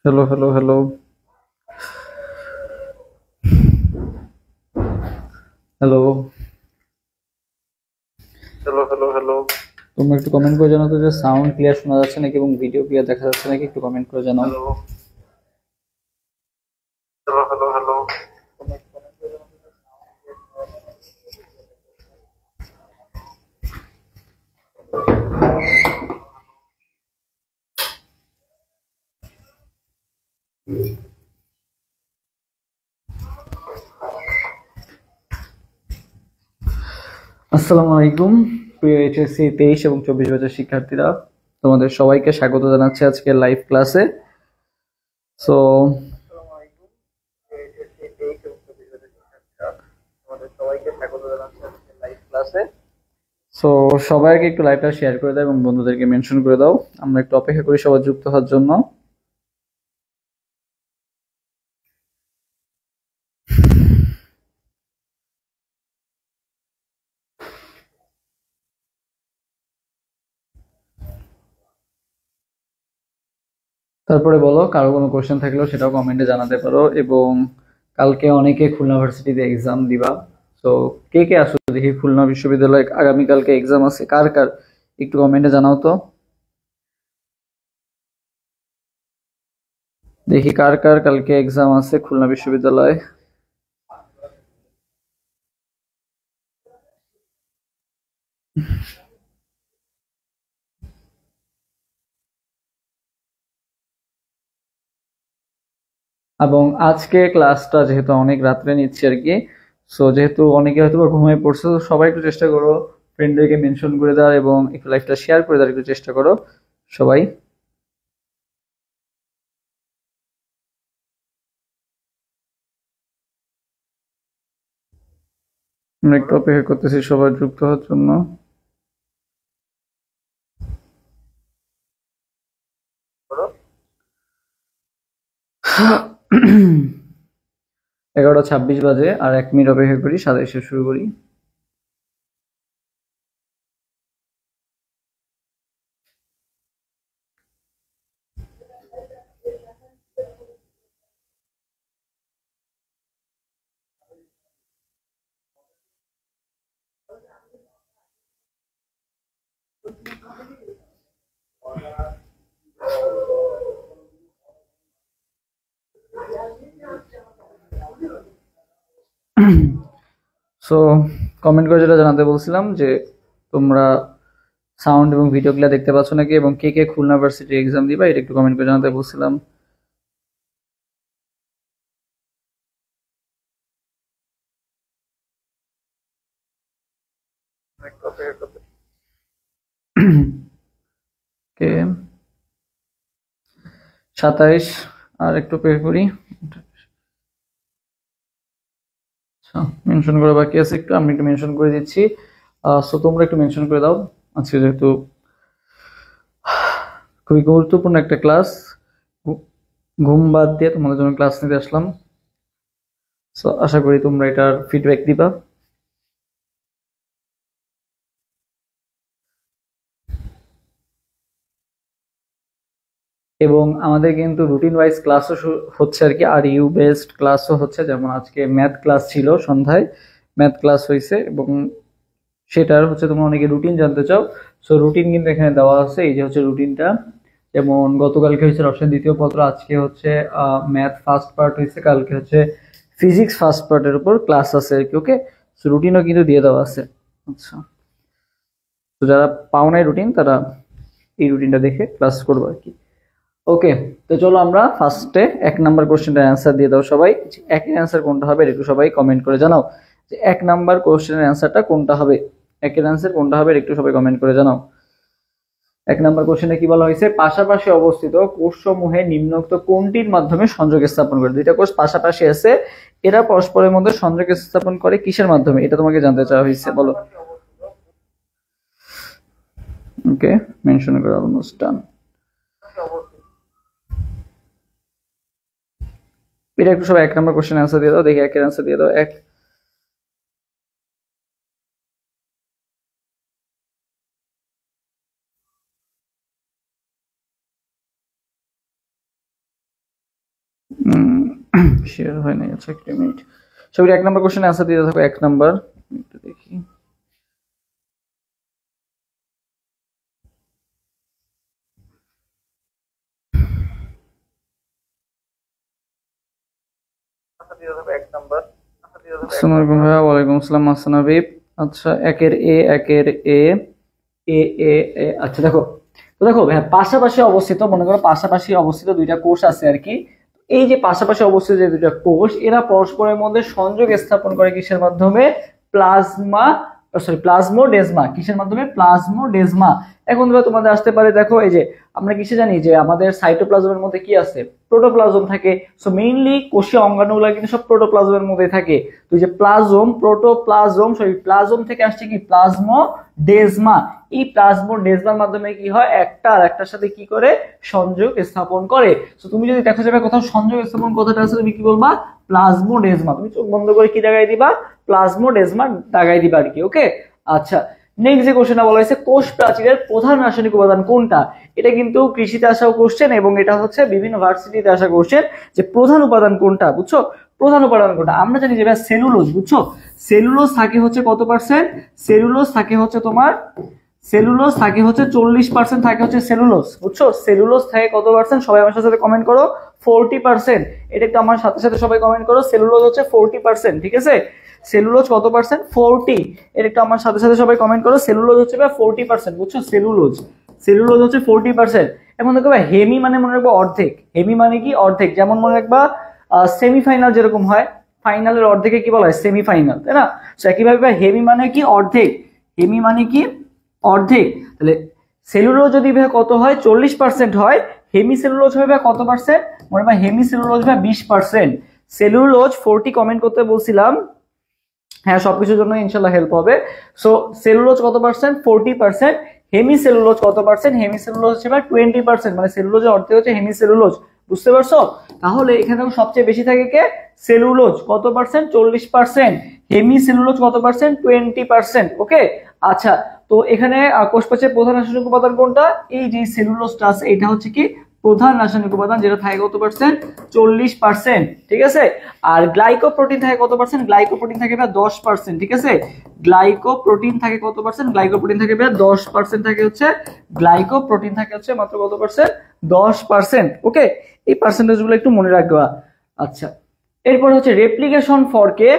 Hello hello hello hello hello hello hello তোমরা একটু comment করে জানাও তো যে সাউন্ড ক্লিয়ার শোনা যাচ্ছে নাকি এবং ভিডিও ক্লিয়ার দেখা যাচ্ছে নাকি, একটু কমেন্ট করে জানাও। হ্যালো হ্যালো হ্যালো হ্যালো আসসালামু আলাইকুম প্রিয় এইচএসসি 23 এবং 24 ব্যাচের শিক্ষার্থীরা, তোমাদের সবাইকে স্বাগত জানাচ্ছি আজকে লাইভ ক্লাসে। সো সো সবাইকে একটু লাইভটা শেয়ার করে দাও এবং বন্ধুদেরকে মেনশন করে দাও। আমরা একটু অপেক্ষা করি সবাই যুক্ত হওয়ার জন্য। তারপরে বলো, কারো কোনো কোশ্চেন থাকলেও সেটাও কমেন্টে জানাতে পারো। এবং কালকে অনেকে খুলনা ভার্সিটিতে এক্সাম দিবা, তো কে কে আসো দেখি খুলনা বিশ্ববিদ্যালয়ে আগামীকালকে এক্সাম আছে, কার কার একটু কমেন্টে জানাও তো, দেখি কার কার কালকে এক্সাম আছে খুলনা বিশ্ববিদ্যালয়ে। এবং আজকে ক্লাসটা যেহেতু অনেক রাত্রে নিচ্ছি আর কি, সো যেহেতু অনেকে হয়তো বা ঘুমিয়ে পড়ছে, তো সবাই একটু চেষ্টা করো ফ্রেন্ডদেরকে মেনশন করে দেওয়ার এবং একটু লাইভটা শেয়ার করে দেওয়ার একটু চেষ্টা করো সবাই। আমরা একটু অপেক্ষা করতেছি সবার যুক্ত হওয়ার জন্য। এগারোটা 26 বাজে, আর 1 মিনিট অপেক্ষা করি, সাথে এসে শুরু করি। সো কমেন্ট করে যেটা জানাতে বলছিলাম যে তোমরা সাউন্ড এবং ভিডিও গুলা দেখতে পাচ্ছ নাকি, এবং কে কে খুলনা ভার্সিটি এক্সাম দিবা এটা একটু কমেন্ট করে জানাতে বলছিলাম। কে 27, আর একটু অপেক্ষা করি। আচ্ছা, মেনশন করা বাকি আছে একটু, আমি একটু মেনশন করে দিচ্ছি। সো তোমরা একটু মেনশন করে দাও। আজকে যেহেতু খুবই গুরুত্বপূর্ণ একটা ক্লাস, ঘুম বাদ দিয়ে তোমাদের জন্য ক্লাস নিতে আসলাম। সো আশা করি তোমরা এটার ফিডব্যাক দিবা। এবং আমাদের কিন্তু রুটিন ওয়াইজ ক্লাসও হচ্ছে আর কি, আর ইউ বেসড ক্লাসও হচ্ছে। যেমন আজকে ম্যাথ ক্লাস ছিল, সন্ধ্যায় ম্যাথ ক্লাস হয়েছে, এবং সেটার হচ্ছে তোমরা অনেকে রুটিন জানতে চাও। সো রুটিন কিন্তু এখানে দেওয়া আছে, এই যে হচ্ছে রুটিনটা। যেমন গতকালকে হচ্ছে রসায়ন দ্বিতীয় পত্র, আজকে হচ্ছে ম্যাথ ফার্স্ট পার্ট হয়েছে, কালকে হচ্ছে ফিজিক্স ফার্স্ট পার্টের উপর ক্লাস আছে আর কি। ওকে, সো রুটিনও কিন্তু দিয়ে দেওয়া আছে। আচ্ছা, তো যারা পাও নাই রুটিন, তারা এই রুটিনটা দেখে ক্লাস করবো আর কি। ওকে, তো চলো আমরা ফার্স্টে 1 নাম্বার কোশ্চেনের অ্যান্সার দিয়ে দাও সবাই। একের অ্যান্সার কোনটা হবে একটু সবাই কমেন্ট করে জানাও, যে 1 নাম্বার কোশ্চেনের অ্যান্সারটা কোনটা হবে, একের অ্যান্সার কোনটা হবে একটু সবাই কমেন্ট করে জানাও। 1 নাম্বার কোশ্চেনে কি বলা হয়েছে, পাশাপাশি অবস্থিত কোষসমূহে নিম্নোক্ত কোনটির মাধ্যমে সংযোগ স্থাপন করে? দুইটা কোষ পাশাপাশি আছে, এরা পরস্পরের মধ্যে সংযোগ স্থাপন করে কিসের মাধ্যমে, এটা তোমাকে জানতে চাওয়া হয়েছে, বলো। ওকে, মেনশন করে অলমোস্ট ডান। এটা একটু সবাই 1 নাম্বার কোশ্চেন অ্যান্সার দিয়ে দাও, দেখি একের অ্যান্সার দিয়ে দাও। এক, শেয়ার হয় নাই। আচ্ছা একটা মিনিট, সবাই 1 নম্বর কোশ্চেনে আনসার দিতে থাকো। 1 নম্বর একটু দেখি। আসসালামু আলাইকুম ভাইয়া। ওয়ালাইকুম আসসালাম আসসালাম হাবিব। আচ্ছা একের এ এ এ এ আচ্ছা দেখো, তো দেখো ভাইয়া পাশাপাশি অবস্থিত, মনে করো পাশাপাশি অবস্থিত দুইটা কোষ আছে আর কি। এই যে পাশাপাশি অবস্থিত যে দুইটা কোষ, এরা পরস্পরের মধ্যে সংযোগ স্থাপন করে কিসের মাধ্যমে? Plasma, sorry plasmodesmata. কিসের মাধ্যমে? প্লাজমোডেজমা। এখন ধরো তোমাদের আসতে পারে, দেখো এই যে আমরা কিসে জানি যে আমাদের সাইটোপ্লাজমের মধ্যে কি আছে? প্রোটোপ্লাজম থাকে। সো মেইনলি কোষীয় অঙ্গাণুগুলো কিন্তু সব প্রোটোপ্লাজমের মধ্যে থাকে। তো এই যে প্লাজম, প্রোটোপ্লাজম, সরি প্লাজম থেকে আসছে কি? প্লাজমোডেজমা। এই প্লাজমোডেজমার মাধ্যমে কি হয়? একটা আর একটার সাথে কি করে? সংযোগ স্থাপন করে। তো তুমি যদি দেখো যাবে কোথাও সংযোগ স্থাপন কথাটা আছে, তুমি কি বলবা? প্লাজমোডেজমা। তুমি চোখ বন্ধ করে কি দাগাই দিবা? প্লাজমোডেজমা দাগাই দিবা আর কি। ওকে, আচ্ছা নেক্সট যে কোশ্চেনটা বলা হয়েছে, কোষ প্রাচীরের প্রধান রাসায়নিক উপাদান কোনটা? এটা কিন্তু কৃষিতে আসা কোশ্চেন এবং এটা হচ্ছে বিভিন্ন ভার্সিটিতে আসা কোশ্চেন, যে প্রধান উপাদান কোনটা, বুঝছো? প্রধান উপাদান কোনটা? আমরা জানি যে সেলুলোজ, বুঝছো? সেলুলোজ থাকে হচ্ছে কত পার্সেন্ট? সেলুলোজ থাকে হচ্ছে তোমার, সেলুলোজ থাকে হচ্ছে 40% থাকে হচ্ছে সেলুলোজ, বুঝছো? সেলুলোজ থাকে কত পার্সেন্ট? সবাই আমার সাথে কমেন্ট করো। 40%। এটা একটু আমার সাথে সাথে সবাই কমেন্ট করো। সেলুলোজ হচ্ছে 40%, ঠিক আছে? সেলুলোজ কত পার্সেন্ট? 40। এটা একটু আমার সাথে সাথে সবাই কমেন্ট করো। সেলুলোজ হচ্ছে 40%, বুঝছো? সেলুলোজ, সেলুলোজ হচ্ছে 40%। এখন দেখো ভাই, হেমি মানে মনে রাখবো অর্ধেক। হেমি মানে কি? অর্ধেক। যেমন মনে রাখবা সেমিফাইনাল যেরকম হয়, ফাইনালের অর্ধেকে কি বলা হয়? সেমিফাইনাল, তাই না? একইভাবে হেমি মানে কি? অর্ধেক। হেমি মানে কি? অর্ধেক। তাহলে সেলুলোজ যদি ভাই কত হয়? 40% হয়। হেমি সেলুলোজ হবে কত পার্সেন্ট? মনে হয় হেমি সেলুলোজ ভাই 20%। সেলুলোজ 40 কমেন্ট করতে বলছিলাম। হ্যাঁ, সবকিছুর জন্য ইনশাল্লাহ হেল্প হবে। সো সেলুলোজ কত পার্সেন্ট? 40%। হেমি সেলুলোজ কত পার্সেন্ট? হেমি সেলুলোজ হচ্ছে 20%, মানে সেলুলোজের অর্ধেক হচ্ছে হেমি সেলুলোজ। বুঝতে পারছো? তাহলে এখানে সবচেয়ে বেশি থাকে কে? সেলুলোজ। কত পার্সেন্ট? 40%। হেমি সেলুলোজ কত পার্সেন্ট? 20%। ওকে, আচ্ছা। তো এখানে কোষপ্রাচীরের প্রধান রাসায়নিক উপাদান কোনটা? এই যে সেলুলোজটা আছে, এটা হচ্ছে কি? প্রধান রাসায়নিক উপাদান, যেটা থাকে কত পার্সেন্ট? 40%, ঠিক আছে? আর গ্লাইকোপ্রোটিন থাকে কত পার্সেন্ট? গ্লাইকোপ্রোটিন থাকে 10%, ঠিক আছে? গ্লাইকোপ্রোটিন থাকে কত পার্সেন্ট? গ্লাইকোপ্রোটিন থাকে 10% থাকে হচ্ছে গ্লাইকোপ্রোটিন থাকে হচ্ছে মাত্র কত পার্সেন্ট? 10%। ওকে, এই পার্সেন্টেজ গুলো একটু মনে রাখবা। আচ্ছা, এরপর হচ্ছে রেপ্লিকেশন ফর্কে।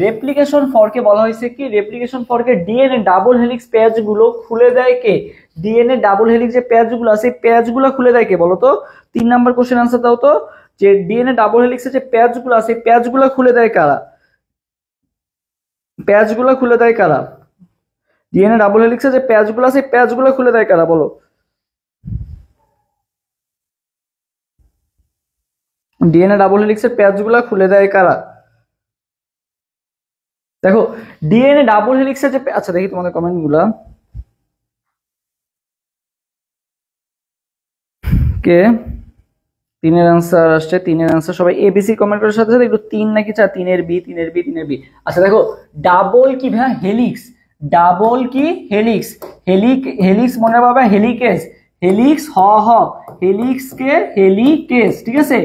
রেপ্লিকেশন ফর্কে বলা হয়েছে কি? রেপ্লিকেশন ফর্কে ডিএনএ ডাবল হেলিক্স প্যাচ গুলো খুলে দেয় কে? ডিএনএ ডাবল হেলিক্স যে প্যাচ গুলো আছে, প্যাচ গুলো খুলে দেয় কে বলতো? 3 নাম্বার কোশ্চেন আনসার দাও তো। যে ডিএনএ ডাবল হেলিক্সের যে প্যাচ গুলো আছে, প্যাচ গুলো খুলে দেয় কারা? প্যাচ গুলো খুলে দেয় কারা? ডিএনএ ডাবল হেলিক্সের যে প্যাচ গুলো আছে, প্যাচ গুলো খুলে দেয় কারা বলো? ডিএনএ ডাবল হেলিক্সের প্যাচ গুলো খুলে দেয় কারা? দেখো ডিএনএ ডাবল হেলিক্সের যে, আচ্ছা দেখি তোমাদের কমেন্ট গুলা কে। 3-এর আনসার আসছে, 3-এর আনসার সবাই এবিসি কমেন্ট করার সাথে সাথে একটু 3 নাকি 4, 3-এর বি, 3-এর বি, 3-এর বি। আচ্ছা দেখো, ডাবল কি ভাই? হেলিক্স। ডাবল কি? হেলিক্স। হেলিক্স মনে পাবে, হেলিকেস। হেলিক্স হ হ, হেলিক্স কে হেলিকেস, ঠিক আছে?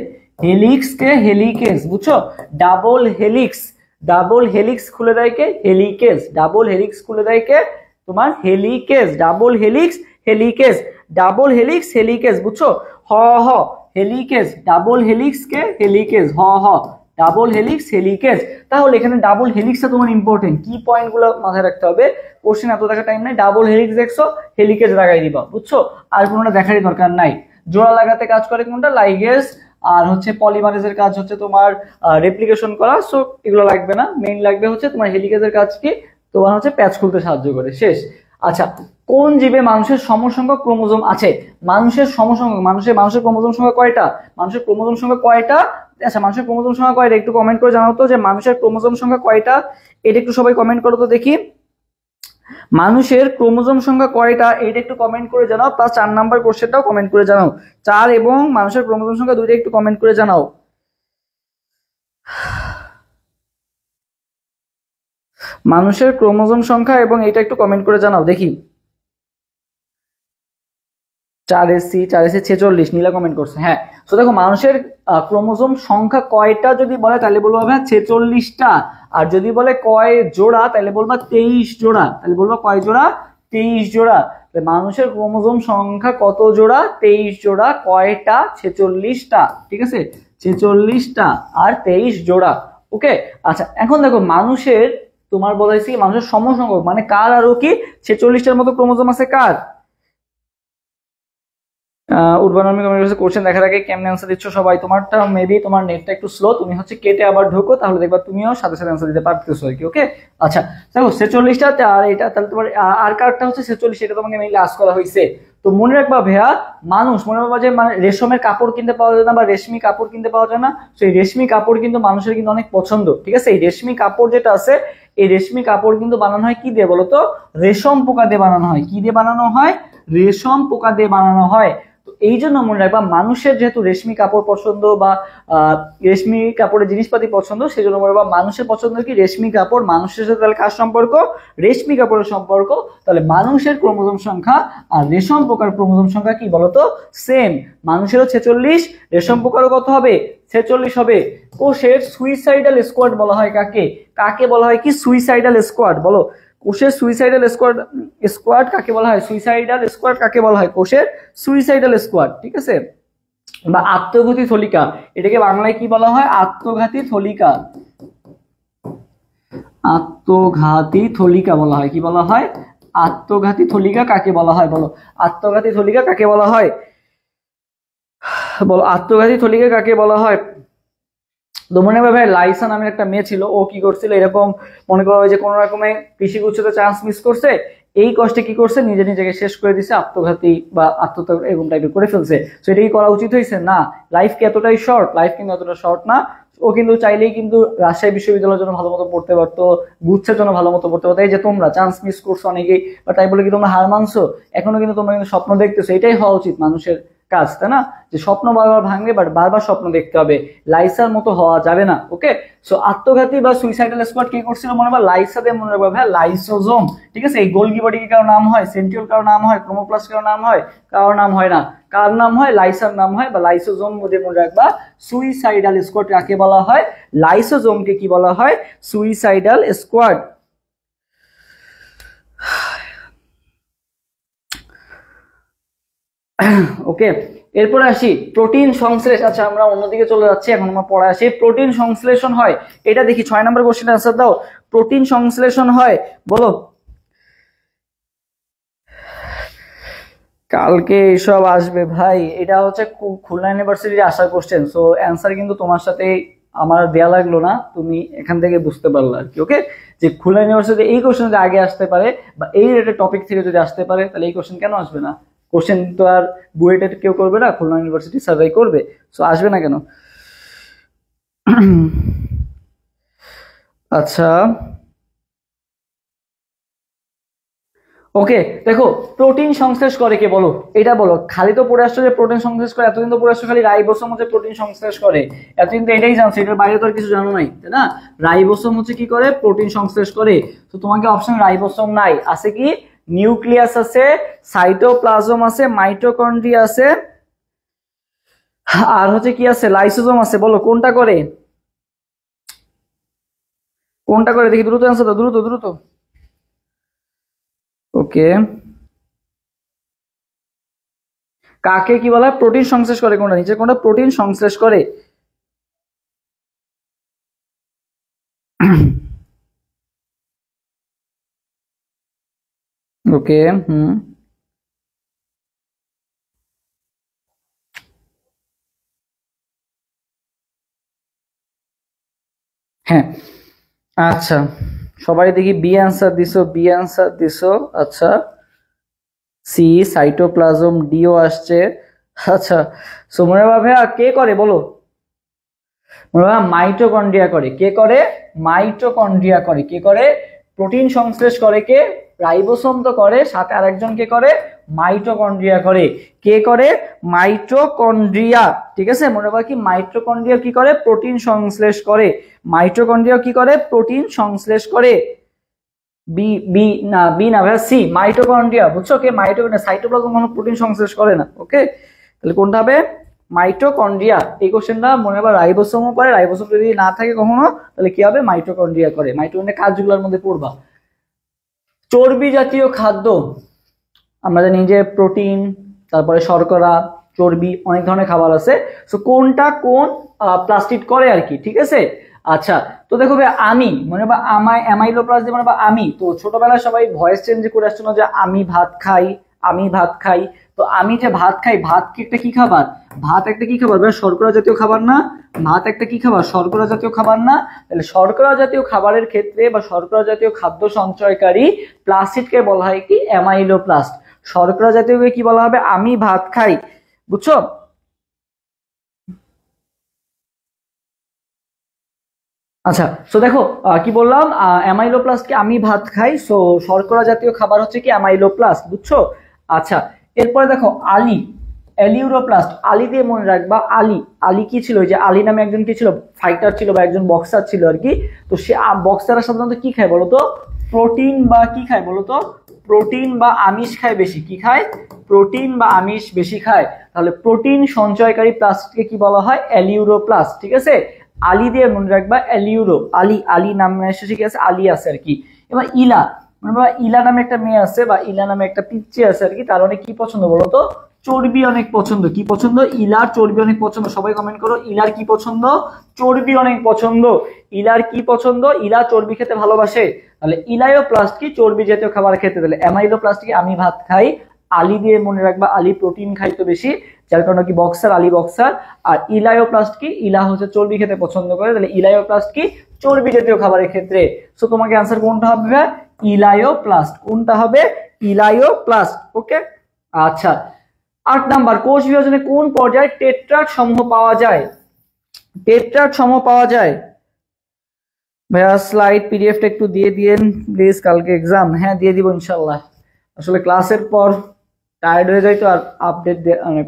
হেলিক্স কে হেলিকেস, বুঝছো? ডাবল হেলিক্স, ডাবল হেলিক্স খুলে দেয় কে? হেলিকেস। ডাবল হেলিক্স খুলে দেয় কে? তোমার helicase. Double helix, helicase. Double helix, helicase, বুঝছো? হ হ, হেলিকেস। ডাবল হেলিক্স কে হেলিকেস, হ হ, ডাবল হেলিক্স, হেলিকেস। তাহলে এখানে ডাবল হেলিক্সটা তোমার ইম্পর্টেন্ট। কি পয়েন্ট গুলো মাথায় রাখতে হবে? কোশ্চেন এত দেখা টাইম নাই। ডাবল হেলিক্স দেখছো, হেলিকেস লাগাই দিবা, বুঝছো? আর কোনোটা দেখারই দরকার নাই। জোড়া লাগাতে কাজ করে কোনটা? লাইগেস। আর হচ্ছে পলিমারেজের কাজ হচ্ছে তোমার রেপ্লিকেশন করা। সো এগুলো লাগবে না। মেইন লাগবে হচ্ছে তোমার হেলিকেসের কাজ কি? তোমার হচ্ছে প্যাচ খুলতে সাহায্য করে। শেষ। আচ্ছা, কোন জীবে মানুষের সমসংখ্যক ক্রোমোজোম আছে? মানুষের সমসংখ্যক, মানুষের ক্রোমোজোম সংখ্যা কয়টা? মানুষের ক্রোমোজোম সংখ্যা কয়টা? আচ্ছা, মানুষের ক্রোমোজোম সংখ্যা কয়টা একটু কমেন্ট করে জানাও তো, যে মানুষের ক্রোমোজোম সংখ্যা কয়টা? এটা একটু সবাই কমেন্ট করো তো দেখি। মানুষের ক্রোমোজোম সংখ্যা কয়টা? এটা একটু কমেন্ট করে জানাও। প্লাস 4 নাম্বার কোশ্চেনটাও কমেন্ট করে জানাও। 4 এবং মানুষের ক্রোমোজোম সংখ্যা দুইটা একটু কমেন্ট করে জানাও। মানুষের ক্রোমোজোম সংখ্যা এবং এটা একটু কমেন্ট করে জানাও দেখি। 4 4 46 নীলা কমেন্ট করছে। হ্যাঁ, তো দেখো মানুষের ক্রোমোজোম সংখ্যা কয়টা যদি বলে তাহলে বলবো ভাই 46টা, আর যদি বলে কয় জোড়া তাহলে বলবা 23 জোড়া, তাহলে বলবো কয় জোড়া, 23 জোড়া। মানুষের ক্রোমোজোম সংখ্যা কত জোড়া, 23 জোড়া, কয়টা, 46টা, ঠিক আছে, 46টা আর 23 জোড়া। ওকে, আচ্ছা এখন দেখো মানুষের, তোমার বলাইছি মানুষের সমসংখ্যক মানে কার আরো কি 46টার মতো ক্রোমোজোম আছে কার। উর্বানামি কমেন্ট করেছে কোশ্চেন দেখার আগে কেমনে অ্যান্সার দিচ্ছ সবাই, তোমারটা মেবি তোমার নেটটা একটু স্লো, তুমি হচ্ছে কেটে আবার ঢোকো, তাহলে দেখবা তুমিও সাথে সাথে অ্যান্সার দিতে পারতেছো আর কি। ওকে, আচ্ছা দেখো 46টা আর এটা তাহলে তোমার আর কারটা হচ্ছে 46, এটা তোমাকে মেইনলি আস্ক করা হয়েছে। তো মনে রাখবা ভাইয়া, মানুষ মনে রাখবা যে মানে রেশমের কাপড় কিনতে পাওয়া যায় না বা রেশমি কাপড় কিনতে পাওয়া যায় না, তো এই রেশমি কাপড় কিন্তু মানুষের কিন্তু অনেক পছন্দ, ঠিক আছে। এই রেশমি কাপড় যেটা আছে, এই রেশমি কাপড় কিন্তু বানানো হয় কি দিয়ে বলতো, রেশম পোকা দিয়ে বানানো হয়। কি দিয়ে বানানো হয়, রেশম পোকা দিয়ে বানানো হয়। এই জন্য মনে রাখবা মানুষের যেহেতু রেশমি কাপড় পছন্দ বা রেশমি কাপড়ের জিনিসপাতি পছন্দ, সেই জন্য মনে রাখবা মানুষের পছন্দ কি রেশমি কাপড়, মানুষের সাথে তাহলে কার সম্পর্ক, রেশমি কাপড়ের সম্পর্ক। তাহলে মানুষের ক্রোমোজোম সংখ্যা আর রেশম পোকার ক্রোমোজোম সংখ্যা কি বলতো, সেম। মানুষেরও 46, রেশম পোকারও কত হবে, 46 হবে। কোষের সুইসাইডাল স্কোয়াড বলা হয় কাকে, কাকে বলা হয় কি সুইসাইডাল স্কোয়াড বলো, কোষের সুইসাইডাল স্কোয়াড, স্কোয়াড কাকে বলা হয়, সুইসাইডাল স্কোয়াড কাকে বলা হয়, কোষের সুইসাইডাল স্কোয়াড, ঠিক আছে। বা আত্মঘাতী থলিকা, এটাকে বাংলায় কি বলা হয়, আত্মঘাতী থলিকা, আত্মঘাতী থলিকা বলা হয়। কি বলা হয়, আত্মঘাতী থলিকা কাকে বলা হয় বলো, আত্মঘাতী থলিকা কাকে বলা হয় বলো, আত্মঘাতী থলিকা কাকে বলা হয়। তো মনে হবে ভাই লাইসা নামের একটা মেয়ে ছিল, ও কি করছিল এরকম, মনে করা হয় যে কোনো রকমে কৃষি গুচ্ছতে চান্স মিস করছে, এই কষ্টে কি করছে, নিজে নিজেকে শেষ করে দিছে, আত্মঘাতী বা আত্মহত্যা এরকম টাইপের করে ফেলছে। তো এটা কি করা উচিত হয়েছে না, লাইফ কি এতটাই শর্ট, লাইফ কিন্তু এতটা শর্ট না। ও কিন্তু চাইলেই কিন্তু রাজশাহী বিশ্ববিদ্যালয়ের জন্য ভালো মতো পড়তে পারতো, গুচ্ছের জন্য ভালো মতো পড়তে পারতো। এই যে তোমরা চান্স মিস করছো অনেকেই, বা তাই বলে কি তোমরা হার মানছো, এখনো কিন্তু তোমরা কিন্তু স্বপ্ন দেখতেছো, এটাই হওয়া উচিত মানুষের কাজ, তাই না, যে স্বপ্ন বারবার ভাঙবে বাট বারবার স্বপ্ন দেখতে হবে, লাইসার মতো হওয়া যাবে না। ওকে, সো আত্মঘাতী বা সুইসাইডাল স্কোয়াড কি করছিল মনে হয়, লাইসা দিয়ে মনে রাখবা ভাই, লাইসোজোম, ঠিক আছে। এই গোলগি বডি কি কারো নাম হয়, সেন্ট্রিওল কারো নাম হয়, ক্রোমোপ্লাস্ট কারো নাম হয়, কারো নাম হয় না, কার নাম হয়, লাইসার নাম হয় বা লাইসোজোম মধ্যে মনে রাখবা। সুইসাইডাল স্কোয়াড কাকে বলা হয়, লাইসোজোমকে কি বলা হয়, সুইসাইডাল স্কোয়াড। ওকে, এরপরে আসি প্রোটিন সংশ্লেষ। আচ্ছা আমরা অন্যদিকে চলে যাচ্ছি, এখন আমরা পড়ে আসি প্রোটিন সংশ্লেষণ হয়, এটা দেখি 6 নম্বর কোশ্চেন আনসার দাও। প্রোটিন সংশ্লেষণ হয় বলো, কালকে এসব আসবে ভাই, এটা হচ্ছে খুলনা ইউনিভার্সিটির আসার কোশ্চেন, সো অ্যান্সার কিন্তু তোমার সাথে আমার দেয়া লাগলো না, তুমি এখান থেকে বুঝতে পারলো আর কি। ওকে, যে খুলনা ইউনিভার্সিটি এই কোশ্চেন যদি আগে আসতে পারে বা এই রিলেটেড টপিক থেকে যদি আসতে পারে, তাহলে এই কোশ্চেন কেন আসবে না, কোশ্চেন তো আর বুয়েটের কেউ করবে না, খুলনা ইউনিভার্সিটি সার্ভে করবে, সো আসবে না কেন। আচ্ছা ওকে, দেখো প্রোটিন সংশ্লেষ করে কে বলো, এটা বলো, খালি তো পড়ে আসছো যে প্রোটিন সংশ্লেষ করে, এতদিন তো পড়ে আসছো খালি রাইবোসোম হচ্ছে প্রোটিন সংশ্লেষ করে, এতদিন তো এটাই জানছো, এটার বাইরে তো আর কিছু জানো নাই, তাই না। রাইবোসোম হচ্ছে কি করে, প্রোটিন সংশ্লেষ করে। তো তোমাকে অপশন রাইবোসোম নাই, আছে কি, নিউক্লিয়াস আছে, সাইটোপ্লাজম আছে, মাইটোকন্ড্রিয়া আছে, আর হচ্ছে কি আছে, লাইসোজোম আছে। বলো কোনটা করে, কোনটা করে দেখি, দ্রুত অ্যান্সার দাও, দ্রুত দ্রুত। ওকে, কাকে কি বলা হয়, প্রোটিন সংশ্লেষ করে, কোনটা নিচে কোনটা প্রোটিন সংশ্লেষ করে। ওকে, হুম, হ্যাঁ, আচ্ছা সবাই দেখি বি অ্যান্সার দিছো, বি অ্যান্সার দিছো। আচ্ছা সি সাইটোপ্লাজম, ডিও আসছে। আচ্ছা, সো মনে ভাবে কে করে বলো, মাইটোকন্ড্রিয়া করে, কে করে, মাইটোকন্ড্রিয়া করে। কে করে, প্রোটিন সংশ্লেষ করে কে, রাইবোসোম তো করে, সাথে আরেকজন কে করে, মাইটোকন্ড্রিয়া করে। কে করে, মাইটোকন্ড্রিয়া, ঠিক আছে। মনে রাখবা কি, মাইটোকন্ড্রিয়া কি করে, প্রোটিন সংশ্লেষ করে, মাইটোকন্ড্রিয়া কি করে, প্রোটিন সংশ্লেষ করে। বি বি না, বি না ভাইয়া, সি, মাইটোকন্ড্রিয়া। বুঝছো? কে মাইটোকন্ড্রিয়া, সাইটোপ্লাজম কোনো প্রোটিন সংশ্লেষ করে না। ওকে, তাহলে কোনটা হবে? মাইটোকন্ড্রিয়া। এই কোশ্চেনটা মনে হবে রাইবোসোমও করে, রাইবোসোম যদি না থাকে কখনো তাহলে কি হবে? মাইটোকন্ড্রিয়া করে। মাইটোকন্ড্রিয়া কাজগুলোর মধ্যে পড়বা। চর্বি জাতীয় খাদ্য আমরা জানি যে প্রোটিন, তারপরে শর্করা, চর্বি, অনেক ধরনের খাবার আছে। সো কোনটা কোন প্লাস্টিড করে আর কি, ঠিক আছে? আচ্ছা, তো দেখো ভাই, আমি মনে বা অ্যামাইলোপ্লাস্ট দিয়ে মানে বা আমি, তো ছোটবেলায় সবাই ভয়েস চেঞ্জ করে আসছো না যে আমি ভাত খাই, আমি ভাত খাই। তো আমি যে ভাত খাই, ভাত কি একটা কি খাবার? ভাত একটা কি খাবার ভাই? শর্করা জাতীয় খাবার না? ভাত একটা কি খাবার? শর্করা জাতীয় খাবার না? তাহলে শর্করা জাতীয় খাবারের ক্ষেত্রে বা শর্করা জাতীয় খাদ্য সঞ্চয়কারী প্লাস্টিডকে বলা হয় কি? অ্যামাইলোপ্লাস্ট। শর্করা জাতীয় কি বলা হবে? আমি ভাত খাই। বুঝছো? আচ্ছা, সো দেখো কি বললাম, অ্যামাইলোপ্লাস্ট কি আমি ভাত খাই, সো শর্করা জাতীয় খাবার হচ্ছে কি? অ্যামাইলোপ্লাস্ট। বুঝছো? আচ্ছা, এরপরে দেখো আলি, এলিউরোপ্লাস্ট। আলি দিয়ে মনে রাখবা, আলি, আলি কি ছিল? ওই যে আলি নামে একজন কি ছিল? ফাইটার ছিল বা একজন বক্সার ছিল আর কি। তো সে বক্সাররা সাধারণত কি খায় বলতো? প্রোটিন বা কি খায় বলতো? প্রোটিন বা আমিষ খায় বেশি। কি খায়? প্রোটিন বা আমিষ বেশি খায়। তাহলে প্রোটিন সঞ্চয়কারী প্লাস্টকে কি বলা হয়? এলিউরোপ্লাস্ট। ঠিক আছে, আলি দিয়ে মনে রাখবা, এলিউরো, আলি, আলি নামে এসে ঠিক আছে, আলি আছে আর কি। এবার ইলা, মানে ইলা নামে একটা মেয়ে আছে বা ইলা নামে একটা পিচ্চি আছে আর কি, তার অনেক কি পছন্দ বলতো? চর্বি অনেক পছন্দ। কি পছন্দ? ইলার চর্বি অনেক পছন্দ। সবাই কমেন্ট করো, ইলার কি পছন্দ? চর্বি অনেক পছন্দ। ইলার কি পছন্দ? ইলা চর্বি খেতে ভালোবাসে। তাহলে ইলায়োপ্লাস্ট কি? চর্বি জাতীয় খাবার খেতে। তাহলে অ্যামাইলোপ্লাস্ট কি? আমি ভাত খাই। আলি দিয়ে মনে রাখবা, আলি প্রোটিন খাইতো বেশি, যার কারণে কি বক্সার, আলি বক্সার। আর ইলায়োপ্লাস্ট কি? ইলা হচ্ছে চর্বি খেতে পছন্দ করে। তাহলে ইলায়োপ্লাস্ট কি? চর্বি জাতীয় খাবারের ক্ষেত্রে। সো তোমাকে আনসার কোনটা হবে? ইলায়োপ্লাস্ট। কোনটা হবে? ইলায়োপ্লাস্ট। ওকে, আচ্ছা। 8 নাম্বার, কোষ বিভাজনে কোন পর্যায়ে টেট্রাড সমূহ পাওয়া যায়? টেট্রাড সমূহ পাওয়া যায় ভাইয়া, স্লাইড পিডিএফটা একটু দিয়ে দিয়েন প্লিজ, কালকে এক্সাম। হ্যাঁ, দিয়ে দিব ইনশাল্লাহ। আসলে ক্লাসের পর টায়ার্ড হয়ে যায় তো, আর আপডেট মানে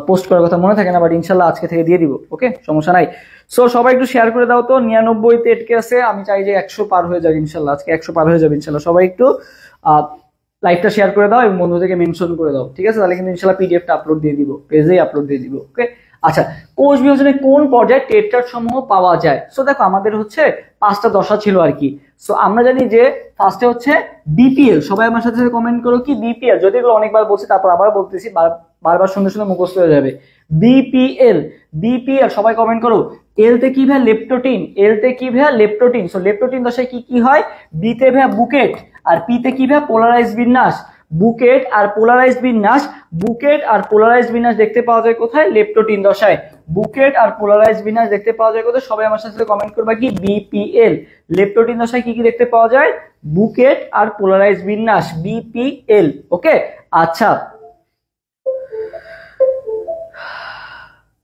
পোস্ট করার কথা মনে থাকে না, বাট ইনশাল্লাহ আজকে থেকে দিয়ে দিব। ওকে, সমস্যা নাই। সো সবাই একটু শেয়ার করে দাও তো। 99-তে এটকে আছে, আমি চাই যে 100 পার হয়ে যাবে ইনশাল্লাহ। আজকে 100 পার হয়ে যাবে ইনশাল্লাহ। সবাই একটু লাইভটা শেয়ার করে দাও এবং বন্ধুদেরকে মেনশন করে দাও, ঠিক আছে? তাহলে কিন্তু ইনশাল্লাহ পিডিএফটা আপলোড দিয়ে দিব, পেজেই আপলোড দিয়ে দিব। ওকে, আচ্ছা। কোষ বিভাজনে কোন পর্যায়ে টেট্রাড সমূহ পাওয়া যায়? সো দেখো, আমাদের হচ্ছে 5টা দশা ছিল আর কি। সো আমরা জানি যে ফার্স্টে হচ্ছে বিপিএল। সবাই আমার সাথে কমেন্ট করো কি বিপিএল, যদি এগুলো অনেকবার বলছি তারপর আবার বলতেছি, বারবার শুনতে শুনতে মুখস্থ হয়ে যাবে। বিপিএল, বিপিএল, সবাই কমেন্ট করো। এল তে কি ভাই? লেপটোটিন। এল তে কি ভাই? লেপটোটিন। সো লেপটোটিন দশায় কি কি হয়? বি তে ভাই বুকেট, আর পি তে কি ভাই? পোলারাইজ বিন্যাস। বুকেট আর পোলারাইজ বিন্যাস, বুকেট আর পোলারাইজ বিন্যাস দেখতে পাওয়া যায় কোথায়? লেপটোটিন দশায়। বুকেট আর পোলারাইজ বিন্যাস দেখতে পাওয়া যায় কোথায়? সবাই আমার সাথে কমেন্ট করবা কি বিপিএল। লেপটোটিন দশায় কি কি দেখতে পাওয়া যায়? বুকেট আর পোলারাইজ বিন্যাস, বিপিএল। ওকে, আচ্ছা।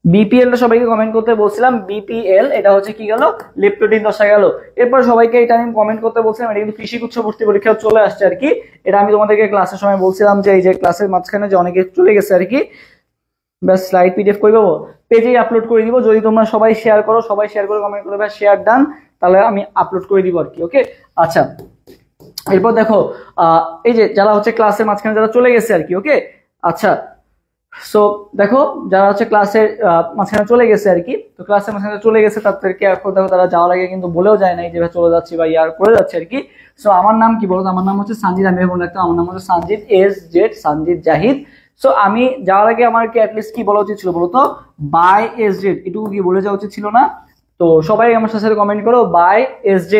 বিপিএল টা সবাইকে কমেন্ট করতে বলছিলাম, বিপিএল এটা হচ্ছে কি গেল? লেপটোটিন দশা গেল। এরপর সবাইকে এটা আমি কমেন্ট করতে বলছিলাম, এটা কিন্তু কৃষি গুচ্ছ ভর্তি পরীক্ষা চলে আসছে আর কি। এটা আমি তোমাদেরকে ক্লাসের সময় বলছিলাম যে এই যে ক্লাসের মাঝখানে যে অনেকে চলে গেছে আর কি, ব্যাস স্লাইড পিডিএফ করে দেবো, পেজেই আপলোড করে দিব। যদি তোমরা সবাই শেয়ার করো, সবাই শেয়ার করে কমেন্ট করবে শেয়ার ডান, তাহলে আমি আপলোড করে দিব আর কি। ওকে, আচ্ছা। এরপর দেখো এই যে যারা হচ্ছে ক্লাসের মাঝখানে যারা চলে গেছে আর কি। ওকে, আচ্ছা। সো দেখো, যারা হচ্ছে ক্লাসের মাঝখানে চলে গেছে আর কি, তো ক্লাসের মাঝখানে চলে গেছে তাদেরকে এখন দেখো তারা যাওয়ার আগে কিন্তু বলেও যায় নাই যে চলে যাচ্ছি বা ইয়ার করে যাচ্ছে আর কি। সো আমার নাম কি বলতো? আমার নাম হচ্ছে সানজিদ। আমি বলে রাখতাম, আমার নাম হচ্ছে সানজিদ, SZ, সানজিদ জাহিদ। সো আমি যাওয়ার আগে আমার কি অ্যাটলিস্ট কি বলা উচিত ছিল বলতো? বাই SZ, এটুকু কি বলে যাওয়া উচিত ছিল না? তো সবাই আমার সাথে কমেন্ট করো বাই SZ।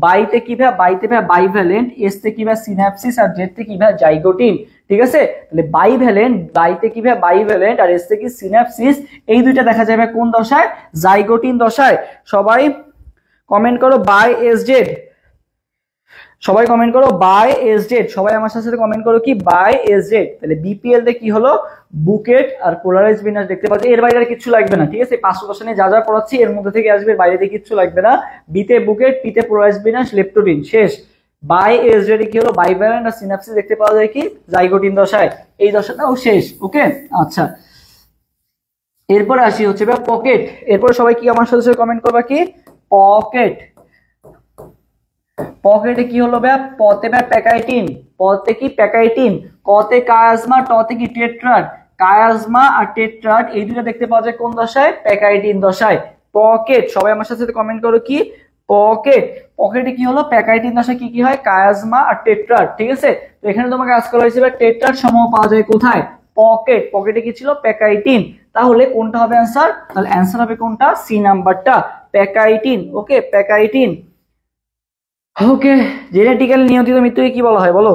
বাইতে কি ভাই? বাইতে ভাই বাইভ্যালেন্ট, এস তে কি ভাই? সিনাপসিস, আর জেড তে কি ভাই? জাইগোটিন। ঠিক আছে, তাহলে বাইভ্যালেন্ট, বাইতে কি ভাই? বাইভ্যালেন্ট, আর এস তে কি? সিনাপসিস। এই দুইটা দেখা যাবে কোন দশায়? জাইগোটিন দশায়। সবাই কমেন্ট করো বাই SZ। সবাই কমেন্ট করো বাই SZ। সবাই আমার সাথে কমেন্ট করো কি বাই SZ। তাহলে বিপিএল তে কি হলো? বুকেট আর পোলারাইজ বিন্যাস দেখতে পাচ্ছি। এর বাইরে আর কিছু লাগবে না, ঠিক আছে? 510 নিয়ে যা যা পড়াচ্ছি এর মধ্যে থেকে আসবে, বাইরে থেকে কিছু লাগবে না। বিতে বুকেট, পিতে পোলারাইজ বিন্যাস, লেপটোটিন, শেষ। বাই SZ কি হলো? বাইভ্যালেন্ট আর সিনাপসিস দেখতে পাওয়া যায় কি? জাইগোটিন দশায়। এই দশাটাও শেষ। ওকে, আচ্ছা। এরপরে আসি হচ্ছে পকেট। এরপরে সবাই কি আমার সাথে কমেন্ট করবা কি? পকেট। পকেটে কি হলো ভাই, পতে ভাই প্যাকাইটিন, পতে কি প্যাকাইটিন, কতে কায়াজমা, টতে কি টেট্রাট, কায়াজমা আর টেট্রাট এই দুটো দেখতে পাওয়া যায় কোন দশায়, প্যাকাইটিন দশায়। পকেট, সবাই আমার সাথে কমেন্ট করো কি পকেট, পকেটে কি হলো, প্যাকাইটিন দশায় কি কি হয়, কায়াজমা আর টেট্রাট। ঠিক আছে, তো এখানে তোমাকে আজ করা হয়েছে টেট্রাট সমূহ পাওয়া যায় কোথায়, পকেট, পকেটে কি ছিল, প্যাকাইটিন। তাহলে কোনটা হবে অ্যান্সার, তাহলে অ্যান্সার হবে কোনটা, সি নাম্বারটা, প্যাকাইটিন। ওকে, প্যাকাইটিন। ওকে, জেনেটিক্যালি নিয়ন্ত্রিত মৃত্যুকে কি বলা হয় বলো,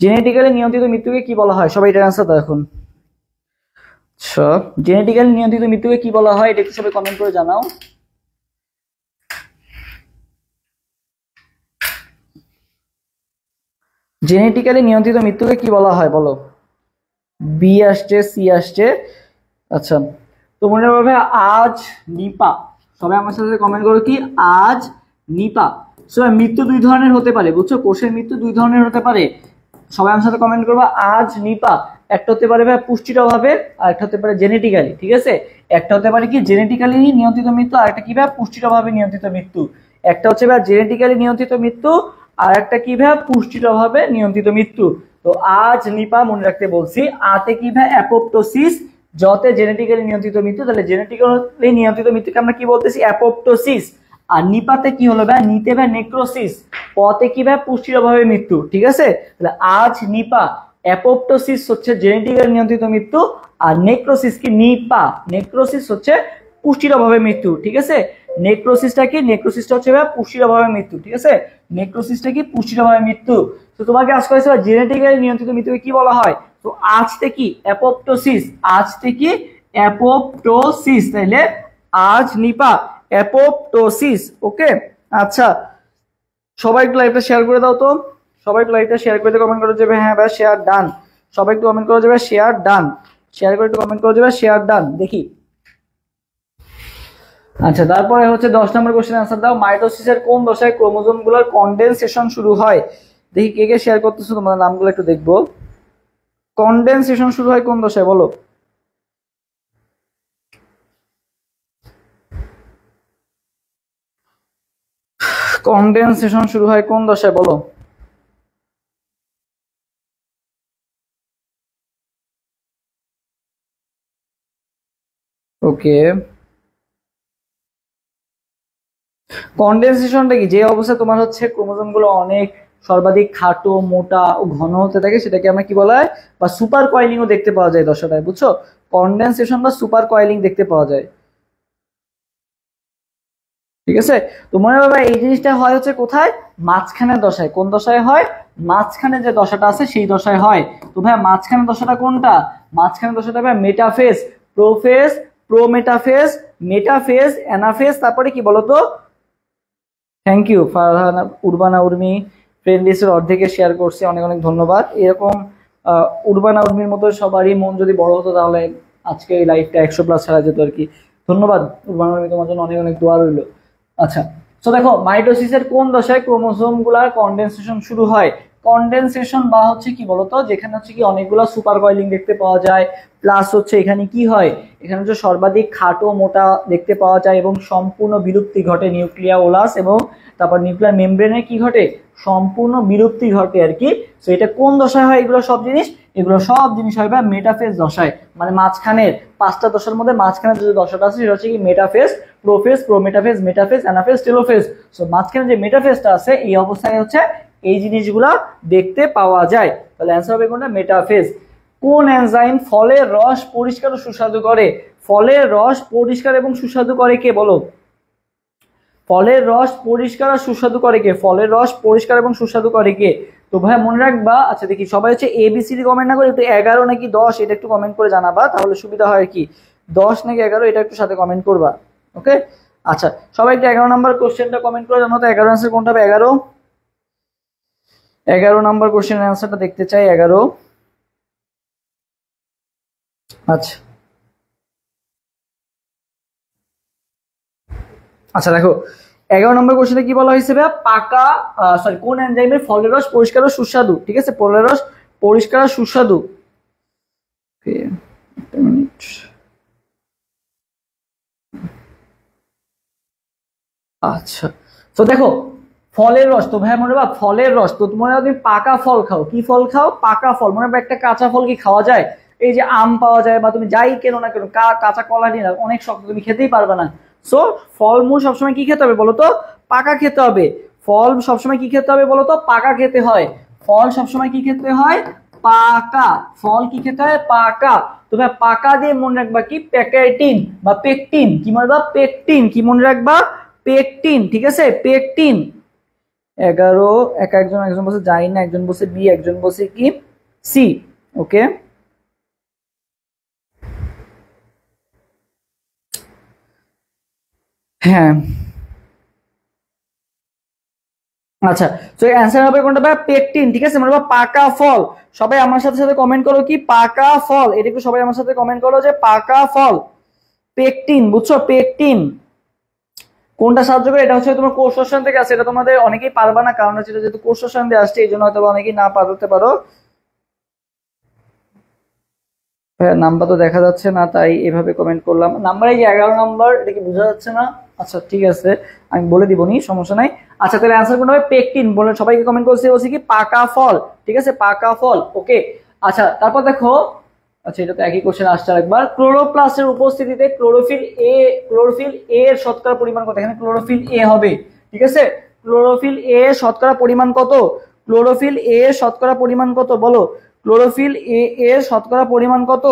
জেনেটিক্যালি নিয়ন্ত্রিত মৃত্যুকে কি বলা হয়, সবাই এটার অ্যান্সার দাও এখন। আচ্ছা, জেনেটিক্যালি নিয়ন্ত্রিত মৃত্যুকে কি বলা হয়, এটা একটু সবাই কমেন্ট করে জানাও। জেনেটিক্যালি নিয়ন্ত্রিত মৃত্যুকে কি বলা হয় বলো, বি আসছে, সি আসছে। আচ্ছা, তো মনে রাখবে আজ নিপা, সবাই আমার সাথে কমেন্ট করো কি আজ নিপা। সবাই মৃত্যু দুই ধরনের হতে পারে, বুঝছো, কোষের মৃত্যু দুই ধরনের হতে পারে, সবাই আমার সাথে কমেন্ট করবা আজ নিপা। একটা হতে পারে ভাই পুষ্টির অভাবে, আর একটা হতে পারে জেনেটিক্যালি। ঠিক আছে, একটা হতে পারে কি জেনেটিক্যালি নিয়ন্ত্রিত মৃত্যু, আর একটা কি ভাই পুষ্টির অভাবে নিয়ন্ত্রিত মৃত্যু। একটা হচ্ছে ভাই জেনেটিক্যালি নিয়ন্ত্রিত মৃত্যু, আর একটা কি ভাই পুষ্টির অভাবে নিয়ন্ত্রিত মৃত্যু। তো আজ নিপা মনে রাখতে বলছি, আতে কি ভাই অ্যাপোপ্টোসিস, যতে জেনেটিক্যালি নিয়ন্ত্রিত মৃত্যু, তাহলে জেনেটিক্যালি নিয়ন্ত্রিত মৃত্যুকে আমরা কি বলতেছি, অ্যাপোপ্টোসিস। আর নিপাতে কি হলো ভাই, নিতে ভাই নেক্রোসিস, পতে কি ভাই পুষ্টির অভাবে মৃত্যু। ঠিক আছে, তাহলে আজ নিপা, অ্যাপোপ্টোসিস হচ্ছে জেনেটিক্যালি নিয়ন্ত্রিত মৃত্যু, আর নেক্রোসিস কি নিপা, নেক্রোসিস হচ্ছে পুষ্টির অভাবে মৃত্যু। ঠিক আছে, নেক্রোসিসটা কি, নেক্রোসিসটা হচ্ছে ভাই পুষ্টির অভাবে মৃত্যু। ঠিক আছে, নেক্রোসিসটা কি পুষ্টির অভাবে মৃত্যু। তো তোমাকে আজকে হয়েছে জেনেটিক্যালি নিয়ন্ত্রিত মৃত্যুকে কি বলা হয়, তো আজতে কি অ্যাপোপ্টোসিস, আজতে কি অ্যাপোপ্টোসিস, তাইলে আজ নিপা অ্যাপোপ্টোসিস। ওকে, আচ্ছা, সবাই একটু লাইভটা শেয়ার করে দাও তো, সবাই একটু লাইভটা শেয়ার করে কমেন্ট করে যাবে হ্যাঁ ভাই শেয়ার ডান, সবাই একটু কমেন্ট করে যাবে শেয়ার ডান, শেয়ার করে একটু কমেন্ট করে যাবে শেয়ার ডান, দেখি। আচ্ছা, তারপরে হচ্ছে 10 নম্বর কোশ্চেন আনসার দাও, মাইটোসিসের কোন দশায় ক্রোমোজোম গুলোর কনডেনসেশন শুরু হয়, দেখি কে কে শেয়ার করতেছো, তোমাদের নামগুলো একটু দেখবো। কনডেনসেশন শুরু হয় কোন দশায় বলো, কনডেনসেশন শুরু হয় কোন দশায় বলো। ওকে, কনডেনসেশনটা কি, যে অবস্থায় তোমার হচ্ছে ক্রোমোজোম গুলো অনেক সর্বাধিক খাটো মোটা ও ঘন হতে থাকে সেটাকে আমরা কি বলা হয়, বা সুপার কয়েলিংও দেখতে পাওয়া যায় দশাটায়, বুঝছো, কনডেনসেশন বা সুপার কয়েলিং দেখতে পাওয়া যায়। ঠিক আছে, তো মনে রাখবে এই জিনিসটা হয় হচ্ছে কোথায়, মাঝখানের দশায়। কোন দশায় হয়, মাঝখানে যে দশাটা আছে সেই দশায় হয়। তো ভাই মাঝখানের দশাটা কোনটা, মাঝখানের দশাটা ভাই metaphase, prophase, prometaphase, metaphase, anaphase, তারপরে কি বলতো, thank you Farhana Urbana Urmi, friend লিস্টের অর্ধেকে শেয়ার করছে, অনেক অনেক ধন্যবাদ। এরকম উর্বানা উর্মির মতো সবারই মন যদি বড় হতো তাহলে আজকে এই লাইফটা 100+ ছাড়া যেত আর কি। ধন্যবাদ উর্বানা উর্মি, তোমার জন্য অনেক অনেক দোয়া রইল। আচ্ছা, তো দেখো মাইটোসিসের কোন দশায় ক্রোমোসোম গুলার কনডেনসেশন শুরু হয়, কনডেনসেশন বা হচ্ছে কি বলতো, যেখানে হচ্ছে কি অনেকগুলো সুপার কয়েলিং দেখতে পাওয়া যায়, প্লাস হচ্ছে এখানে কি হয়, এখানে হচ্ছে সর্বাধিক খাটো মোটা দেখতে পাওয়া যায় এবং সম্পূর্ণ বিলুপ্তি ঘটে নিউক্লিয়া ওলাস, এবং তারপর নিউক্লিয়ার মেমব্রেনে কি ঘটে, সম্পূর্ণ বিলুপ্তি ঘটে আর কি। তো এটা কোন দশায় হয়, এগুলো সব জিনিস, এগুলো সব জিনিস হয় বা মেটাফেজ দশায়, মানে মাঝখানের 5টা দশার মধ্যে মাঝখানে যে দশাটা আছে সেটা হচ্ছে কি metaphase, prophase, prometaphase, metaphase, anaphase, telophase. So মাঝখানে যে মেটাফেজটা আছে এই অবস্থায় হচ্ছে এই জিনিসগুলা দেখতে পাওয়া যায়। তাহলে অ্যান্সার হবে কোনটা, মেটাফেজ। কোন এনজাইম ফলের রস পরিষ্কার ও সুস্বাদু করে, ফলের রস পরিষ্কার এবং সুস্বাদু করে কে বলো, ফলের রস পরিষ্কার আর সুস্বাদু করে কে, ফলের রস পরিষ্কার এবং সুস্বাদু করে কে। তো ভাই মনে রাখবা, আচ্ছা দেখি সবাই হচ্ছে এবিসিডি কমেন্ট না করে একটু 11 নাকি 10 এটা একটু কমেন্ট করে জানাবা, তাহলে সুবিধা হয় কি, 10 নাকি 11 এটা একটু সাথে কমেন্ট করবা। ওকে, আচ্ছা, সবাই একটু 11 নম্বর কোশ্চেনটা কমেন্ট করে জানো তো, 11 অ্যান্সার কোনটা হবে, 11, 11 নম্বর কোশ্চেনের অ্যান্সারটা দেখতে চাই, 11। আচ্ছা, আচ্ছা দেখো 11 নম্বর কোশ্চেনে কি বলা হয়েছে ভাইয়া, পাকা, সরি, কোন এনজাইমের ফলের রস পরিষ্কার ও সুস্বাদু। ঠিক আছে, ফলের রস পরিষ্কার আর সুস্বাদু। Okay, একটা মিনিট। আচ্ছা, তো দেখো ফলের রস, তো ভাই মনে রাখবা ফলের রস, তো মনে রাখবা তুমি পাকা ফল খাও, কি ফল খাও? পাকা ফল। মনে রাখবা একটা কাঁচা ফল কি খাওয়া যায়? এই যে আম পাওয়া যায় বা তুমি যাই কেনো না কেন, কাঁচা কলা নিয়ে নাও, অনেক শক্ত, তুমি খেতেই পারবে না। সো ফলমূল সবসময় কি খেতে হবে বলো তো? পাকা খেতে হবে। ফল সবসময় কি খেতে হবে বলো তো? পাকা খেতে হয়। ফল সবসময় কি খেতে হয়? পাকা। ফল কি খেতে হয়? পাকা। তুমি পাকা দিয়ে মনে রাখবা কি? প্যাকেটিন বা পেকটিন। কি মনে রাখবা? পেকটিন। কি মনে রাখবা? পেকটিন। ঠিক আছে, পেকটিন। 11 একজন একজন বলছে যাই না, একজন বলছে বি, একজন বলছে কি সি। ওকে, হ্যাঁ আচ্ছা, তো অ্যান্সার হবে কোনটা ভাই? পেকটিন। ঠিক আছে, মানে পাকা ফল। সবাই আমার সাথে সাথে কমেন্ট করো কি পাকা ফল, এটা একটু সবাই আমার সাথে কমেন্ট করো যে পাকা ফল পেকটিন। বুঝছো? পেকটিন কোনটা সাহায্য করে? এটা হচ্ছে তোমার কোষ রসায়ন থেকে আছে, এটা তোমাদের অনেকেই পারবা না, কারণ হচ্ছে যেহেতু কোষ রসায়ন দিয়ে আসছে এই জন্য হয়তো অনেকেই না পারতে পারো। নাম্বার তো দেখা যাচ্ছে না, তাই এভাবে কমেন্ট করলাম। নাম্বার এই যে 11 নাম্বার, এটা কি বোঝা যাচ্ছে না? আচ্ছা ঠিক আছে, আমি বলে দিব নি, সমস্যা নাই। আচ্ছা তাহলে অ্যান্সার কোনটা হবে? পেকটিন। বলে সবাইকে কমেন্ট করছে, বলছি কি পাকা ফল। ঠিক আছে, পাকা ফল। ওকে, আচ্ছা তারপর দেখো, আচ্ছা এটা তো একই কোশ্চেন আসছে একবার। ক্লোরোপ্লাস্টের উপস্থিতিতে ক্লোরোফিল এ এর শতকরা পরিমাণ কত? এখানে ক্লোরোফিল এ হবে। ঠিক আছে, ক্লোরোফিল এ এর শতকরা পরিমাণ কত? ক্লোরোফিল এ এর শতকরা পরিমাণ কত বলো? ক্লোরোফিল এ এর শতকরা পরিমাণ কত?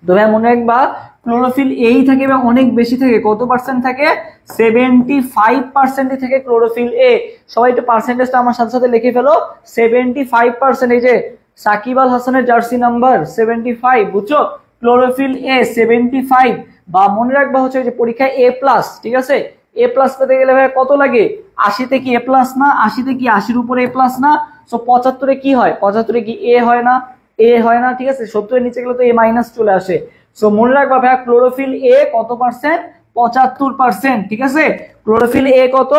তো ভাই মনে রাখবা ক্লোরোফিল এই থাকে বা অনেক বেশি থাকে। কত পার্সেন্ট থাকে? 75% থেকে ক্লোরোফিল এ। সবাই একটু পার্সেন্টেজটা আমার সাথে সাথে লিখে ফেলো। 75%। এই যে সাকিব আল হাসানের জার্সি নাম্বার 75, বুঝছো? Chlorophyll A 75। বা মনে রাখবা হচ্ছে যে পরীক্ষায় এ প্লাস, ঠিক আছে, এ প্লাস পেতে গেলে ভাই কত লাগে? 80-তে কি এ প্লাস না? 80-তে কি 80-র উপরে এ প্লাস না? সো 75-এ কি হয়? 75-এ কি এ হয় না? এ হয় না। ঠিক আছে, 70-এর নিচে গেলে তো এ মাইনাস চলে আসে। সো মনে রাখবা ভাইয়া ক্লোরোফিল এ কত পার্সেন্ট? 75%। ঠিক আছে, ক্লোরোফিল এ কত?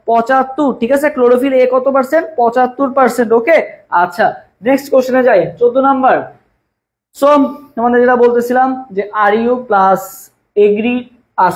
75। ঠিক আছে, ক্লোরোফিল এ কত পার্সেন্ট? 75%। ওকে, আচ্ছা নেক্সট কোশ্চেনে যাই, 14 নাম্বার। সো তোমাদের যেটা বলতেছিলাম যে R U plus agri,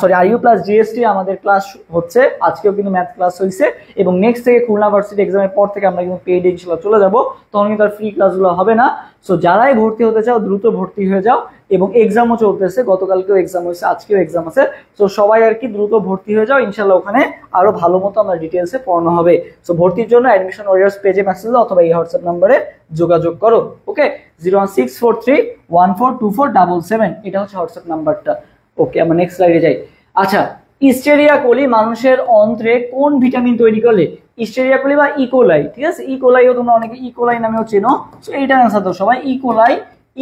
sorry R U plus GST আমাদের ক্লাস হচ্ছে, আজকেও কিন্তু ম্যাথ ক্লাস হয়েছে, এবং নেক্সট থেকে খুলনা ভার্সিটি এক্সামের পর থেকে আমরা কিন্তু পেইড ইনশাআল্লাহ চলে যাব, তখন কিন্তু আর ফ্রি ক্লাসগুলো হবে না। সো যারাই ভর্তি হতে চাও দ্রুত ভর্তি হয়ে যাও, এবং এক্সামও চলতেছে, গতকালকেও এক্সাম হয়েছে, আজকেও এক্সাম আছে। সো সবাই আর কি দ্রুত ভর্তি হয়ে যাও, ইনশাআল্লাহ ওখানে আরো ভালো মতো আমরা ডিটেলসে পড়ানো হবে। সো ভর্তির জন্য অ্যাডমিশন ওয়ারিয়ার্স পেজে মেসেজ দাও অথবা এই হোয়াটসঅ্যাপ নাম্বারে যোগাযোগ করো। ওকে, 01643142477, এটা হচ্ছে হোয়াটসঅ্যাপ নাম্বারটা। ওকে, আমরা নেক্সট স্লাইডে যাই। আচ্ছা, ইস্টেরিয়া কোলি মানুষের অন্ত্রে কোন ভিটামিন তৈরি করে? ইস্টেরিয়া কোলি বা ইকোলাই। ঠিক আছে, ইকোলাইও তোমরা অনেকে ইকোলাই নামেও চেনো। সো এইটা অ্যান্সার দাও সবাই। ইকোলাই,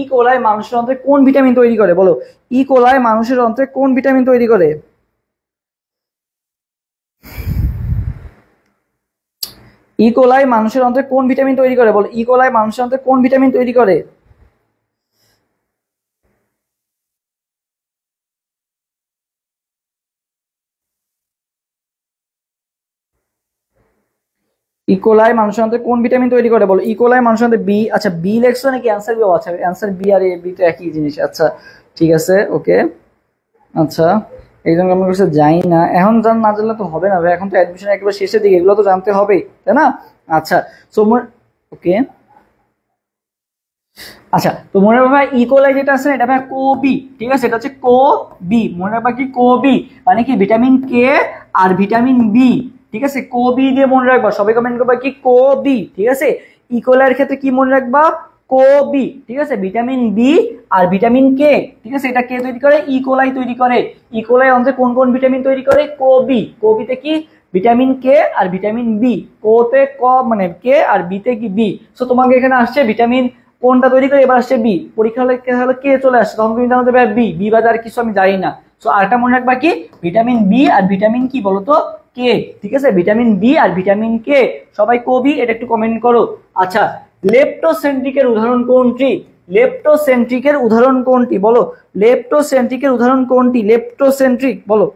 ইকোলাই মানুষের অন্ত্রে কোন ভিটামিন তৈরি করে বলো? ইকোলাই মানুষের অন্ত্রে কোন ভিটামিন তৈরি করে? ইকোলাই মানুষের অন্ত্রে কোন ভিটামিন তৈরি করে বলো? ইকোলাই মানুষের অন্ত্রে কোন ভিটামিন তৈরি করে? ইকোলাই মানুষের মধ্যে কোন ভিটামিন তৈরি করে বলো? ইকোলাই মানুষের মধ্যে বি। আচ্ছা বি লেখছো নাকি অ্যান্সার বি? আচ্ছা answer B R A B তো একই জিনিস। আচ্ছা ঠিক আছে, ওকে। আচ্ছা একজন কমেন্ট করছে যাই না, এখন না জানলে তো হবে না ভাই, এখন তো অ্যাডমিশন একেবারে শেষের দিকে, এগুলো তো জানতে হবেই, তাই না? আচ্ছা সো ওকে, আচ্ছা তো মনে রাখবা ইকোলাই যেটা আছে এটা ভাই কোবি। ঠিক আছে, এটা হচ্ছে কোবি। মনে রাখবা কি কোবি মানে কি? ভিটামিন কে আর ভিটামিন বি। ঠিক আছে, কোবি দিয়ে মনে রাখবা, সবাই কমেন্ট করবা কি কোবি। ঠিক আছে, ইকোলাইয়ের ক্ষেত্রে কি মনে রাখবা? কোবি। ঠিক আছে, ভিটামিন বি আর ভিটামিন কে। ঠিক আছে, এটা কে তৈরি করে? ইকোলাই তৈরি করে। ইকোলাই অন্তে কোন কোন ভিটামিন তৈরি করে? কোবি। কোবিতে কি? ভিটামিন কে আর ভিটামিন বি। কোতে ক মানে কে আর বিতে কি বি। সো তোমাকে এখানে আসছে ভিটামিন কোনটা তৈরি করে, এবার আসছে বি। পরীক্ষা হলে কে চলে আসছে, তখন তুমি জানো যে বি, বি বাদে আর কিছু আমি জানি না। সো আরেকটা মনে রাখবা কি? ভিটামিন বি আর ভিটামিন কি বলতো? কে। ঠিক আছে, ভিটামিন বি আর ভিটামিন কে। সবাই কবি, এটা একটু কমেন্ট করো। আচ্ছা, লেপ্টোসেন্ট্রিকের উদাহরণ কোনটি? লেপ্টোসেন্ট্রিকের উদাহরণ কোনটি বলো? লেপ্টোসেন্ট্রিকের উদাহরণ কোনটি? লেপ্টোসেন্ট্রিক বলো।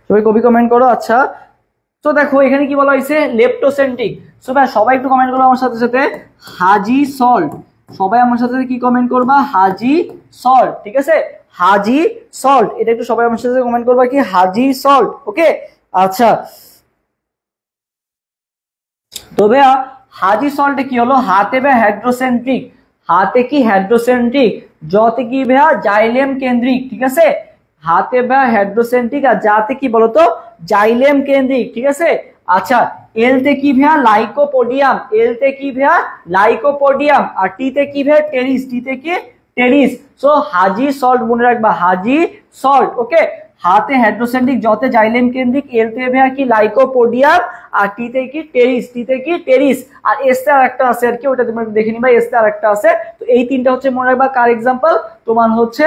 সবাই কবি কমেন্ট করো। আচ্ছা তো দেখো এখানে কি বলা হয়েছে? লেপ্টোসেন্ট্রিক। সো ভাই সবাই একটু কমেন্ট করো আমার সাথে সাথে হাজি সল্ট। সবাই আমার সাথে কি কমেন্ট করবা? হাজি সল্ট। ঠিক আছে, হাজি সল্ট, এটা একটু সবাই আমার সাথে কমেন্ট করবা কি হাজি সল্ট। ওকে আচ্ছা, তবে হাজি সল্টে কি হলো, হাতে ভাইয়া হাইড্রোসেন্ট্রিক, হাতে কি হাইড্রোসেন্ট্রিক, জতে কি ভাইয়া জাইলেম কেন্দ্রিক, ঠিক আছে, হাতে ভাইয়া হাইড্রোসেন্ট্রিক আর যাতে কি বলতো জাইলেম কেন্দ্রিক, ঠিক আছে। আচ্ছা, এলতে কি ভাইয়া লাইকোপোডিয়াম, এলতে কি ভাইয়া লাইকোপোডিয়াম, আর টিতে কি ভাইয়া টেরিস, টিতে কি টেরিস। সো হাজি সল্ট মনে রাখবা, হাজি সল্ট। ওকে, হাতে হাইড্রোসেন্ট্রিক, জতে জাইলেম কেন্দ্রিক, এলতে ভাইয়া কি লাইকোপোডিয়াম, আর টিতে কি টেরিস, টিতে কি টেরিস, আর এসতে আর একটা আছে আর কি, ওটা তোমরা দেখে নিবা, এসতে আর একটা আছে। তো এই তিনটা হচ্ছে মনে রাখবা কার এক্সাম্পল, তোমার হচ্ছে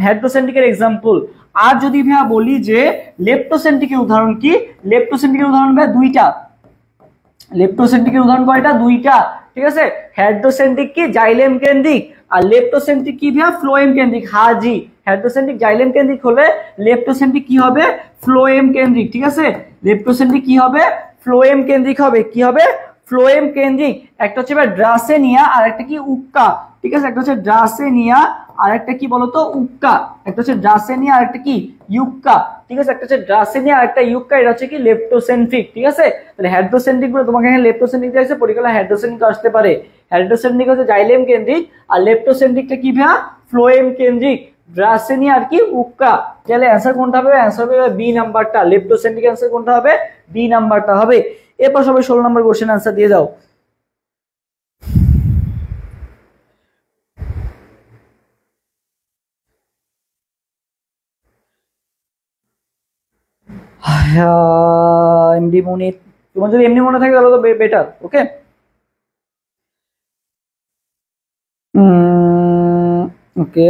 হাইড্রোসেন্ট্রিকের এক্সাম্পল। আর যদি ভাইয়া বলি যে লেপ্টোসেন্ট্রিকের উদাহরণ কি, লেপ্টোসেন্ট্রিকের উদাহরণ ভাইয়া দুইটা, লেপ্টোসেন্ট্রিকের উদাহরণ কয়টা, দুইটা, ঠিক আছে। হাইড্রোসেন্ট্রিক কি জাইলেম কেন্দ্রিক, আর লেপ্টোসেন্ট্রিক কি ভাইয়া ফ্লোয়েম কেন্দ্রিক। হাজি হাইড্রোসেন্ট্রিক জাইলেম কেন্দ্রিক হলে লেপ্টোসেন্ট্রিক কি হবে, ফ্লোয়েম কেন্দ্রিক, ঠিক আছে। লেপ্টোসেন্ট্রিক কি হবে, ফ্লোয়েম কেন্দ্রিক হবে, কি হবে, ফ্লোয়েম কেন্দ্রিক। একটা হচ্ছে ড্রাসেনিয়া আর একটা কি উক্কা, ঠিক আছে, একটা হচ্ছে ড্রাসেনিয়া আর একটা কি বলতো উক্কা, একটা হচ্ছে ড্রাসেনিয়া আর একটা কি ইউক্কা, ঠিক আছে, একটা হচ্ছে ড্রাসেনিয়া আর একটা ইউক্কা, এটা হচ্ছে কি লেপ্টোসেন্ট্রিক, ঠিক আছে। তাহলে হাইড্রোসেন্ট্রিক গুলো তোমাকে এখানে লেপ্টোসেন্ট্রিক দিয়েছে, পরীক্ষায় হাইড্রোসেন্ট্রিক আসতে পারে। হাইড্রোসেন্ট্রিক হচ্ছে জাইলেম কেন্দ্রিক, আর লেপ্টোসেন্ট্রিকটা কি ভাইয়া ফ্লোয়েম কেন্দ্রিক, ড্রাসেনিয়া আর কি উক্কা। তাহলে অ্যান্সার কোনটা হবে, অ্যান্সার হবে বি নাম্বারটা, লেপ্টোসেন্ট্রিক অ্যান্সার কোনটা হবে, বি নাম্বারটা হবে। এরপর সবাই 16 নম্বর কোশ্চেন অ্যান্সার দিয়ে দাও। এমডি মনে, তোমার যদি এমনি মনে থাকে তাহলে তো বেটার। ওকে, ওকে,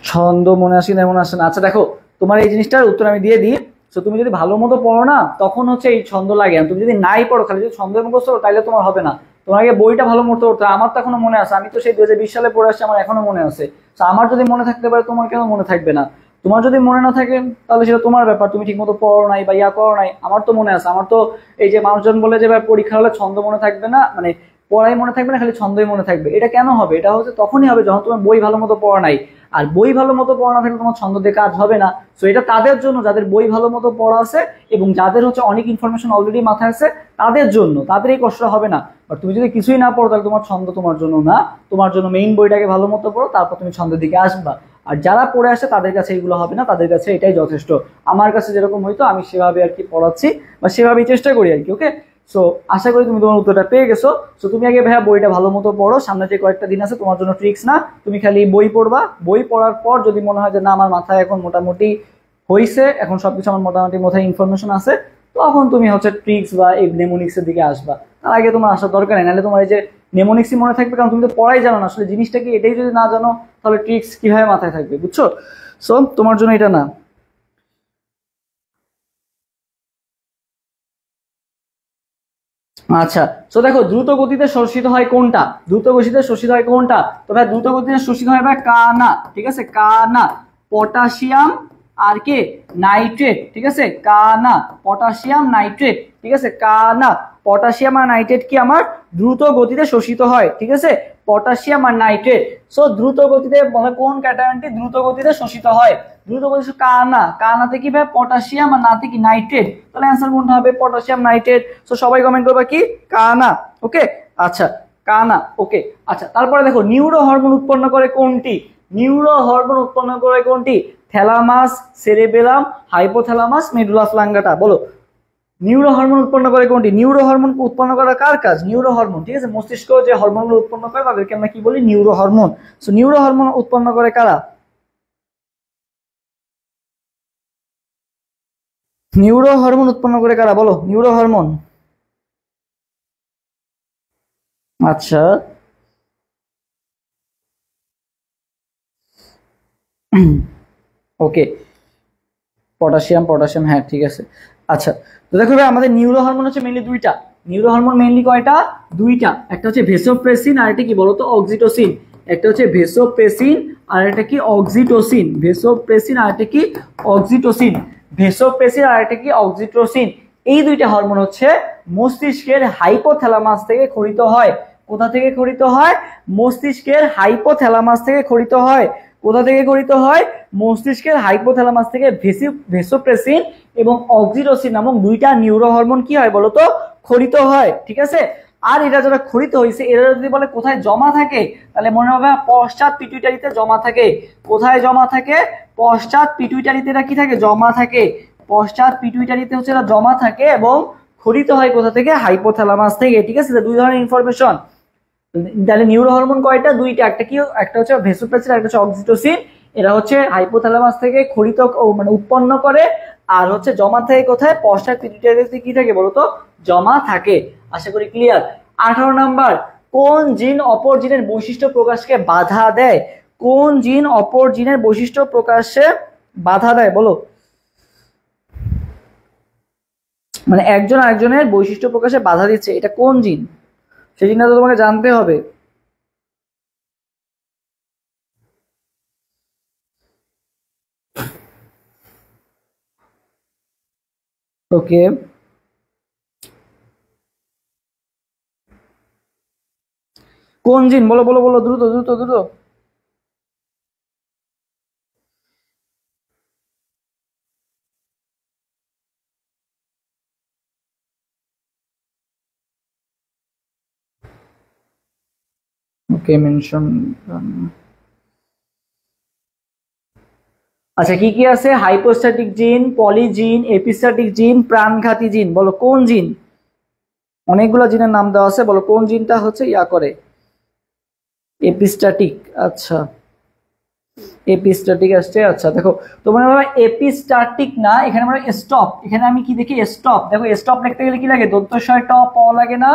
ছন্দ মনে আসে না, মনে আসে না। আচ্ছা দেখো, তোমার এই জিনিসটার উত্তর আমি দিয়ে দিই। তো তুমি যদি ভালো মতো পড়ো না তখন হচ্ছে এই ছন্দ লাগে, তুমি যদি নাই পড়ো খালি যদি ছন্দ মুখস্থ করো তাহলে তোমার হবে না। তোমার আগে বইটা ভালো মতো পড়তে হয়। আমার তো এখনো মনে আছে, আমি তো সেই 2020 সালে পড়ে আসছি, আমার এখনো মনে আছে। তো আমার যদি মনে থাকতে পারে তোমার কেন মনে থাকবে না? তোমার যদি মনে না থাকে তাহলে সেটা তোমার ব্যাপার, তুমি ঠিক মতো পড়ো নাই বা ইয়া করো নাই। আমার তো মনে আছে, আমার তো এই যে মানুষজন বলে যে ভাই পরীক্ষা হলে ছন্দ মনে থাকবে না, মানে পড়াই মনে থাকবে না, খালি ছন্দই মনে থাকবে। এটা কেন হবে? এটা হচ্ছে তখনই হবে যখন তোমার বই ভালো মতো পড়া নাই। আর বই ভালো মতো পড়া না থাকলে তোমার ছন্দ দিয়ে কাজ হবে না। সো এটা তাদের জন্য যাদের বই ভালো মতো পড়া আছে এবং যাদের হচ্ছে অনেক ইনফরমেশন অলরেডি মাথায় আছে, তাদের জন্য, তাদের এই কষ্টটা হবে না। আর তুমি যদি কিছুই না পড়ো তাহলে তোমার ছন্দ তোমার জন্য না, তোমার জন্য মেইন বইটাকে ভালো মতো পড়ো, তারপর তুমি ছন্দের দিকে আসবা। আর যারা পড়ে আসে তাদের কাছে এগুলো হবে না, তাদের কাছে এটাই যথেষ্ট। আমার কাছে যেরকম হয়তো আমি সেভাবে আর কি পড়াচ্ছি বা সেভাবেই চেষ্টা করি আর কি। ওকে, সো আশা করি তুমি তোমার উত্তরটা পেয়ে গেছো। সো তুমি আগে ভাইয়া বইটা ভালো মতো পড়ো, সামনে যে কয়েকটা দিন আছে তোমার জন্য ট্রিক্স না, তুমি খালি বই পড়বা। বই পড়ার পর যদি মনে হয় যে না আমার মাথায় এখন মোটামুটি হয়েছে, এখন সবকিছু আমার মোটামুটি মাথায় ইনফরমেশন আছে, তখন তুমি হচ্ছে ট্রিক্স বা এই নেমোনিক্স এর দিকে আসবা। তার আগে তোমার আসার দরকার নেই, নাহলে তোমার এই যে নেমোনিক্সই মনে থাকবে, কারণ তুমি তো পড়াই জানো না আসলে জিনিসটা কি। এটাই যদি না জানো তাহলে ট্রিক্স কিভাবে মাথায় থাকবে, বুঝছো? সো তোমার জন্য এটা না। আচ্ছা, তো দেখো দ্রুত গতিতে শোষিত হয় কোনটা, দ্রুত গতিতে শোষিত হয় কোনটা? তো ভাই দ্রুত গতিতে শোষিত হয় ভাই কানা, ঠিক আছে, কানা, পটাশিয়াম আর কে নাইট্রেট, ঠিক আছে, কানা পটাশিয়াম নাইট্রেট, ঠিক আছে, কানা পটাশিয়াম আর নাইট্রেট কি আমার দ্রুত গতিতে শোষিত হয়, ঠিক আছে, পটাশিয়াম আর নাইট্রেট। সো দ্রুত গতিতে বলে কোন ক্যাটায়নটি দ্রুত গতিতে শোষিত হয়? দ্রুত গতিতে কানা, কানাতে কি ভাই পটাশিয়াম আর নাতে কি নাইট্রেট, তাহলে অ্যান্সার কোনটা হবে? Potassium nitrate. সো সবাই কমেন্ট করবা কি কানা। ওকে, আচ্ছা কানা। ওকে, আচ্ছা তারপরে দেখো নিউরো হরমোন উৎপন্ন করে কোনটি? নিউরো হরমোন উৎপন্ন করে কোনটি? Thalamus, cerebellum, hypothalamus, medulla oblongata. বলো নিউরো হরমোন উৎপন্ন করে কোনটি? নিউরো হরমোন উৎপন্ন করা কার কাজ? নিউরো হরমোন, ঠিক আছে, মস্তিষ্ক যে হরমোনগুলো উৎপন্ন করে তাদেরকে আমরা কি বলি? Neuro hormone. So neuro hormone উৎপন্ন করে কারা? নিউরো হরমোন উৎপন্ন করে কারা? বলো নিউরো হরমোন। আচ্ছা, ওকে, পটাশিয়াম, পটাশিয়াম, হ্যাঁ ঠিক আছে। আচ্ছা, তো দেখো ভাই আমাদের নিউরো হরমোন হচ্ছে মেইনলি দুইটা। নিউরো হরমোন মেইনলি কয়টা? দুইটা। একটা হচ্ছে ভেসোপ্রেসিন আর একটা কি বলতো অক্সিটোসিন। একটা হচ্ছে ভেসোপ্রেসিন আর একটা কি অক্সিটোসিন। ভেসোপ্রেসিন আর একটা কি অক্সিটোসিন। ভেসোপ্রেসিন আর একটা কি অক্সিটোসিন। এই দুইটা হরমোন হচ্ছে মস্তিষ্কের হাইপোথ্যালামাস থেকে ক্ষরিত হয়। কোথা থেকে ক্ষরিত হয়? মস্তিষ্কের হাইপোথ্যালামাস থেকে ক্ষরিত হয়। কোথা থেকে ক্ষরিত হয়? মস্তিষ্কের হাইপোথ্যালামাস থেকে ভেসোপ্রেসিন এবং অক্সিটোসিন নামক দুইটা নিউরো হরমোন কি হয় বলতো? ক্ষরিত হয়। ঠিক আছে, আর এটা যারা ক্ষরিত হয়েছে এরা যদি বলে কোথায় জমা থাকে, তাহলে মনে হবে পশ্চাৎ পিটুইটারিতে জমা থাকে। কোথায় জমা থাকে? পশ্চাৎ পিটুইটারিতে এরা কি থাকে? জমা থাকে। পশ্চাৎ পিটুইটারিতে হচ্ছে এরা জমা থাকে এবং ক্ষরিত হয় কোথা থেকে? হাইপোথ্যালামাস থেকে। ঠিক আছে, দুই ধরনের ইনফরমেশন। তাহলে নিউরো হরমোন কয়টা? দুইটা। একটা কি? একটা হচ্ছে ভেসোপ্রেসিন, একটা হচ্ছে অক্সিটোসিন। এরা হচ্ছে হাইপোথ্যালামাস থেকে ক্ষরিত মানে উৎপন্ন করে, আর হচ্ছে জমা থাকে কোথায়? পশ্চাৎ পিটুইটারিতে কি থাকে বলতো? জমা থাকে। আশা করি ক্লিয়ার। 18 নাম্বার, কোন জিন অপর জিনের বৈশিষ্ট্য প্রকাশকে বাধা দেয়? কোন জিন অপর জিনের বৈশিষ্ট্য প্রকাশে বাধা দেয় বলো? মানে একজন আরেকজনের বৈশিষ্ট্য প্রকাশে বাধা দিচ্ছে, এটা কোন জিন? সেই জিনটা তো তোমাকে জানতে হবে। ওকে, কোন জিন? বলো বলো বলো, দ্রুত দ্রুত দ্রুত। ওকে, মেনশন। আচ্ছা, কি কি আছে? হাইপোস্ট্যাটিক জিন, পলিজিন, এপিস্ট্যাটিক জিন, প্রাণঘাতী জিন। বলো কোন জিন? অনেকগুলো জিনের নাম দেওয়া আছে, বলো কোন জিনটা হচ্ছে ইয়া করে? এপিস্ট্যাটিক। আচ্ছা, এপিস্ট্যাটিক আসছে। আচ্ছা দেখো, তোমার এপিস্ট্যাটিক না, এখানে আমরা স্টপ, এখানে আমি কি দেখি? স্টপ। দেখো স্টপ লিখতে গেলে কি লাগে? দন্তস্বয় ট প লাগে না?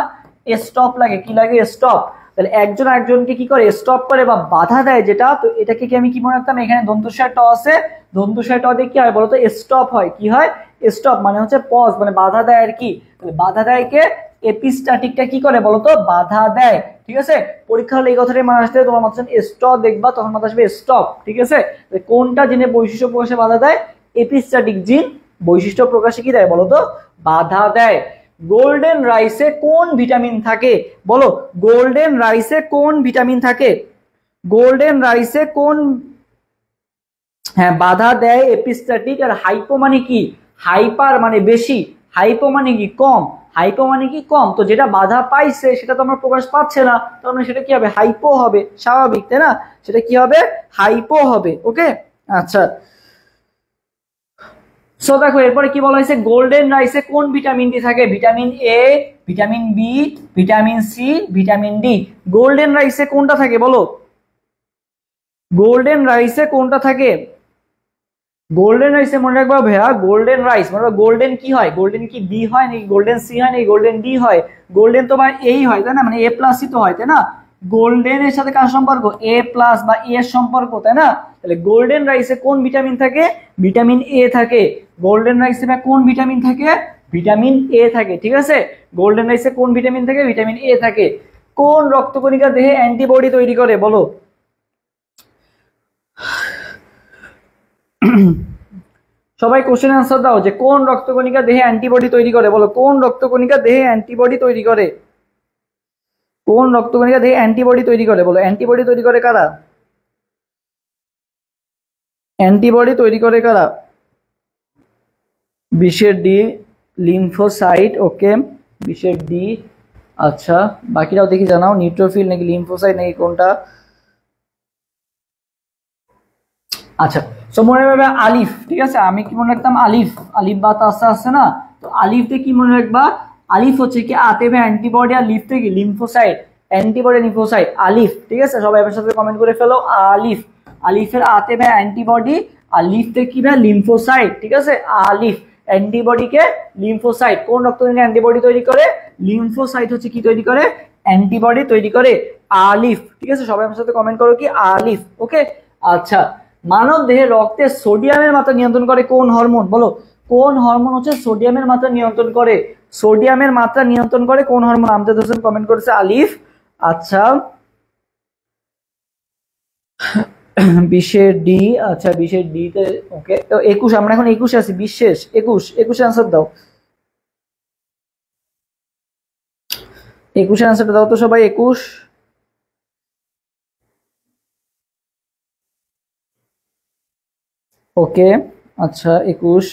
স্টপ লাগে। কি লাগে? স্টপ। তাহলে একজন আরেকজনকে কি করে? স্টপ করে বা বাধা দেয় যেটা, তো এটাকে কি আমি কি মনে রাখতাম? এখানে দন্তস্বয় ট আছে, দন্তস্বয় ট দিয়ে কি হয় বলতো? স্টপ হয়। কি হয়? স্টপ মানে হচ্ছে পজ, মানে বাধা দেয় আর কি। তাহলে বাধা দেয় কে? এপিস্ট্যাটিকটা কি করে বলতো? বাধা দেয়। ঠিক আছে, পরীক্ষা হলে এই কথাটাই মনে আসতে, তোমার মাথায় স্টপ দেখবা তখন মাথায় আসবে স্টপ। ঠিক আছে, কোনটা জিনের বৈশিষ্ট্য প্রকাশে বাধা দেয়? এপিস্ট্যাটিক জিন বৈশিষ্ট্য প্রকাশে কি দেয় বলতো? বাধা দেয়। গোল্ডেন রাইসে কোন ভিটামিন থাকে বলো? গোল্ডেন রাইসে কোন ভিটামিন থাকে? গোল্ডেন রাইসে কোন? হ্যাঁ, বাধা দেয় এপিস্ট্যাটিক। আর হাইপো মানে কি? হাইপার মানে বেশি, হাইপো মানে কি? কম। হাইপো মানে কি? কম। তো যেটা বাধা পাইছে সেটা তো আমরা প্রকাশ পাচ্ছে না, তার মানে সেটা কি হবে? হাইপো হবে। স্বাভাবিক, তাই না? সেটা কি হবে? হাইপো হবে। ওকে, আচ্ছা। সো দেখো এরপরে কি বলা হয়েছে? গোল্ডেন রাইসে কোন ভিটামিনটি থাকে? Vitamin A, vitamin B, vitamin C, vitamin D. Golden রাইসে কোনটা থাকে বলো? গোল্ডেন রাইসে কোনটা থাকে? গোল্ডেন রাইসে মনে রাখবা ভাইয়া, গোল্ডেন রাইস মানে গোল্ডেন কি হয়? গোল্ডেন কি বি হয় নাকি গোল্ডেন সি হয় নাকি গোল্ডেন ডি হয়? গোল্ডেন তো ভাই এই হয়, তাই না? মানে এ প্লাসই তো হয়, তাই না? গোল্ডেন এর সাথে কার সম্পর্ক? এ প্লাস বা এ এর সম্পর্ক, তাই না? তাহলে গোল্ডেন রাইসে কোন ভিটামিন থাকে? ভিটামিন এ থাকে। গোল্ডেন রাইসে কোন ভিটামিন থাকে? ভিটামিন এ থাকে। ঠিক আছে, গোল্ডেন রাইসে কোন ভিটামিন থাকে? ভিটামিন এ থাকে। কোন রক্তকণিকা দেহে অ্যান্টিবডি তৈরি করে বলো? সবাই কোশ্চেন আনসার দাও যে কোন রক্তকণিকা দেহে অ্যান্টিবডি তৈরি করে বলো? কোন রক্তকণিকা দেহে অ্যান্টিবডি তৈরি করে? কোন রক্তকণিকা দেহে অ্যান্টিবডি তৈরি করে বলো? অ্যান্টিবডি তৈরি করে কারা? অ্যান্টিবডি তৈরি করে কারা? বিশের ডি, লিম্ফোসাইট। ওকে, বিশের ডি। আচ্ছা, বাকিরাও দেখি জানাও, নিউট্রোফিল নাকি লিম্ফোসাইট নাকি কোনটা? আচ্ছা, সো মনে রাখবে আলিফ। ঠিক আছে, আমি কি মনে রাখতাম? আলিফ। আলিফ বা তাসা আছে না, তো আলিফে কি মনে রাখবা? আলিফ হচ্ছে কি? আতেবে অ্যান্টিবডি, আর লিফতে কি? লিম্ফোসাইট। অ্যান্টিবডি লিম্ফোসাইট আলিফ। ঠিক আছে, সবাই আমার সাথে কমেন্ট করে ফেলো আলিফ। আলিফের আতেবে অ্যান্টিবডি আর লিফতে কি ভাই? লিম্ফোসাইট। ঠিক আছে, আলিফ অ্যান্টিবডিকে লিম্ফোসাইট। কোন রক্তকণিকা অ্যান্টিবডি তৈরি করে? লিম্ফোসাইট হচ্ছে কি তৈরি করে? অ্যান্টিবডি তৈরি করে। আলিফ। ঠিক আছে, সবাই আমার সাথে কমেন্ট করো কি? আলিফ। ওকে, আচ্ছা। মানব দেহে রক্তে সোডিয়ামের মাত্রা নিয়ন্ত্রণ করে কোন হরমোন বলো? কোন হরমোন হচ্ছে সোডিয়ামের মাত্রা নিয়ন্ত্রণ করে? সোডিয়ামের মাত্রা নিয়ন্ত্রণ করে কোন হরমোন? আমজাদ হোসেন কমেন্ট করেছে আলিফ। আচ্ছা, বিশের ডি। আচ্ছা, বিশের ডি তে। ওকে, তো 21, আমরা এখন 21 আছি, বিশেষ 21। 21 আনসার দাও। 21 অ্যান্সারটা দাও তো সবাই, 21। ওকে, আচ্ছা 21।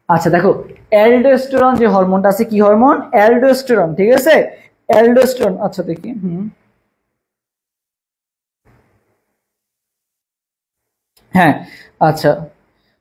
আচ্ছা দেখো, অ্যালডোস্টেরন যে হরমোনটা আছে, কি হরমোন? অ্যালডোস্টেরন, ঠিক আছে, অ্যালডোস্টেরন। আচ্ছা দেখি, হ্যাঁ, আচ্ছা।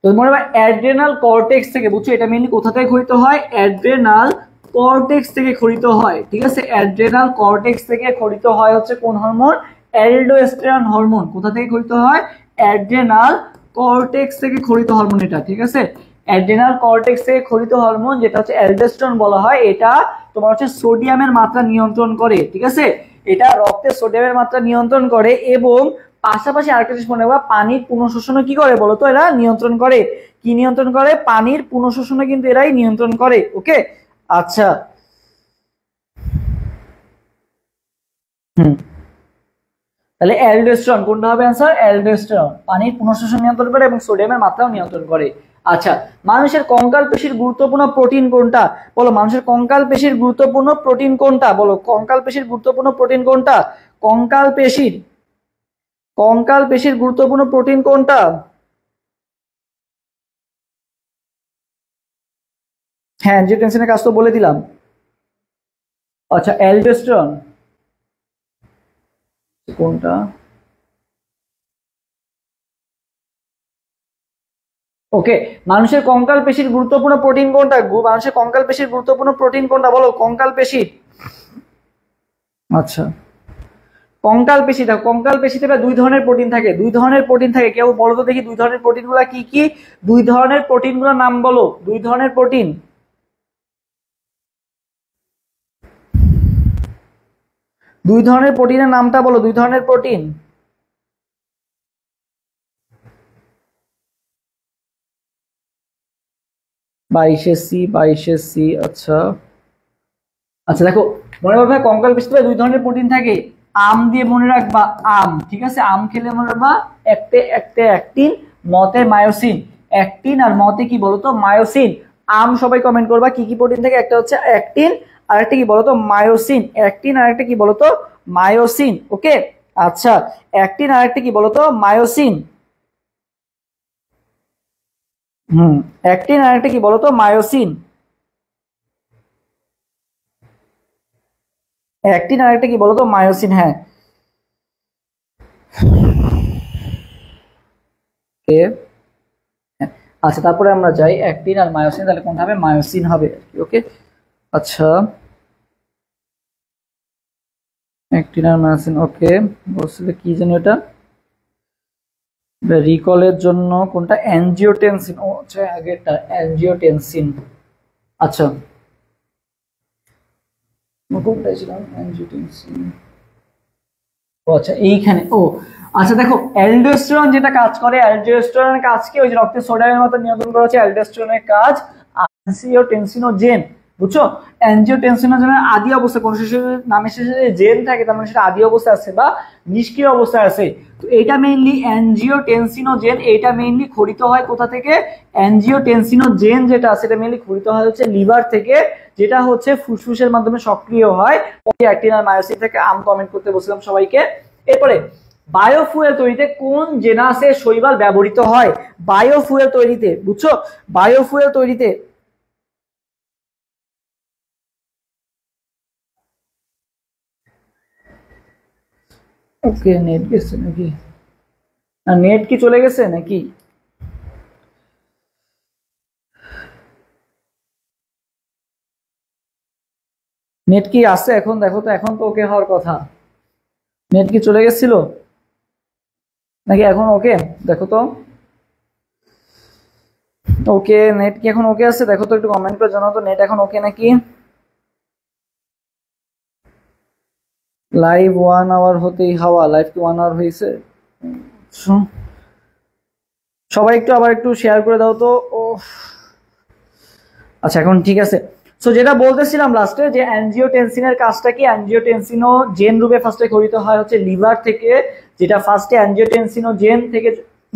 তো মনে হয় অ্যাড্রেনাল কর্টেক্স থেকে, বুঝছো এটা মেইনলি কোথা থেকে খরিত হয়? অ্যাড্রেনাল কর্টেক্স থেকে খরিত হয়, ঠিক আছে, অ্যাড্রেনাল কর্টেক্স থেকে খরিত হয় হচ্ছে কোন হরমোন? Aldosterone hormone. কোথা থেকে খরিত হয়? অ্যাড্রেনাল কর্টেক্স থেকে খরিত হরমোন এটা, ঠিক আছে, অ্যাড্রেনাল কর্টেক্স থেকে খরিত হরমোন যেটা হচ্ছে অ্যালডোস্টেরন বলা হয়। এটা তোমার হচ্ছে সোডিয়ামের মাত্রা নিয়ন্ত্রণ করে, ঠিক আছে, এটা রক্তে সোডিয়ামের মাত্রা নিয়ন্ত্রণ করে এবং পাশাপাশি আরেকটা জিনিস মনে রাখবা, পানির পুনঃশোষণও কি করে বলতো? এরা নিয়ন্ত্রণ করে। কি নিয়ন্ত্রণ করে? পানির পুনঃশোষণও কিন্তু এরাই নিয়ন্ত্রণ করে। ওকে, আচ্ছা, তাহলে অ্যালডোস্টেরন কোনটা হবে অ্যান্সার? অ্যালডোস্টেরন পানির পুনঃশোষণ নিয়ন্ত্রণ করে এবং সোডিয়ামের মাত্রাও নিয়ন্ত্রণ করে। আচ্ছা, মানুষের কঙ্কাল পেশির গুরুত্বপূর্ণ প্রোটিন কোনটা? বলো, মানুষের কঙ্কাল পেশির গুরুত্বপূর্ণ প্রোটিন কোনটা? বলো, কঙ্কাল পেশির গুরুত্বপূর্ণ প্রোটিন কোনটা? কঙ্কাল পেশির, কঙ্কাল পেশির গুরুত্বপূর্ণ প্রোটিন কোনটা? হ্যাঁ, অ্যাঞ্জিওটেনসিনের কাজ তো বলে দিলাম। আচ্ছা, অ্যালডোস্টেরন কোনটা? ওকে, মানুষের কঙ্কাল পেশির গুরুত্বপূর্ণ প্রোটিন কোনটা? মানুষের কঙ্কাল পেশির গুরুত্বপূর্ণ প্রোটিন কোনটা? বলো, কঙ্কাল পেশির। আচ্ছা, কঙ্কাল পেশি, দেখো কঙ্কাল পেশিতে দুই ধরনের প্রোটিন থাকে, দুই ধরনের প্রোটিন থাকে। কেউ বলো তো দেখি দুই ধরনের প্রোটিন গুলা কি কি? দুই ধরনের প্রোটিন গুলোর নাম বলো, দুই ধরনের প্রোটিন, দুই ধরনের প্রোটিনের নামটা বলো, দুই ধরনের প্রোটিন। 22 C, 22 C. আচ্ছা, আচ্ছা দেখো, মনে রাখবা কঙ্কাল পেশিতে দুই ধরনের প্রোটিন থাকে। আম দিয়ে মনে রাখবা, আম, ঠিক আছে, আম খেলে মনে রাখবা একটে একটে অ্যাক্টিন, মতে মায়োসিন। অ্যাক্টিন আর মতে কি বলতো? মায়োসিন। আম সবাই কমেন্ট করবা কি কি প্রোটিন থাকে। একটা হচ্ছে অ্যাক্টিন আর একটা কি বলতো? মায়োসিন। অ্যাক্টিন আর একটা কি বলতো? মায়োসিন। ওকে, আচ্ছা, অ্যাক্টিন আর একটা কি বলতো? মায়োসিন। অ্যাক্টিন আর একটা কি বলতো? মায়োসিন। অ্যাক্টিন আর একটা কি বলতো? মায়োসিন। হ্যাঁ, এ, আচ্ছা, তারপরে আমরা যাই অ্যাক্টিন আর মায়োসিন, তাহলে কোনটা হবে? মায়োসিন হবে। ওকে, আচ্ছা, অ্যাক্টিন আর মায়োসিন। ওকে, বলছিল কি জানি ওটা, রিকলের জন্য কোনটা? অ্যানজিওটেনসিন। ও আচ্ছা, আগেরটা অ্যানজিওটেনসিন। আচ্ছা, কোনটায় ছিলাম? অ্যানজিওটেনসিন। ও আচ্ছা, এইখানে। ও আচ্ছা, দেখো অ্যালডোস্টেরন যেটা কাজ করে, অ্যালডোস্টেরনের কাজ কি? ওই যে রক্তে সোডিয়ামের মতো নিয়ন্ত্রণ করা হচ্ছে অ্যালডোস্টেরনের কাজ। অ্যানজিওটেনসিনোজেন, বুঝছো, অ্যানজিওটেনসিনোজেনের আদি অবস্থা কোন শেষে নামের শেষে যে জেন থাকে তার মানে সেটা আদি অবস্থায় আছে বা নিষ্ক্রিয় অবস্থায় আছে। তো এটা মেইনলি অ্যানজিওটেনসিনোজেন, এটা মেইনলি খরিত হয় কোথা থেকে? অ্যানজিওটেনসিনোজেন যেটা আছে এটা মেইনলি খরিত হয় হচ্ছে লিভার থেকে, যেটা হচ্ছে ফুসফুসের মাধ্যমে সক্রিয় হয়। অ্যাক্টিন আর মায়োসিন থেকে। আম কমেন্ট করতে বলছিলাম সবাইকে। এরপরে বায়োফুয়েল তৈরিতে কোন জেনাসের শৈবাল ব্যবহৃত হয়? বায়োফুয়েল তৈরিতে, বুঝছো, বায়োফুয়েল তৈরিতে। ওকে, নেট গেছে নাকি? নেট কি চলে গেছে নাকি? নেট কি আছে এখন? দেখো তো, এখন তো ওকে হওয়ার কথা। নেট কি চলে গেছিল নাকি এখন ওকে? দেখো তো, ওকে, নেট কি এখন ওকে আছে? দেখো তো, একটু কমেন্ট করে জানাও তো নেট এখন ওকে নাকি। লাইভ 1 আওয়ার হতেই হাওয়া, লাইভ কি 1 আওয়ার হয়েছে? সবাই একটু আবার একটু শেয়ার করে দাও তো। ও আচ্ছা, এখন ঠিক আছে। সো যেটা বলতেছিলাম লাস্টে, যে অ্যানজিওটেনসিনের কাজটা কি? অ্যানজিওটেনসিনো জেন রূপে ফার্স্টে খরিত হয় হচ্ছে লিভার থেকে, যেটা ফার্স্টে অ্যানজিওটেনসিনো জেন থেকে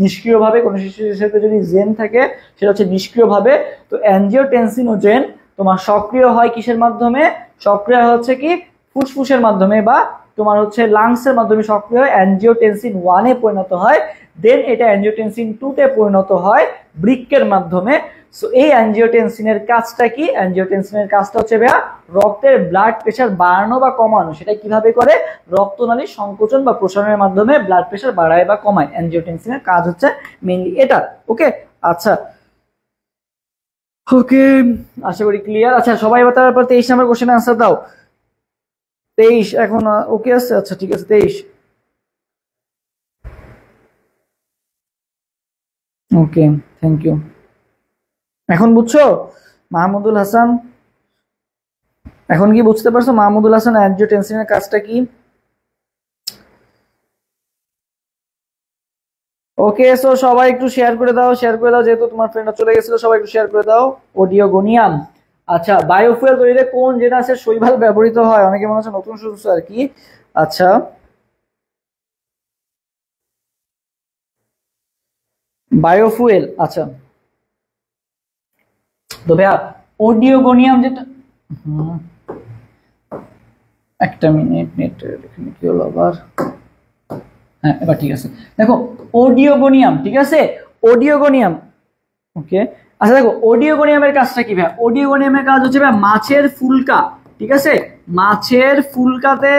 নিষ্ক্রিয়ভাবে, কোনো শিশুর সাথে যদি জেন থাকে সেটা হচ্ছে নিষ্ক্রিয়ভাবে। তো অ্যানজিওটেনসিনো জেন তোমার সক্রিয় হয় কিসের মাধ্যমে? সক্রিয় হচ্ছে কি ফুসফুসের মাধ্যমে বা তোমার হচ্ছে লাংসের মাধ্যমে সক্রিয় হয়, অ্যানজিওটেনসিন 1 এ পরিণত হয়, দেন এটা অ্যানজিওটেনসিন 2 তে পরিণত হয় বৃক্কের মাধ্যমে। সো এই অ্যানজিওটেনসিনের কাজটা কি? অ্যানজিওটেনসিনের কাজটা হচ্ছে ভাইয়া রক্তের ব্লাড প্রেশার বাড়ানো বা কমানো। সেটা কিভাবে করে? রক্তনালীর সংকোচন বা প্রসারণের মাধ্যমে ব্লাড প্রেশার বাড়ায় বা কমায়। অ্যানজিওটেনসিনের কাজ হচ্ছে মেইনলি এটা। ওকে, আচ্ছা ওকে, আশা করি ক্লিয়ার। আচ্ছা সবাই এবার তারপর 23 নম্বর কোশ্চেন আনসার দাও। 23 এখন ওকে আছে? আচ্ছা ঠিক আছে 23। ওকে, থ্যাংক ইউ। এখন বুঝছো মাহমুদুল হাসান? এখন কি বুঝতে পারছো মাহমুদুল হাসান অ্যানজিওটেনসিনের কাজটা কি? ওকে, সো সবাই একটু শেয়ার করে দাও, শেয়ার করে দাও, যেহেতু তোমার ফ্রেন্ডরা চলে গেছিল সবাই একটু শেয়ার করে দাও। ওডিওগোনিয়াম। আচ্ছা, বায়োফুয়েল তৈরিতে কোন জেনাসের শৈবাল ব্যবহৃত হয়? অনেকে মনে হচ্ছে নতুন শুনছো আর কি। আচ্ছা, বায়োফুয়েল। আচ্ছা তো ভাইয়া ওডিওগোনিয়াম যেটা, একটা মিনিট, নেট এখানে কি হলো আবার? হ্যাঁ এবার ঠিক আছে। দেখো ওডিওগোনিয়াম, ঠিক আছে, ওডিওগোনিয়াম। ওকে, আচ্ছা দেখো ওডিওগোনিয়ামের কাজটা কি ভাই? ওডিওগোনিয়ামের কাজ হচ্ছে ভাই মাছের ফুলকা, ঠিক আছে, মাছের ফুলকাতে,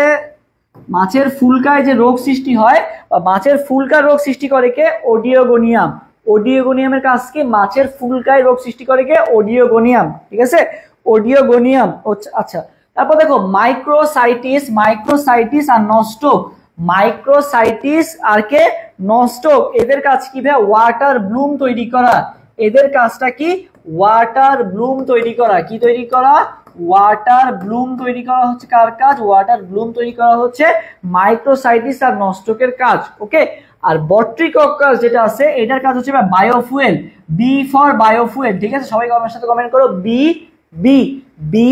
মাছের ফুলকায় যে রোগ সৃষ্টি হয় বা মাছের ফুলকা রোগ সৃষ্টি করে কে? ওডিওগোনিয়াম। ওডিওগোনিয়ামের কাজ কি? মাছের ফুলকায় রোগ সৃষ্টি করে কে? ওডিওগোনিয়াম, ঠিক আছে, ওডিওগোনিয়াম। আচ্ছা তারপর দেখো মাইক্রোসাইটিস, মাইক্রোসাইটিস আর নস্টক, মাইক্রোসাইটিস আর কে? নস্টক। এদের কাজ কি ভাই? ওয়াটার ব্লুম তৈরি করা। এদের কাজটা কি? ওয়াটার ব্লুম তৈরি করা। কি তৈরি করা? ওয়াটার ব্লুম তৈরি করা হচ্ছে কার কাজ? ওয়াটার ব্লুম তৈরি করা হচ্ছে মাইক্রোসাইটিস আর নস্টকের কাজ। ওকে, আর বট্রিকক্কাস যেটা আছে এটার কাজ হচ্ছে বায়োফুয়েল। বি ফর বায়োফুয়েল, ঠিক আছে, সবাই আমার সাথে কমেন্ট করো বি বি বি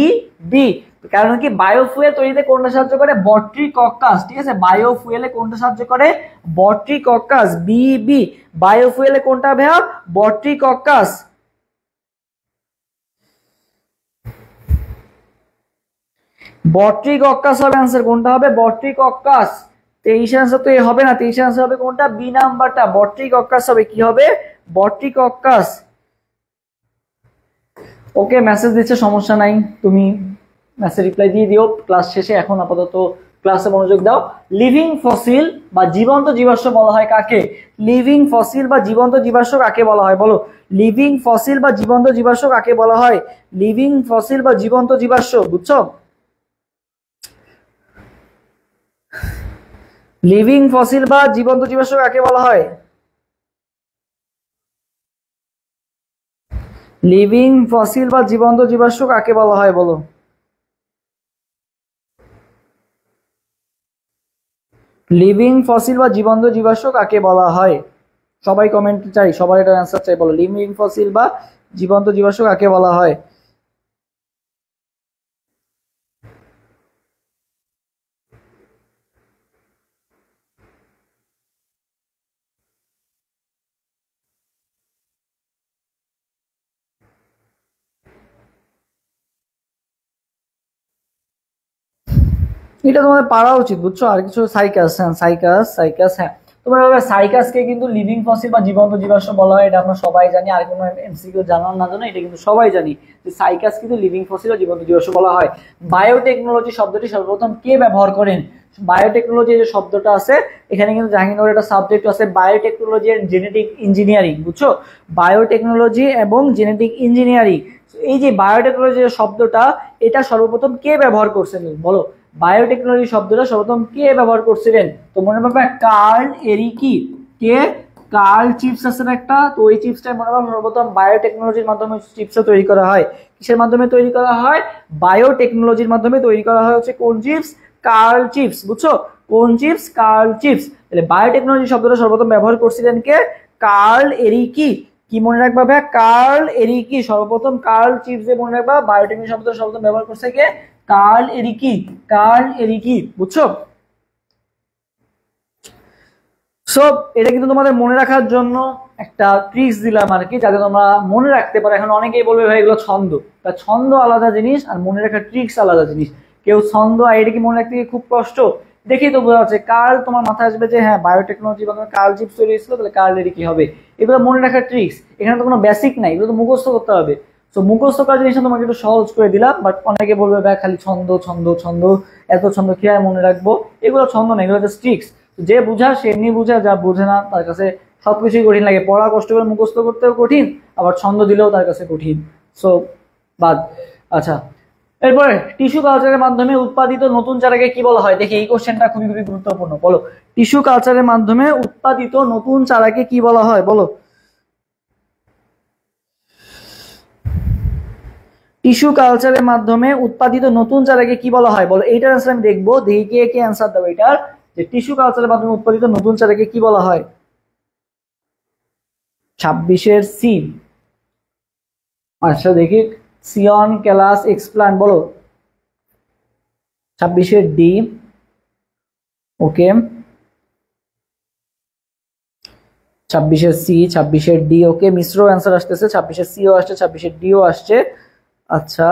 বি। কারণ কি বায়োফুয়েল তৈরিতে কোনটা সাহায্য করে? বট্রিকক্কাস, ঠিক আছে, বায়োফুয়েলে কোনটা সাহায্য করে? বট্রিকক্কাস, বি বি। বায়োফুয়েলে কোনটা ভাইয়া? বট্রিকক্কাস। বট্রিকক্কাস হবে आंसर। কোনটা হবে? বট্রিকক্কাস। 23 आंसर তো এ হবে না, 23 आंसर হবে কোনটা? বি নাম্বারটা, বট্রিকক্কাস হবে। কি হবে? বট্রিকক্কাস। ওকে, মেসেজ দিচ্ছে, সমস্যা নাই, তুমি মেসেজ রিপ্লাই দিয়ে দিও ক্লাস শেষে। এখন আপাতত ক্লাসে মনোযোগ দাও। লিভিং ফসিল বা জীবন্ত জীবাশ্ম বলা হয় কাকে? লিভিং ফসিল বা জীবন্ত জীবাশ্ম কাকে বলা হয়? বলো, লিভিং ফসিল বা জীবন্ত জীবাশ্ম কাকে বলা হয়? লিভিং ফসিল বা জীবন্ত জীবাশ্ম, বুঝছো? লিভিং ফসিল বা জীবন্ত জীবাশ্ম কাকে বলা হয়? লিভিং ফসিল বা জীবন্ত জীবাশ্ম কাকে বলা হয় বলো? লিভিং ফসিল বা জীবন্ত জীবাশ্ম কাকে বলা হয়? সবাই কমেন্ট চাই, সবার এটা অ্যান্সার চাই, বলো লিভিং ফসিল বা জীবন্ত জীবাশ্ম কাকে বলা হয়? এটা তোমাদের পারা উচিত, বুঝছো? আর কিছু সাইকাস, হ্যাঁ সাইকাস, সাইকাস, হ্যাঁ তোমরা সাইকাসকে কিন্তু লিভিং ফসিল বা জীবন্ত জীবাশ্ম বলা হয়, এটা আমরা সবাই জানি। আর কোনো এমসিকিউ জানার না জানো, এটা কিন্তু সবাই জানি যে সাইকাস কিন্তু লিভিং ফসিল বা জীবন্ত জীবাশ্ম বলা হয়। বায়োটেকনোলজি শব্দটি সর্বপ্রথম কে ব্যবহার করেন? বায়োটেকনোলজি যে শব্দটা আছে এখানে কিন্তু জাহাঙ্গীরনগরের একটা সাবজেক্ট আছে বায়োটেকনোলজি এন্ড জেনেটিক ইঞ্জিনিয়ারিং, বুঝছো? বায়োটেকনোলজি এবং জেনেটিক ইঞ্জিনিয়ারিং। এই যে বায়োটেকনোলজি শব্দটা এটা সর্বপ্রথম কে ব্যবহার করছেন বলো? বায়োটেকনোলজি শব্দটা সর্বপ্রথম কে ব্যবহার করছিলেন? তো মনে রাখবে কার্ল এরিকি। কে? কার্ল চিপস আছে একটা, তো ওই চিপসটা মনে রাখবে সর্বপ্রথম বায়োটেকনোলজির মাধ্যমে চিপসটা তৈরি করা হয়। কিসের মাধ্যমে তৈরি করা হয়? বায়োটেকনোলজির মাধ্যমে তৈরি করা হয় হচ্ছে কোন চিপস? কার্ল চিপস, বুঝছো? কোন চিপস? কার্ল চিপস। তাহলে বায়োটেকনোলজি শব্দটা সর্বপ্রথম ব্যবহার করছিলেন কে? কার্ল এরিকি। কি মনে রাখবা ভাই? কার্ল এরিকি সর্বপ্রথম কার্ল চিপসে মনে রাখবা বায়োটেকনোলজি শব্দটা সর্বপ্রথম ব্যবহার করছে কে? কার্ল এরিকি। কার্ল এরিকি, বুঝছো? সো এটা কিন্তু তোমাদের মনে রাখার জন্য একটা ট্রিক্স দিলাম আর কি, যাতে তোমরা মনে রাখতে পারো। এখন অনেকেই বলবে ভাই এগুলো ছন্দ, ছন্দ আলাদা জিনিস আর মনে রাখার ট্রিক্স আলাদা জিনিস। কেউ ছন্দ আর এটা কি মনে রাখতে খুব কষ্ট, দেখেই তো বোঝা যাচ্ছে। কার্ল তোমার মাথায় আসবে যে হ্যাঁ বায়োটেকনোলজি বা কার্ল চিপস তৈরি হয়েছিল, তাহলে কার্লের কি হবে, এগুলো মনে রাখার ট্রিক্স। এখানে তো কোনো বেসিক নাই, এগুলো তো মুখস্থ করতে হবে। তো মুখস্থ করার জিনিসটা তোমাকে একটু সহজ করে দিলাম, বাট অনেকে বলবে ভাই খালি ছন্দ ছন্দ ছন্দ, এত ছন্দ কি আর মনে রাখবো, এগুলো ছন্দ না, এগুলো ট্রিক্স। যে বুঝা সে এমনি বুঝা, যা বুঝে না তার কাছে সবকিছুই কঠিন লাগে। পড়া কষ্ট করে মুখস্থ করতেও কঠিন, আবার ছন্দ দিলেও তার কাছে কঠিন। সো বাদ। আচ্ছা, এরপরে টিস্যু কালচারের মাধ্যমে উৎপাদিত নতুন চারাকে কি বলা হয়? দেখি এই কোশ্চেনটা খুবই খুবই গুরুত্বপূর্ণ। বলো, টিস্যু কালচারের মাধ্যমে উৎপাদিত নতুন চারাকে কি বলা হয়? বলো, টিস্যু কালচারের মাধ্যমে উৎপাদিত নতুন চারাকে কি বলা হয়? বলো, এইটার অ্যান্সার আমি দেখবো, দেখি কে কে অ্যান্সার দেবো এটার, যে টিস্যু কালচারের মাধ্যমে উৎপাদিত নতুন চারাকে কি বলা হয়? 26-এর সি। আচ্ছা দেখি, সিয়ন, ক্যালাস, এক্সপ্লান্ট। বলো 26-এর ডি। ওকে, 26-এর সি, 26-এর ডি। ওকে, মিশ্র অ্যান্সার আসতেছে, 26-এর সিও আসছে, 26-এর ডিও আসছে। আচ্ছা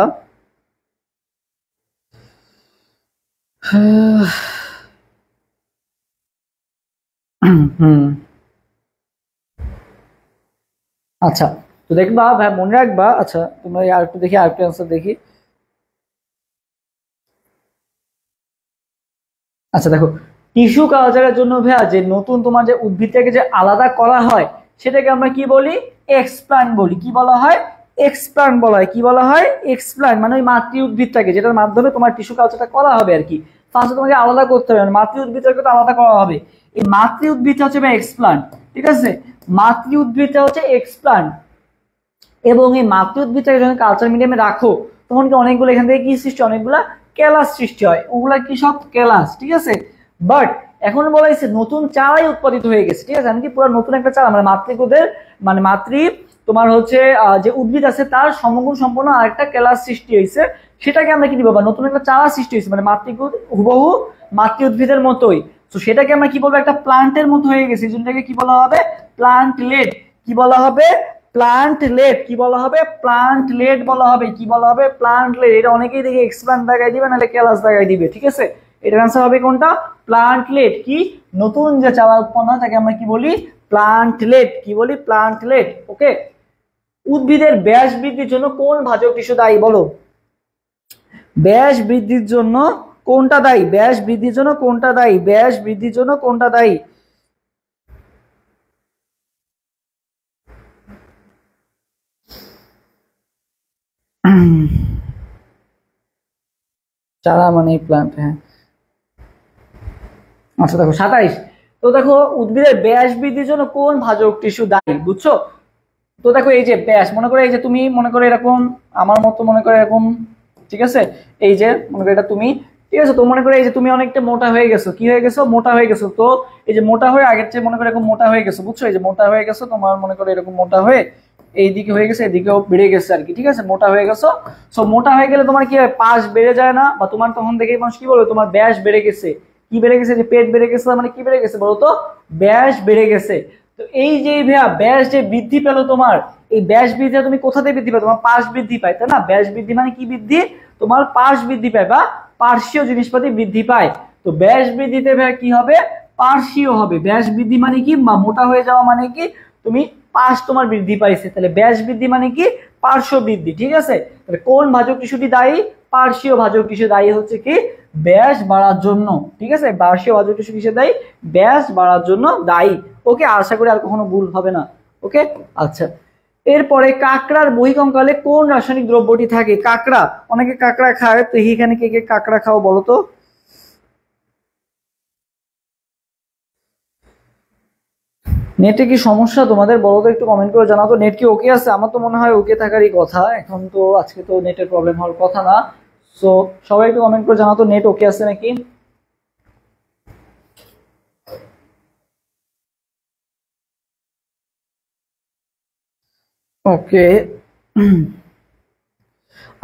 হুম, আচ্ছা তো দেখবা ভাই, মনে রাখবা। আচ্ছা তোমরা আর একটু দেখি, আর একটু অ্যান্সার দেখি। আচ্ছা দেখো, টিস্যু কালচারের জন্য ভাইয়া যে নতুন তোমার যে উদ্ভিদটাকে যে আলাদা করা হয়, সেটাকে আমরা কি বলি? এক্সপ্লান্ট বলি। কি বলা হয়? এক্সপ্লান্ট বলা হয়। কি বলা হয়? এক্সপ্লান্ট। মানে ওই মাতৃ উদ্ভিদটাকে, যেটার মাধ্যমে তোমার টিস্যু কালচারটা করা হবে আর কি, ফার্স্টে তোমাকে আলাদা করতে হবে, মাতৃ উদ্ভিদটাকে তো আলাদা করা হবে। এই মাতৃ উদ্ভিদটা হচ্ছে এক্সপ্লান্ট, ঠিক আছে? মাতৃ উদ্ভিদটা হচ্ছে এক্সপ্লান্ট। এবং এই মাতৃ উদ্ভিদটাকে যখন কালচার মিডিয়ামে রাখো, তখন কি অনেকগুলো এখান থেকে কি সৃষ্টি হয়? অনেকগুলা ক্যালাস সৃষ্টি হয়। ওগুলা কি সব ক্যালাস, ঠিক আছে? বাট এখন বলা হয়েছে নতুন চারাই উৎপাদিত হয়ে গেছে, ঠিক আছে? এমনকি পুরো নতুন একটা চারা, মানে মাতৃকুদের মানে মাতৃ তোমার হচ্ছে যে উদ্ভিদ আছে তার সমগুণ সম্পন্ন আরেকটা ক্যালাস সৃষ্টি হয়েছে, সেটাকে আমরা কি দিব? বা নতুন একটা চারা সৃষ্টি হয়েছে, মানে মাতৃকুদ হুবহু মাতৃ উদ্ভিদের মতোই। তো সেটাকে আমরা কি বলবো? একটা প্লান্টের মতো হয়ে গেছে, এই জন্যটাকে কি বলা হবে? প্লান্টলেট। কি বলা হবে? প্লান্টলেট। কি বলা হবে? প্লান্টলেট বলা হবে। কি বলা হবে? প্লান্টলেট। এটা অনেকেই দেখে এক্সপ্লান্ট দেখাই দিবে, নাহলে ক্যালাস দেখাই দিবে, ঠিক আছে? এটার আনসার হবে কোনটা? প্লান্টলেট। কি নতুন যে চারা উৎপন্ন হয় তাকে আমরা কি বলি? প্লান্টলেট। কি বলি? প্লান্টলেট। ওকে, উদ্ভিদের ব্যাস বৃদ্ধির জন্য কোন ভাজক টিস্যু দায়ী? বলো, ব্যাস বৃদ্ধির জন্য কোনটা দায়ী? ব্যাস বৃদ্ধির জন্য কোনটা দায়ী? ব্যাস বৃদ্ধির জন্য কোনটা দায়ী? চারা মানে প্লান্ট, হ্যাঁ। আচ্ছা দেখো 27। তো দেখো, উদ্ভিদের ব্যাস বৃদ্ধির জন্য কোন ভাজক টিস্যু দায়ী? বুঝছো? তো দেখো, এই যে ব্যাস, মনে করো এই যে তুমি মনে করো এরকম আমার মতো মনে করো এরকম, ঠিক আছে? এই যে মনে করো এটা তুমি, ঠিক আছে? তো মনে করো এই যে তুমি অনেকটা মোটা হয়ে গেছো। কি হয়ে গেছো? মোটা হয়ে গেছো। তো এই যে মোটা হয়ে আগের চেয়ে মনে করো এরকম মোটা হয়ে গেছো, বুঝছো? এই যে মোটা হয়ে গেছো তোমার, মনে করো এরকম মোটা হয়ে এইদিকে হয়ে গেছে, এদিকেও বেড়ে গেছে আর কি, ঠিক আছে? মোটা হয়ে গেছো। সো মোটা হয়ে গেলে তোমার কি হয়? পাশ বেড়ে যায় না? বা তোমার তখন দেখে মানুষ কি বলবে? তোমার ব্যাস বেড়ে গেছে। কি বেড়ে গেছে? যে পেট বেড়ে গেছে, মানে কি বেড়ে গেছে বলো তো? ব্যাস বেড়ে গেছে। তো এই যে ভাইয়া ব্যাস যে বৃদ্ধি পেলো তোমার, এই ব্যাস বৃদ্ধি তুমি কোথাতে বৃদ্ধি পায়? তোমার পাশ বৃদ্ধি পায়, তাই না? ব্যাস বৃদ্ধি মানে কি বৃদ্ধি? তোমার পাশ বৃদ্ধি পায় বা পার্শ্বীয় জিনিসপাতি বৃদ্ধি পায়। তো ব্যাস বৃদ্ধিতে ভাইয়া কি হবে? পার্শ্বীয় হবে। ব্যাস বৃদ্ধি মানে কি? বা মোটা হয়ে যাওয়া মানে কি? তুমি পাশ তোমার বৃদ্ধি পাইছে, তাহলে ব্যাস বৃদ্ধি মানে কি? পার্শ্ব বৃদ্ধি, ঠিক আছে? তাহলে কোন ভাজক টিস্যুটি দায়ী? পার্শ্বীয় ভাজক টিস্যু দায়ী হচ্ছে কি? ব্যাস বাড়ার জন্য, ঠিক আছে? পার্শ্বীয় ভাজক টিস্যু কিসে দায়ী? ব্যাস বাড়ার জন্য দায়ী। ওকে, আশা করি আর কখনো ভুল হবে না। ওকে, আচ্ছা। এরপরে কাঁকড়ার বহিঃকঙ্কালে কোন রাসায়নিক দ্রব্যটি থাকে? কাঁকড়া, অনেকে কাঁকড়া খায়, তো এখানে কে কে কাঁকড়া খাও বলো তো? নেটে কি সমস্যা তোমাদের? বলো তো, একটু কমেন্ট করে জানাও তো। নেট কি ওকে আছে? আমার তো মনে হয় ওকে থাকারই কথা। এখন তো আজকে তো নেটের প্রবলেম হওয়ার কথা না। সো সবাই একটু কমেন্ট করে জানাও তো, নেট ওকে আছে নাকি? ওকে,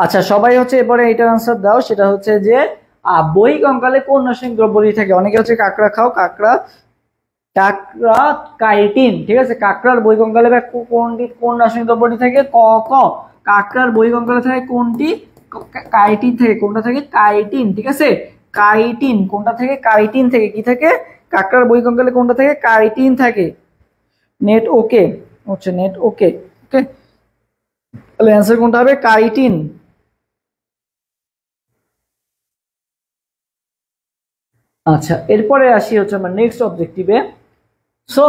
আচ্ছা সবাই হচ্ছে এবারে এটার আনসার দাও। সেটা হচ্ছে যে বহিঃকঙ্কালে কোন রাসায়নিক দ্রব্যটি থাকে? অনেকে হচ্ছে কাঁকড়া খাও, কাঁকড়া কাঁকড়া কাইটিন, ঠিক আছে? কাঁকড়ার বহিঃকঙ্কালে কোন কোন রাসায়নিক দ্রব্যটি থাকে? ক ক কাঁকড়ার বহিঃকঙ্কালে থাকে কোনটি? কাইটিন থেকে। কোনটা থেকে? কাইটিন। ঠিক আছে, কাইটিন। কোনটা থেকে? কাইটিন থেকে। কি থাকে? কাঁকড়ার বহিঃকঙ্কালে কোনটা থেকে? কাইটিন থাকে। নেট ওকে হচ্ছে, নেট ওকে। ওকে, তাহলে অ্যান্সার কোনটা হবে? কাইটিন। আচ্ছা, এরপরে আসি হচ্ছে আমরা নেক্সট অবজেক্টিভে। সো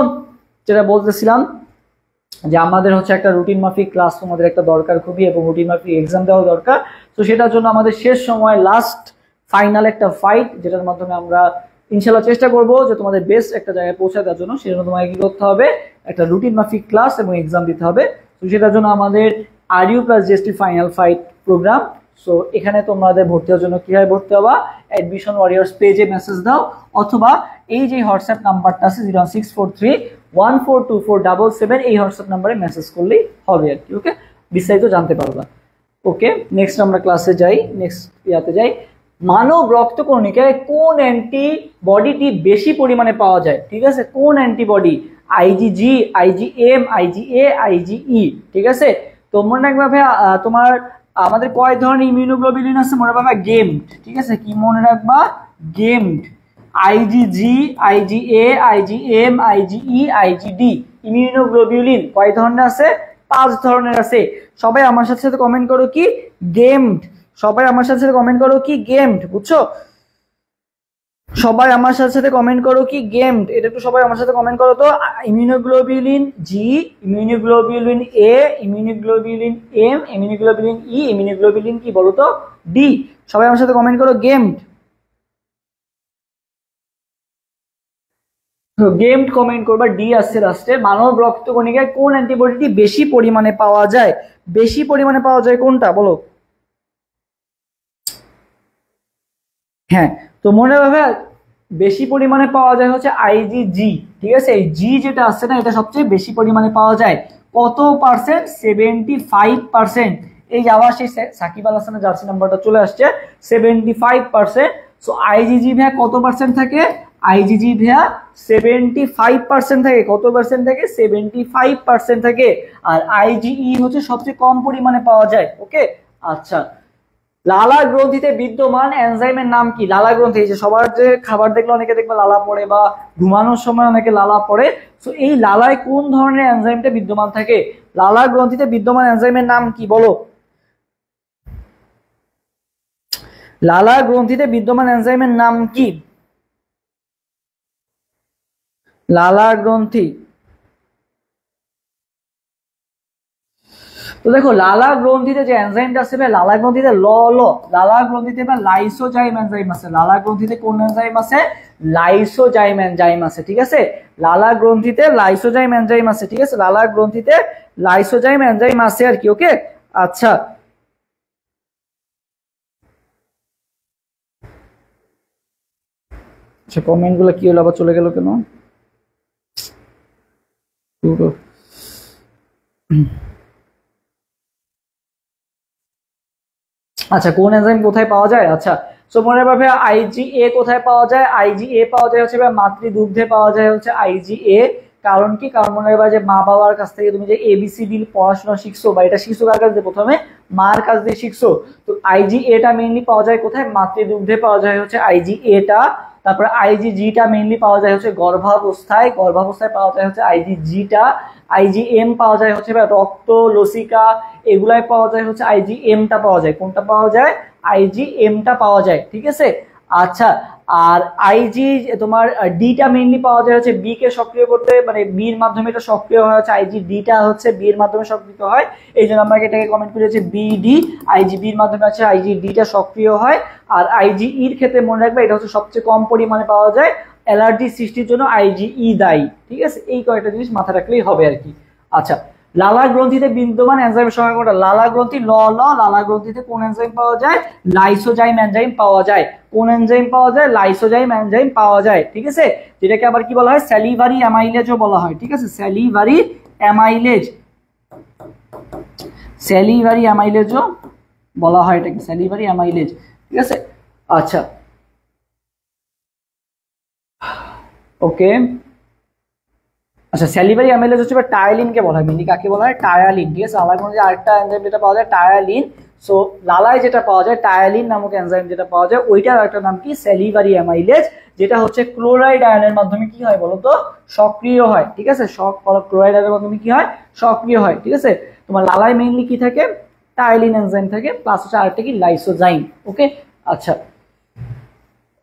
যেটা বলতেছিলাম যে আমাদের হচ্ছে একটা রুটিন মাফিক ক্লাস তোমাদের একটা দরকার খুবই, এবং রুটিন মাফিক এক্সাম দেওয়া দরকার। তো সেটার জন্য আমাদের শেষ সময় লাস্ট ফাইনাল একটা ফাইট, যেটার মাধ্যমে আমরা ইনশাল্লাহ চেষ্টা করব যে তোমাদের বেস্ট একটা জায়গায় পৌঁছে দেওয়ার জন্য। সেজন্য তোমাকে কি করতে হবে? একটা রুটিন মাফিক ক্লাস এবং এক্সাম দিতে হবে। তো সেটার জন্য আমাদের R U plus GST final fight program. So এখানে তোমাদের ভর্তি হওয়ার জন্য কিভাবে ভর্তি হবা? অ্যাডমিশন ওয়ারিয়র্স পেজে মেসেজ দাও, অথবা এই যে হোয়াটসঅ্যাপ নাম্বারটা আছে 01643142477, এই হোয়াটসঅ্যাপ নাম্বারে মেসেজ করলেই হবে আর কি। ওকে, বিস্তারিত জানতে পারবা। ওকে, নেক্সট আমরা ক্লাসে যাই, নেক্সট ইয়াতে যাই। মানব রক্তকণিকায় কোন অ্যান্টিবডিটি বেশি পরিমাণে পাওয়া যায়? ঠিক আছে, কোন antibody? IgG, IgM, IGA, IgE. ঠিক আছে, তো মনে রাখবে ভাই তোমার আমাদের কয় ধরনের ইমিউনোগ্লোবুলিন আছে? মনে রাখবা গেমড। ঠিক আছে, কি মনে রাখবা? গেমড। IgG, IGA, IgM, IgE, আইজিডি। Immunoglobulin কয় ধরনের আছে? 5 ধরনের আছে। সবাই আমার সাথে সাথে কমেন্ট করো কি? গেমড। সবাই আমার সাথে সাথে কমেন্ট করো কি? গেমড। বুঝছো? সবাই আমার সাথে সাথে কমেন্ট করো কি? গেমড। এটা একটু সবাই আমার সাথে কমেন্ট করো তো। Immunoglobulin G, immunoglobulin A, immunoglobulin M, immunoglobulin E, immunoglobulin কি বলো তো? ডি। সবাই আমার সাথে কমেন্ট করো গেমড। গেমড কমেন্ট করবা। ডি আসছে লাস্টে। মানব রক্তকণিকায় কোন অ্যান্টিবডিটি বেশি পরিমাণে পাওয়া যায়? বেশি পরিমাণে পাওয়া যায় কোনটা বলো? হ্যাঁ, তো মনে রাখবে বেশি পরিমাণে পাওয়া যায় হচ্ছে আইজিজি। ঠিক আছে, এই জি যেটা আসছে না, এটা সবচেয়ে বেশি পরিমাণে পাওয়া যায়। কত পার্সেন্ট? 75%। এই যে আবার সেই সাকিব আল হাসানের জার্সি নাম্বারটা চলে আসছে, 75%। সো আইজিজি ভ্যা কত পার্সেন্ট থাকে? আইজিজি ভ্যা 75% থাকে। কত পার্সেন্ট থাকে? 75% থাকে। আর আইজিই হচ্ছে সবচেয়ে কম পরিমাণে পাওয়া যায়। ওকে, আচ্ছা। লালা গ্রন্থিতে বিদ্যমান এনজাইমের নাম কি? লালা গ্রন্থি, এই যে সবার যে খাবার দেখলে অনেকে দেখবে লালা পড়ে, বা ঘুমানোর সময় অনেকে লালা পড়ে। তো এই লালায় কোন ধরনের এনজাইমটা বিদ্যমান থাকে? লালা গ্রন্থিতে বিদ্যমান এনজাইমের নাম কি বলো? লালা গ্রন্থিতে বিদ্যমান এনজাইমের নাম কি? লালা গ্রন্থি। তো দেখো লালা গ্রন্থিতে যে এনজাইমটা আছে ভাই, লালা গ্রন্থিতে লালা গ্রন্থিতে বা লাইসোজাইম এনজাইম আছে। লালা গ্রন্থিতে কোন এনজাইম আছে? লাইসোজাইম এনজাইম আছে। ঠিক আছে, লালা গ্রন্থিতে লাইসোজাইম এনজাইম আছে। ঠিক আছে, লালা গ্রন্থিতে লাইসোজাইম এনজাইম আছে আর কি। ওকে, আচ্ছা। আচ্ছা, কমেন্ট গুলো কি হলো? আবার চলে গেল কেন? আচ্ছা, কোন এনজাইম কোথায় পাওয়া যায়? আচ্ছা, সো মনে রাখবে আইজিএ কোথায় পাওয়া যায়? আইজিএ পাওয়া যায় হচ্ছে মাতৃ দুগ্ধে পাওয়া যায় হচ্ছে আইজিএ। কারণ কি? কারণ মনে রাখবে যে মা বাবার কাছ থেকে তুমি যে এবিসিডি পড়াশোনা শিখছো, বা এটা শিখছো কার কাছ দিয়ে? প্রথমে মার কাছ দিয়ে শিখছো। তো আইজিএটা মেইনলি পাওয়া যায় কোথায়? মাতৃ দুগ্ধে পাওয়া যায় হচ্ছে আইজিএটা। তারপরে আইজিজিটা মেইনলি পাওয়া যায় হচ্ছে গর্ভাবস্থায়। গর্ভাবস্থায় পাওয়া যায় হচ্ছে আইজিজিটা। আইজিএম পাওয়া যায় হচ্ছে রক্ত লসিকা, এগুলাই পাওয়া যায় হচ্ছে আইজিএমটা পাওয়া যায়। কোনটা পাওয়া যায়? আইজিএমটা পাওয়া যায়। ঠিক আছে, আচ্ছা। আর আইজি তোমার ডিটা মেইনলি পাওয়া যায় হচ্ছে বি কে সক্রিয় করতে, মানে বির মাধ্যমে এটা সক্রিয় হয় হচ্ছে আইজি ডিটা হচ্ছে বির মাধ্যমে সক্রিয় হয়। এই জন্য আমরা এটাকে কমেন্ট করে হচ্ছে বিডি, আইজি বির মাধ্যমে আছে আইজি ডিটা সক্রিয় হয়। আর আইজি ইর ক্ষেত্রে মনে রাখবে এটা হচ্ছে সবচেয়ে কম পরিমাণে পাওয়া যায়। অ্যালার্জি সৃষ্টির জন্য আইজিই দায়ী। ঠিক আছে, এই কয়েকটা জিনিস মাথায় রাখলেই হবে আর কি। আচ্ছা, লালা গ্রন্থিতে বিদ্যমান এনজাইমের সংখ্যা কোনটা? লালা গ্রন্থি লালা গ্রন্থিতে কোন এনজাইম পাওয়া যায়? লাইসোজাইম এনজাইম পাওয়া যায়। কোন এনজাইম পাওয়া যায়? লাইসোজাইম এনজাইম পাওয়া যায়। ঠিক আছে, যেটাকে আবার কি বলা হয়? স্যালিভারি অ্যামাইলেজও বলা হয়। ঠিক আছে, স্যালিভারি অ্যামাইলেজ, স্যালিভারি অ্যামাইলেজও বলা হয় এটাকে, স্যালিভারি অ্যামাইলেজ। ঠিক আছে, আচ্ছা, ওকে। আচ্ছা স্যালিভারি অ্যামাইলেজ হচ্ছে বা টায়ালিনকে বলা হয়, মেনলি কাকে বলা হয়, টায়ালিন। ঠিক আছে, লালার মধ্যে আরেকটা এনজাইম যেটা পাওয়া যায় টায়ালিন। সো লালায় যেটা পাওয়া যায় টায়ালিন নামক এনজাইম যেটা পাওয়া যায় ওইটার একটা নাম কি স্যালিভারি অ্যামাইলেজ, যেটা হচ্ছে ক্লোরাইড আয়নের মাধ্যমে কি হয় বলতো সক্রিয় হয়। ঠিক আছে, ক্লোরাইড আয়নের মাধ্যমে কি হয় সক্রিয় হয়। ঠিক আছে, তোমার লালায় মেইনলি কি থাকে টায়ালিন এনজাইম থাকে, প্লাস হচ্ছে আরেকটা কি লাইসোজাইম। ওকে, আচ্ছা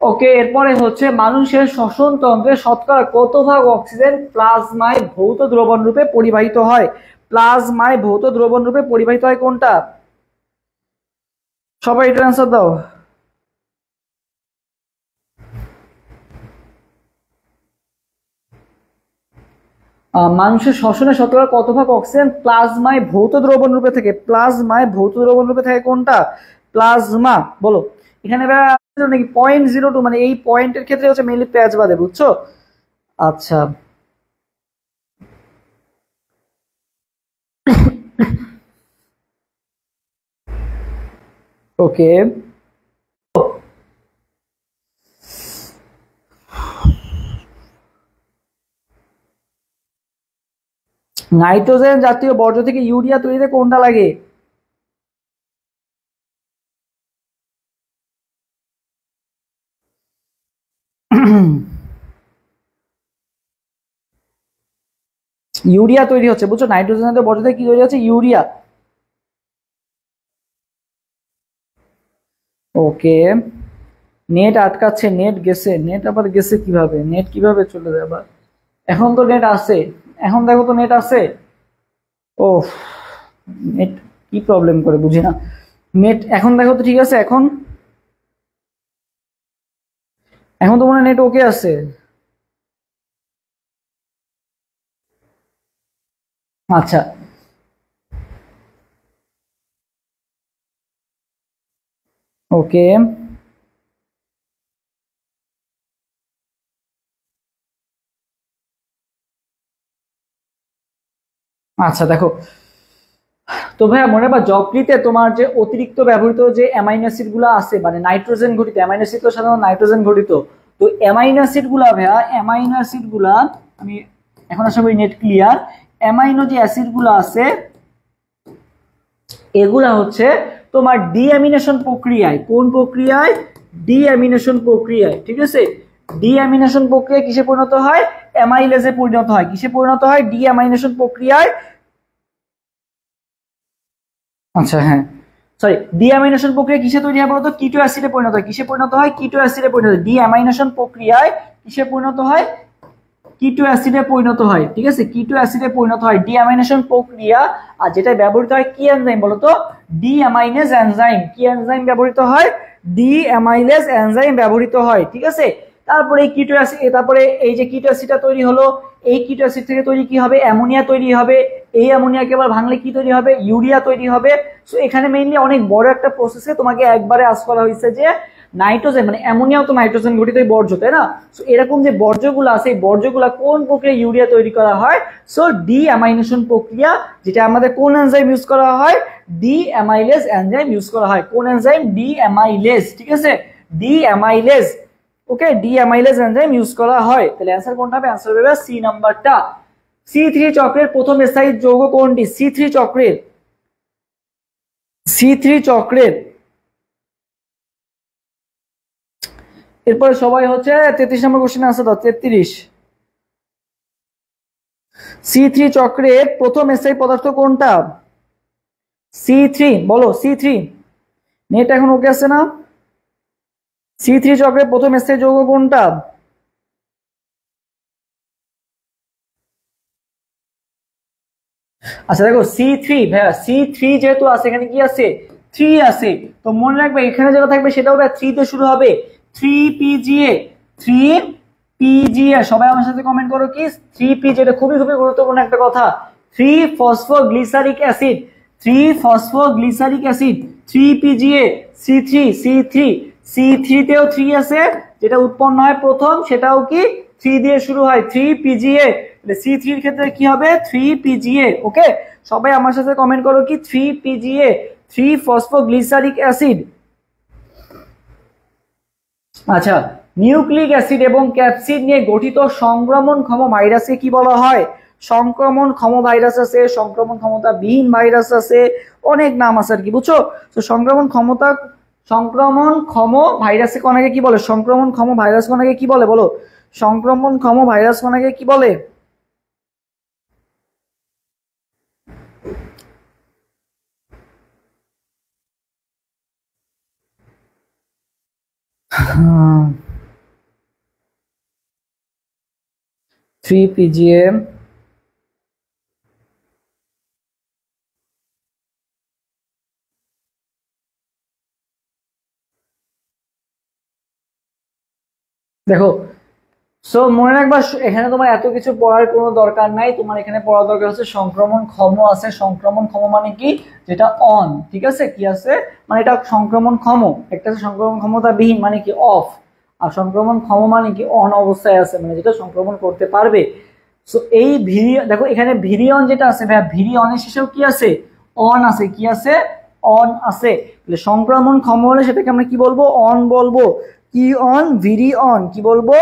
ওকে, এরপরে হচ্ছে মানুষের শ্বসন তন্ত্রে শতকরা কত ভাগ অক্সিজেন প্লাজমায় ভৌত দ্রবণ রূপে পরিবাহিত হয়? প্লাজমায় ভৌত দ্রবণ রূপে পরিবাহিত হয় কোনটা? সবাই এটা অ্যান্সার দাও। মানুষের শ্বসনে শতকরা কত ভাগ অক্সিজেন প্লাজমায় ভৌত দ্রবণ রূপে থাকে? প্লাজমায় ভৌত দ্রবণ রূপে থাকে কোনটা? প্লাজমা। বলো এখানে নাকি 0.02, মানে এই পয়েন্টের ক্ষেত্রে হচ্ছে মেইনলি প্যাচ বাদে, বুঝছো? আচ্ছা ওকে, নাইট্রোজেন জাতীয় বর্জ্য থেকে ইউরিয়া তৈরিতে কোনটা লাগে? ইউরিয়া তৈরি হচ্ছে, বুঝছো? নাইট্রোজেন জাতীয় বর্জ্য থেকে কি তৈরি হচ্ছে? ইউরিয়া। ওকে, নেট আটকাচ্ছে, নেট গেছে, নেট আবার গেছে কিভাবে? নেট কিভাবে চলে যায় আবার? এখন তো নেট আছে, এখন দেখো তো নেট আছে। ও নেট কি প্রবলেম করে বুঝি না। নেট এখন দেখো তো ঠিক আছে? এখন এখন তো মনে হয় নেট ওকে আছে। আচ্ছা ওকে, আচ্ছা দেখো তো ভাইয়া মনে রাখবা যকৃতে তোমার যে অতিরিক্ত ব্যবহৃত যে অ্যামাইনো অ্যাসিড গুলো আছে, মানে নাইট্রোজেন ঘটিত অ্যামাইনো অ্যাসিড, তো সাধারণত নাইট্রোজেন ঘটিত। তো অ্যামাইনো অ্যাসিড গুলা ভাইয়া, অ্যামাইনো অ্যাসিড গুলা আমি এখন আশা করি নেট ক্লিয়ার। অ্যামাইনো যে অ্যাসিড গুলো আছে এগুলা হচ্ছে তোমার ডিঅ্যামিনেশন প্রক্রিয়ায়, কোন প্রক্রিয়ায়? ডিঅ্যামিনেশন প্রক্রিয়ায়। ঠিক আছে, ডিঅ্যামিনেশন প্রক্রিয়া কিসে পরিণত হয়? অ্যামাইলেজে পরিণত হয়। কিসে পরিণত হয়? ডিঅ্যামাইনেশন প্রক্রিয়ায়। আচ্ছা হ্যাঁ সরি, ডিঅ্যামাইনেশন প্রক্রিয়া কিসে তৈরি হয় বলতো? কিটো অ্যাসিডে পরিণত হয়। কিসে পরিণত হয়? কিটো অ্যাসিডে পরিণত হয়। ডিঅ্যামাইনেশন প্রক্রিয়ায় কিসে পরিণত হয়? কিটো অ্যাসিডে পরিণত হয়। ঠিক আছে, কিটো অ্যাসিডে পরিণত হয় ডিঅ্যামাইনেশন প্রক্রিয়া। আর যেটা ব্যবহৃত হয় কি এনজাইম বলতো? ডিঅ্যামাইনেজ এনজাইম। কি এনজাইম ব্যবহৃত হয়? ডিঅ্যামাইলেজ এনজাইম ব্যবহৃত হয়। ঠিক আছে, তারপরে এই কিটো অ্যাসিড, তারপরে এই যে কিটো অ্যাসিডটা তৈরি হলো, এই কিটো অ্যাসিড থেকে তৈরি কি হবে? অ্যামোনিয়া তৈরি হবে। এই অ্যামোনিয়াকে আবার ভাঙলে কি তৈরি হবে? ইউরিয়া তৈরি হবে। সো এখানে মেইনলি অনেক বড় একটা প্রসেসে তোমাকে একবারে আস করা হয়েছে যে নাইট্রোজেন, মানে অ্যামোনিয়াও তো নাইট্রোজেন ঘটিত বর্জ্য, তাই না? সো এরকম যে বর্জ্যগুলো আছে এই বর্জ্যগুলো কোন প্রক্রিয়া ইউরিয়া তৈরি করা হয়? সো ডিঅ্যামাইনেশন প্রক্রিয়া, যেটা আমাদের কোন এনজাইম ইউজ করা হয়? ডিঅ্যামাইলেজ এনজাইম ইউজ করা হয়। কোন এনজাইম? ডিঅ্যামাইলেজ। ঠিক আছে, ডিঅ্যামাইলেজ। ওকে, ডিঅ্যামাইলেজ এনজাইম ইউজ করা হয়। তাহলে অ্যান্সার কোনটা হবে? অ্যান্সার হবে সি নাম্বারটা। C3 চক্রের প্রথম স্থায়ী যৌগ কোনটি? C3 চক্রের, C3 চক্রের। এরপরে সবাই হচ্ছে 33 নম্বর কোশ্চেন আনসার দাও। 33, C3 চক্রের প্রথম স্থায়ী পদার্থ কোনটা? C3 বলো, C3। নেট এখন ওকে আছে না? C3 চক্রের প্রথম স্থায়ী যৌগ কোনটা? আচ্ছা দেখো C3 ভাইয়া, C3 যেহেতু আছে এখানে কি আছে? 3 আছে। তো মনে রাখবে এখানে যেটা থাকবে সেটাও 3 তে শুরু হবে। 3PGA, 3PGA। সবাই আমার সাথে কমেন্ট করো কি 3PGA, এটা খুবই খুবই গুরুত্বপূর্ণ একটা কথা। 3-ফসফোগ্লিসারিক acid, 3-ফসফোগ্লিসারিক acid, 3PGA, C3, C3, C3 তেও 3 আছে, যেটা উৎপন্ন হয় প্রথম সেটাও কি 3 দিয়ে শুরু হয়, 3PGA। C3 এর ক্ষেত্রে কি হবে? 3PGA। ওকে, সবাই আমার সাথে কমেন্ট করো কি 3PGA, 3-ফসফোগ্লিসারিক অ্যাসিড। আচ্ছা নিউক্লিক অ্যাসিড এবং ক্যাপসিড নিয়ে গঠিত সংক্রমণক্ষম ভাইরাসকে কি বলা হয়? সংক্রমণক্ষম ভাইরাস আছে, সংক্রমণ ক্ষমতা বিহীন ভাইরাস আছে, অনেক নাম আছে আর কি, বুঝছো? তো সংক্রমণক্ষম ভাইরাস কণাকে কি বলে? সংক্রমণক্ষম ভাইরাস কণাকে কি বলে বলো? সংক্রমণক্ষম ভাইরাস কণাকে কি বলে? থ্রি পিজিএম দেখো, সো মনে রাখবা এখানে তোমার এত কিছু পড়ার কোনো দরকার নাই, তোমার এখানে পড়ার দরকার হচ্ছে সংক্রমণক্ষম আছে। সংক্রমণক্ষম মানে কি? যেটা অন, ঠিক আছে, কি আছে মানে এটা সংক্রমণক্ষম, একটা আছে সংক্রমণ ক্ষমতা বিহীন মানে কি অফ, আর সংক্রমণক্ষম মানে কি অন অবস্থায় আছে, মানে যেটা সংক্রমণ করতে পারবে। সো এই দেখো এখানে ভিরিয়ন যেটা আছে ভাই, ভিরিয়নের শেষেও কি আছে? অন আছে, কি আছে? অন আছে। সংক্রমণক্ষম হলে সেটাকে আমরা কি বলবো? অন বলবো। কি অন? ভিরি অন। কি বলবো?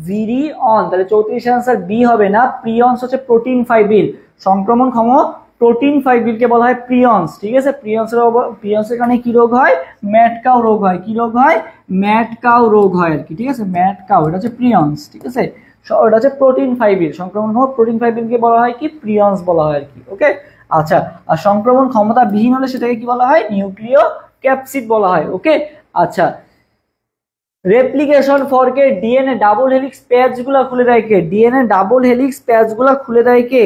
ভিরি অন। তাহলে 34 আনসার বি হবে না, প্রিয়ন্স হচ্ছে প্রোটিন ফাইব্রিল। সংক্রমণক্ষম প্রোটিন ফাইব্রিল কে বলা হয় প্রিয়ন্স, ঠিক আছে। প্রিয়ন্সের কারণে কি রোগ হয়? ম্যাড কাউ রোগ হয়। কি রোগ হয়? ম্যাড কাউ রোগ হয় আর কি, ঠিক আছে। ম্যাড কাউ, এটা হচ্ছে প্রিয়ন্স, ঠিক আছে। এটা হচ্ছে প্রোটিন ফাইব্রিল। সংক্রমণক্ষম প্রোটিন ফাইব্রিল কে বলা হয় কি? প্রিয়ন্স বলা হয় আর কি, ওকে। আচ্ছা, আর সংক্রমণ ক্ষমতা বিহীন হলে সেটাকে কি বলা হয়? নিউক্লিয় ক্যাপসিড বলা হয়, ওকে। আচ্ছা, রেপ্লিকেশন ফরকে ডিএনএ ডাবল হেলিক্স প্যাচ গুলা খুলে দেয় কে? ডিএনএ ডাবল হেলিক্স প্যাচ গুলা খুলে দেয় কে?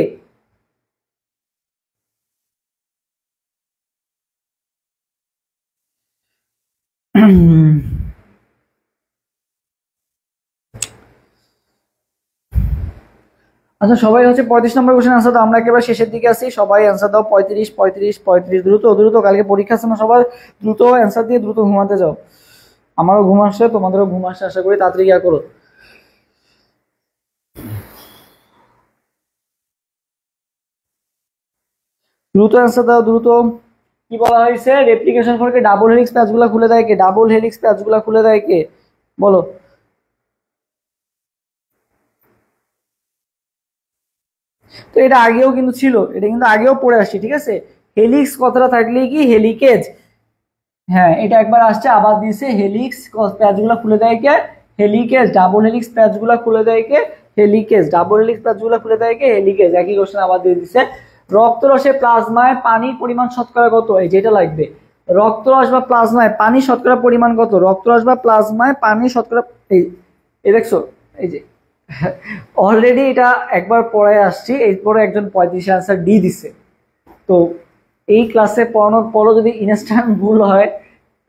আচ্ছা, সবাই হচ্ছে 35 নম্বর কোশ্চেন আনসার দাও। আমরা একেবারে শেষের দিকে আছি, সবাই অ্যান্সার দাও। 35 35 35, দ্রুত দ্রুত, কালকে পরীক্ষা আছে না সবার, দ্রুত অ্যান্সার দিয়ে দ্রুত ঘুমাতে যাও। আমারও ঘুম আসছে, তোমাদেরও ঘুম আসছে, আশা করি তাড়াতাড়ি ইয়া করো। দ্রুত অ্যান্সার দাও, দ্রুত। কি বলা হয়েছে? রেপ্লিকেশন ফরকে ডাবল হেলিক্স প্যাচগুলা খুলে দেয় কে? ডাবল হেলিক্স প্যাচগুলা খুলে দেয় কে? বলো। তো এটা আগেও কিন্তু ছিল, এটা কিন্তু আগেও পড়ে আসছি, ঠিক আছে। হেলিক্স কথাটা থাকলে কি হেলিকেজ, হ্যাঁ এটা একবার আসছে, আবার দিয়েছে হেলিক্স প্যাচগুলা খুলে দেয় কে? হেলিকেজ। ডাবল হেলিক্স প্যাচগুলা খুলে দেয় কে? হেলিকেজ। ডাবল হেলিক্স প্যাচগুলা খুলে দেয় কে? হেলিকেজ। একই কোশ্চেন আবার দিয়ে দিছে। রক্তরসে প্লাজমায় পানির পরিমাণ শতকরা কত? এই যেটা লাগবে, রক্তরস বা প্লাজমায় পানি শতকরা পরিমাণ কত? রক্তরস বা প্লাজমায় পানি শতকরা, এই দেখছো, এই যে অলরেডি এটা একবার পড়ায় আসছি, এরপরে একজন 35 আনসার ডি দিছে। তো এই ক্লাসে পড়ানোর পরও যদি ইনস্ট্যান্ট ভুল হয়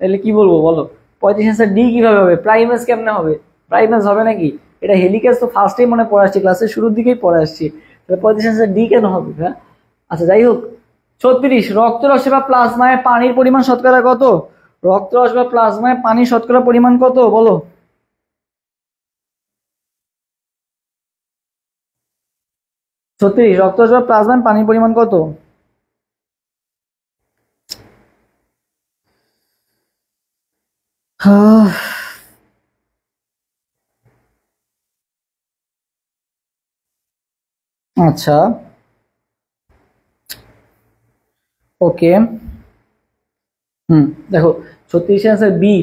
তাহলে কি বলবো বলো? 35 আনসার ডি কিভাবে হবে? প্রাইমেস কেমনে হবে? প্রাইমেস হবে নাকি? এটা হেলিকেজ তো ফার্স্টেই মনে পড়ে আসছি, ক্লাসের শুরুর দিকেই পড়ে আসছি, তাহলে 35 আনসার ডি কেন হবে? হ্যাঁ, আচ্ছা যাই হোক। 36, রক্তরসে বা প্লাজমায় পানির পরিমাণ শতকরা কত? রক্তরস বা প্লাজমায় পানির শতকরা পরিমাণ কত বলো? 36, রক্তরস বা প্লাজমায় পানির পরিমাণ কত? আচ্ছা, ওকে। দেখো 36 আনসার বি।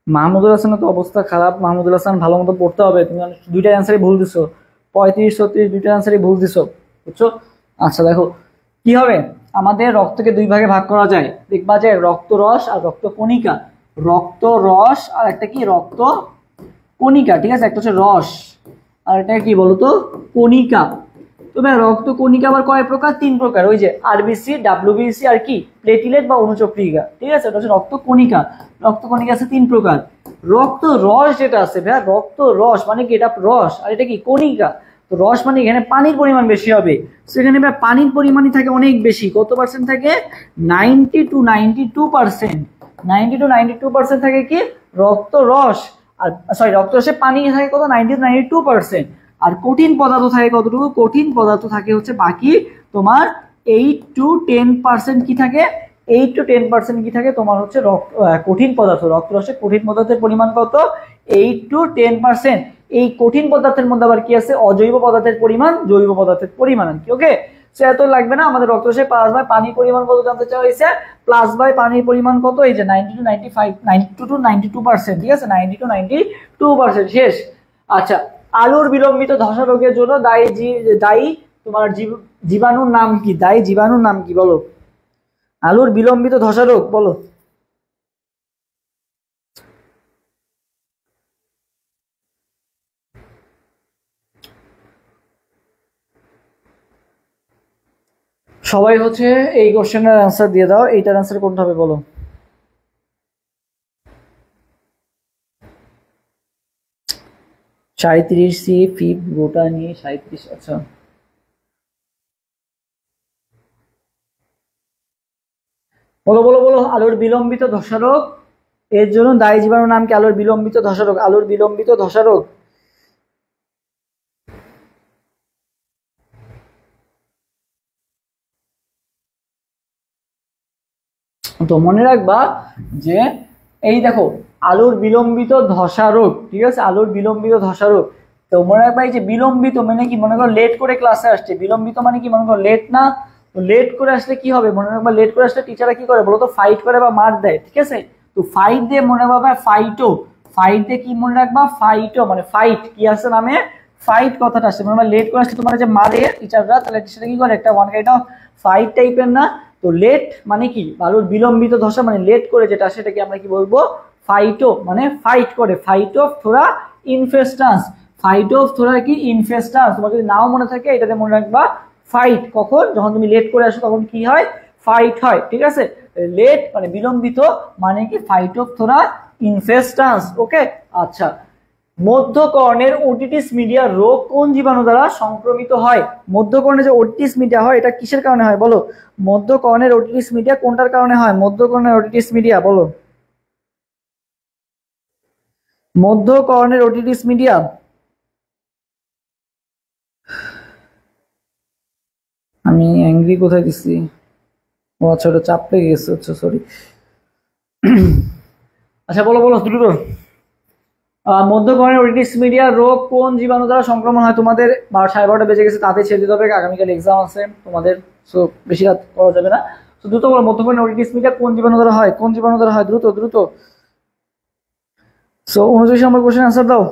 মাহমুদুল হাসানের তো অবস্থা খারাপ, মাহমুদুল হাসান ভালো মতো পড়তে হবে, তুমি দুইটা অ্যান্সারই ভুল দিছো। 35 36 দুইটা অ্যান্সারই ভুল দিছো, বুঝছো? আচ্ছা দেখো কি হবে, আমাদের রক্তকে দুই ভাগে ভাগ করা যায়, দেখবা যে রক্তরস আর রক্ত কণিকা। রক্তরস আর একটা কি? রক্ত কণিকা, ঠিক আছে। একটা হচ্ছে রস আর এটা কি বলতো? কণিকা। তবে রক্ত কণিকা আবার কয় প্রকার? 3 প্রকার, ওই যে আরবিসি, ডাব্লিউবিসি আর কি প্লেটিলেট বা অনুচক্রিকা, ঠিক আছে। এটা হচ্ছে রক্ত কণিকা। রক্ত কণিকা আছে 3 প্রকার। রক্ত রস যেটা আছে ভাইয়া, রক্ত রস মানে কি? এটা রস আর এটা কি? কণিকা। তো রস মানে এখানে পানির পরিমাণ বেশি হবে, সেখানে পানির পরিমাণই থাকে অনেক বেশি। কত পার্সেন্ট থাকে? 90 to 92%। 90 to 92% থাকে কি? রক্ত রস। আর সরি, রক্ত রসে পানি থাকে কত? 90 to 92%। আর কঠিন পদার্থ থাকে কতটুকু? কঠিন পদার্থ থাকে হচ্ছে বাকি তোমার 8 to 10% কি থাকে? 8 to 10% কি থাকে তোমার হচ্ছে কঠিন পদার্থ। রক্তরসে কঠিন পদার্থের পরিমাণ কত? 8 to 10%। এই কঠিন পদার্থের মধ্যে আবার কি আছে, অজৈব পদার্থের পরিমাণ, জৈব পদার্থের পরিমাণ আর কি। ওকে, সো এত লাগবে না। আমাদের রক্তকোষে প্লাজমায় পানির পরিমাণ কত জানতে চাওয়া হয়েছে, প্লাজমায় পানির পরিমাণ কত, এই যে 90 to 95, 92 to 92%, ঠিক আছে, 90 to 92% শেষ। আচ্ছা, আলুর বিলম্বিত ধসা রোগের জন্য দায়ী তোমার জীবাণুর নাম কি, দায়ী জীবাণুর নাম কি বলো? আলুর বিলম্বিত ধসা রোগ বলো। সবাই হচ্ছে এই কোশ্চেনের অ্যান্সার দিয়ে দাও, এইটার অ্যান্সার কোনটা হবে বলো। সাঁত্রিশ সি ফিফ গোটা নিয়ে 37। আচ্ছা, বলো বলো বলো, আলুর বিলম্বিত ধসা রোগ এর জন্য দায়ী জীবাণুর নাম কি? আলুর বিলম্বিত ধসা রোগ, আলুর বিলম্বিত ধসা রোগ। তো মনে রাখবা যে এই দেখো আলুর বিলম্বিত ধসা রোগ, ঠিক আছে, আলুর বিলম্বিত ধসা রোগ। তো মনে রাখবা এই যে বিলম্বিত মানে কি, মনে করো লেট করে ক্লাসে আসছে, বিলম্বিত মানে কি, মনে করো লেট না, তো লেট করে আসলে কি হবে, মনে রাখবা লেট করে আসলে টিচাররা কি করে বলো তো, ফাইট করে বা মার দেয়, ঠিক আছে। তো ফাইট দিয়ে মনে রাখবা ফাইটো, ফাইট দিয়ে কি মনে রাখবা, ফাইটো মানে ফাইট, কি আছে নামে, ফাইট কথাটা আসছে। মনে রাখবা লেট করে আসলে তোমার যে মারে টিচাররা, তাহলে টিচাররা কি করে, একটা ওয়ান কাইন্ড অফ ফাইট টাইপের না। তো লেট মানে কি, আলুর বিলম্বিত ধসা মানে লেট করে যেটা, সেটাকে আমরা কি বলবো, ফাইটো মানে ফাইট করে, ফাইটোফথোরা ইনফেস্টান্স, ফাইটোফথোরা কি ইনফেস্টান্স। তোমার যদি নাও মনে থাকে এটাতে মনে রাখবা ফাইট, কখন, যখন তুমি লেট করে আসো তখন কি হয়, ফাইট হয়, ঠিক আছে। লেট মানে বিলম্বিত মানে কি ফাইটোফথোরা ইনফেস্টান্স। ওকে, আচ্ছা, মধ্যকর্ণের ওটিটিস মিডিয়া রোগ কোন জীবাণু দ্বারা সংক্রমিত হয়? মধ্যকর্ণে যে ওটিটিস মিডিয়া হয় এটা কিসের কারণে হয় বলো? মধ্যকর্ণের ওটিটিস মিডিয়া কোনটার কারণে হয়? মধ্যকর্ণের ওটিটিস মিডিয়া বলো। মধ্যকর্ণের ওটিটিস মিডিয়া, আমি অ্যাংরি কোথায় দিচ্ছি, ও আচ্ছা ওটা চাপ লেগে গেছে, আচ্ছা সরি। আচ্ছা বলো বলো দ্রুত, মধ্যকর্ণের ওটিটিস মিডিয়া রোগ কোন জীবাণু দ্বারা সংক্রমণ হয়? তোমাদের 12:30 বেজে গেছে, তাতে ছেড়ে দিতে হবে, আগামীকাল এক্সাম আছে তোমাদের, সো বেশি রাত করা যাবে না। তো দ্রুত বলো, মধ্যকর্ণের ওটিটিস মিডিয়া কোন জীবাণু দ্বারা হয়, কোন জীবাণু দ্বারা হয়, দ্রুত দ্রুত। সো 29 নম্বর কোশ্চেন অ্যান্সার দাও।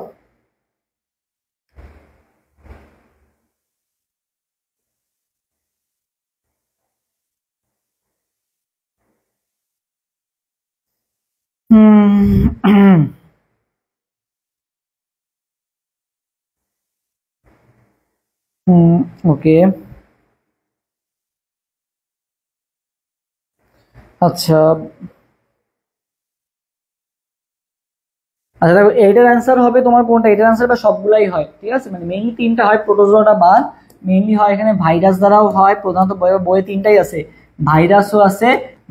ওকে, আচ্ছা আচ্ছা দেখো এইটার অ্যান্সার হবে তোমার কোনটা, এটার অ্যান্সার বা সবগুলাই হয়, ঠিক আছে, মানে মেইনলি তিনটা হয়, প্রোটোজোয়াটা বাদ মেইনলি হয় এখানে, ভাইরাস দ্বারাও হয়, প্রধানত বইয়ে তিনটাই আছে, ভাইরাসও আছে,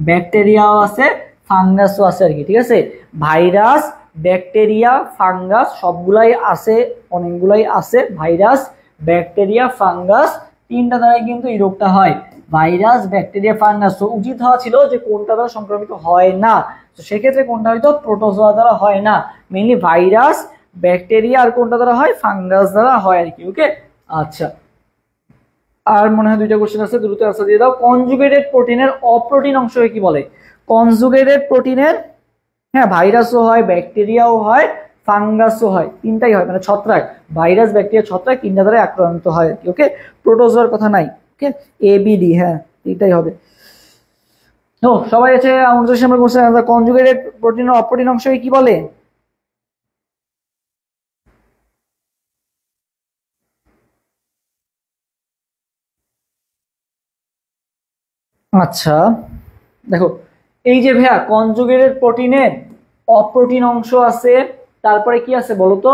ব্যাকটেরিয়াও আছে, ফাঙ্গাসও আছে আর কি, ঠিক আছে। ভাইরাস, ব্যাকটেরিয়া, ফাঙ্গাস সবগুলাই আছে, অনেকগুলাই আছে, ভাইরাস, ব্যাকটেরিয়া, ফাঙ্গাস তিনটা দ্বারাই কিন্তু এই রোগটা হয়, ভাইরাস, ব্যাকটেরিয়া, ফাঙ্গাস। তো উচিত হওয়া ছিল যে কোনটা দ্বারা সংক্রমিত হয় না, তো সেক্ষেত্রে কোনটা হয়তো প্রোটোজোয়া দ্বারা হয় না, মেইনলি ভাইরাস, ব্যাকটেরিয়া আর কোনটা দ্বারা হয়, ফাঙ্গাস দ্বারা হয় আর কি। ওকে, আচ্ছা, আর মনে হয় দুইটা কোশ্চেন আছে, দ্রুত আনসার দিয়ে দাও। কনজুগেটেড প্রোটিনের অপ্রোটিন অংশকে কি বলে? কনজুগেটেড প্রোটিনের, হ্যাঁ ভাইরাসও হয়, ব্যাকটেরিয়াও হয়, ফাঙ্গাসও হয়, তিনটাই হয়, মানে ছত্রাক, ভাইরাস, ব্যাকটেরিয়া, ছত্রাক তিনটা দ্বারা আক্রান্ত হয় আর কি। ওকে, প্রোটোজোয়ার কথা নাই, ওকে, এ বি ডি, হ্যাঁ এটাই হবে। ও সবাই আছে 29 নম্বর কোশ্চেন, কনজুগেটেড প্রোটিনের অপ্রোটিন অংশকে কি বলে? আচ্ছা দেখো এই যে ভাইয়া কনজুগেটেড প্রোটিনের অপ্রোটিন অংশ আছে, তারপরে কি আছে বলতো,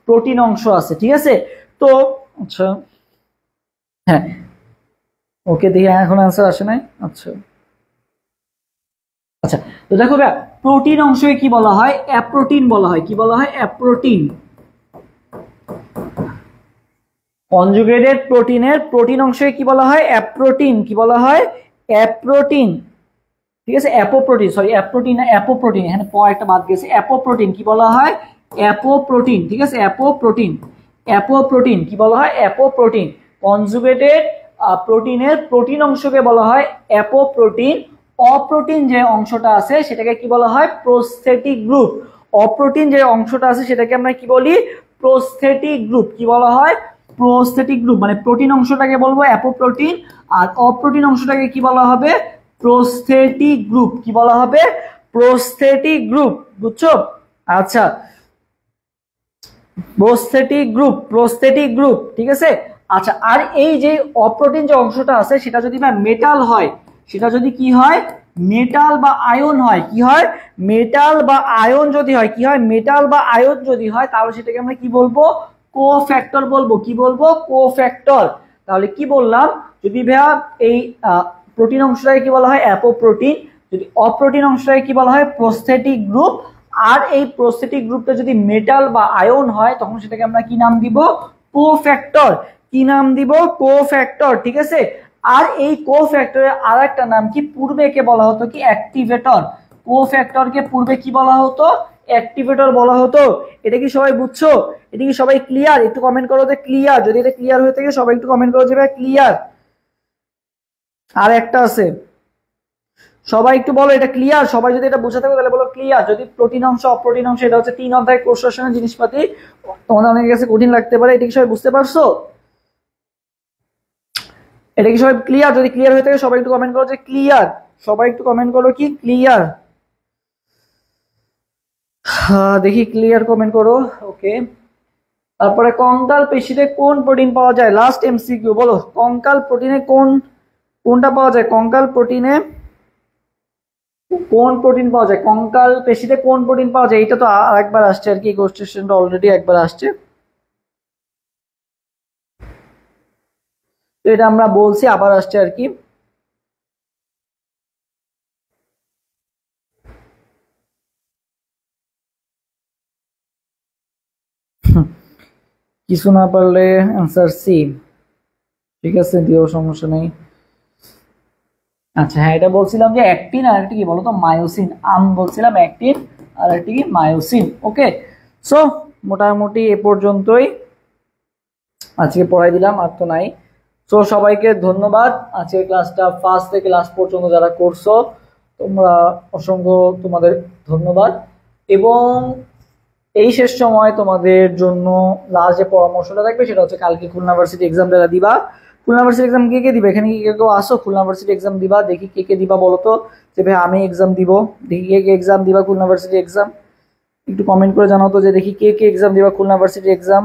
প্রোটিন অংশ আছে, ঠিক আছে। তো আচ্ছা হ্যাঁ, ওকে দেখি এখন অ্যান্সার আসে নাই। আচ্ছা আচ্ছা, তো দেখো ভাইয়া প্রোটিন অংশকে কি বলা হয়? অ্যাপ্রোটিন বলা হয়। কি বলা হয়? অ্যাপ্রোটিন। কনজুগেটেড প্রোটিনের প্রোটিন অংশকে কি বলা হয়? অ্যাপ্রোটিন। কি বলা হয়? অ্যাপ্রোটিন, ঠিক আছে। অ্যাপোপ্রোটিন, সরি অ্যাপ্রোটিন না অ্যাপোপ্রোটিন, এখানে প একটা বাদ গেছে, অ্যাপোপ্রোটিন কি বলা হয়? অ্যাপোপ্রোটিন, ঠিক আছে, অ্যাপোপ্রোটিন। অ্যাপোপ্রোটিন কি বলা হয়? অ্যাপোপ্রোটিন। কনজুগেটেড প্রোটিনের প্রোটিন অংশকে বলা হয় অ্যাপোপ্রোটিন। অপ্রোটিন যে অংশটা আছে সেটাকে কি বলা হয়? Prosthetic group. অপ্রোটিন যে অংশটা আছে সেটাকে আমরা কি বলি? Prosthetic group. কি বলা হয়? Prosthetic group. মানে প্রোটিন অংশটাকে বলবো অ্যাপোপ্রোটিন, আর অপ্রোটিন অংশটাকে কি বলা হবে? Prosthetic group. কি বলা হবে? Prosthetic group. বুঝছো? আচ্ছা, প্রোস্থেটিক গ্রুপ, প্রোস্থেটিক গ্রুপ, ঠিক আছে। আচ্ছা, আর এই যে অপ্রোটিন যে অংশটা আছে সেটা যদি না মেটাল হয়, সেটা যদি কি হয়? মেটাল বা আয়ন হয়। কি হয়? মেটাল বা আয়ন যদি হয়, কি হয়? মেটাল বা আয়ন যদি হয় তাহলে সেটাকে আমরা কি বলবো? কোফ্যাক্টর বলবো। কি বলবো? কোফ্যাক্টর। তাহলে কি বললাম? যদি ভাইয়া এই প্রোটিন অংশটাকে কি বলা হয়? অ্যাপোপ্রোটিন। যদি অপ্রোটিন অংশটাকে কি বলা হয়? Prosthetic group. আর এই প্রোস্থেটিক গ্রুপটা যদি মেটাল বা আয়ন হয় তখন সেটাকে আমরা কি নাম দিব? কোফ্যাক্টর। কি নাম দিব? কোফ্যাক্টর, ঠিক আছে। আর এই কোফ্যাক্টরের আর একটা নাম কি? পূর্বে কে বলা হতো কি? অ্যাক্টিভেটর। কোফ্যাক্টরকে পূর্বে কি বলা হতো? অ্যাক্টিভেটর বলা হতো। এটা কি সবাই বুঝছো? এটা কি সবাই ক্লিয়ার? একটু কমেন্ট করো যে ক্লিয়ার। যদি এটা ক্লিয়ার হয়ে থাকে সবাই একটু কমেন্ট করো যে ভাই ক্লিয়ার। আর একটা আছে, সবাই একটু বলো এটা ক্লিয়ার। সবাই যদি এটা বুঝে থাকো তাহলে বলো ক্লিয়ার। যদি প্রোটিন অংশ অপ্রোটিন অংশ, এটা হচ্ছে 3 অধ্যায় কোষ রসায়নের জিনিসপাতি, তোমাদের অনেকের কাছে কঠিন লাগতে পারে। এটা কি সবাই বুঝতে পারছো? এটা কি সবাই ক্লিয়ার? যদি ক্লিয়ার হয়ে থাকে সবাই একটু কমেন্ট করো যে ক্লিয়ার। সবাই একটু কমেন্ট করো কি ক্লিয়ার। দেখি ক্লিয়ার কমেন্ট করো। ওকে, তারপরে কঙ্কাল পেশিতে কোন প্রোটিন পাওয়া যায়? লাস্ট এমসিকিউ, বলো কঙ্কাল প্রোটিনে কোনটা পাওয়া যায়? কঙ্কাল প্রোটিনে কোন প্রোটিন পাওয়া যায়? কঙ্কাল পেশিতে কোন প্রোটিন পাওয়া যায়? এটা তো আরেকবার আসছে আর কি, কোশ্চেনটা অলরেডি একবার আসছে, তো এটা আমরা বলছি, আবার আসছে আর কি। কিছু না পারলে অ্যান্সার সি, ঠিক আছে, দিও, সমস্যা নেই। আচ্ছা হ্যাঁ, এটা বলছিলাম যে অ্যাক্টিন আর একটা কি বলতো? মায়োসিন। বলছিলাম অ্যাক্টিন আর একটা কি? মায়োসিন। ওকে, সো মোটামুটি এ পর্যন্তই আজকে পড়াই দিলাম, আর তো নাই। সো সবাইকে ধন্যবাদ আজকের ক্লাসটা ফার্স্ট থেকে লাস্ট পর্যন্ত যারা করছো, তোমরা অসংখ্য তোমাদের ধন্যবাদ। এবং এই শেষ সময় তোমাদের জন্য লাস্ট যে পরামর্শটা থাকবে সেটা হচ্ছে কালকে খুলনা ভার্সিটি এক্সাম যারা দিবা, খুলনা ভার্সিটি এক্সাম কে কে দিবে? এখানে কি কেউ আসো খুলনা ভার্সিটি এক্সাম দিবা? দেখি কে কে দিবা বলো তো, যে ভাই আমি এক্সাম দিব। দেখি কে কে এক্সাম দিবা খুলনা ভার্সিটি এক্সাম, একটু কমেন্ট করে জানাও তো যে দেখি কে কে এক্সাম দিবা খুলনা ভার্সিটি এক্সাম।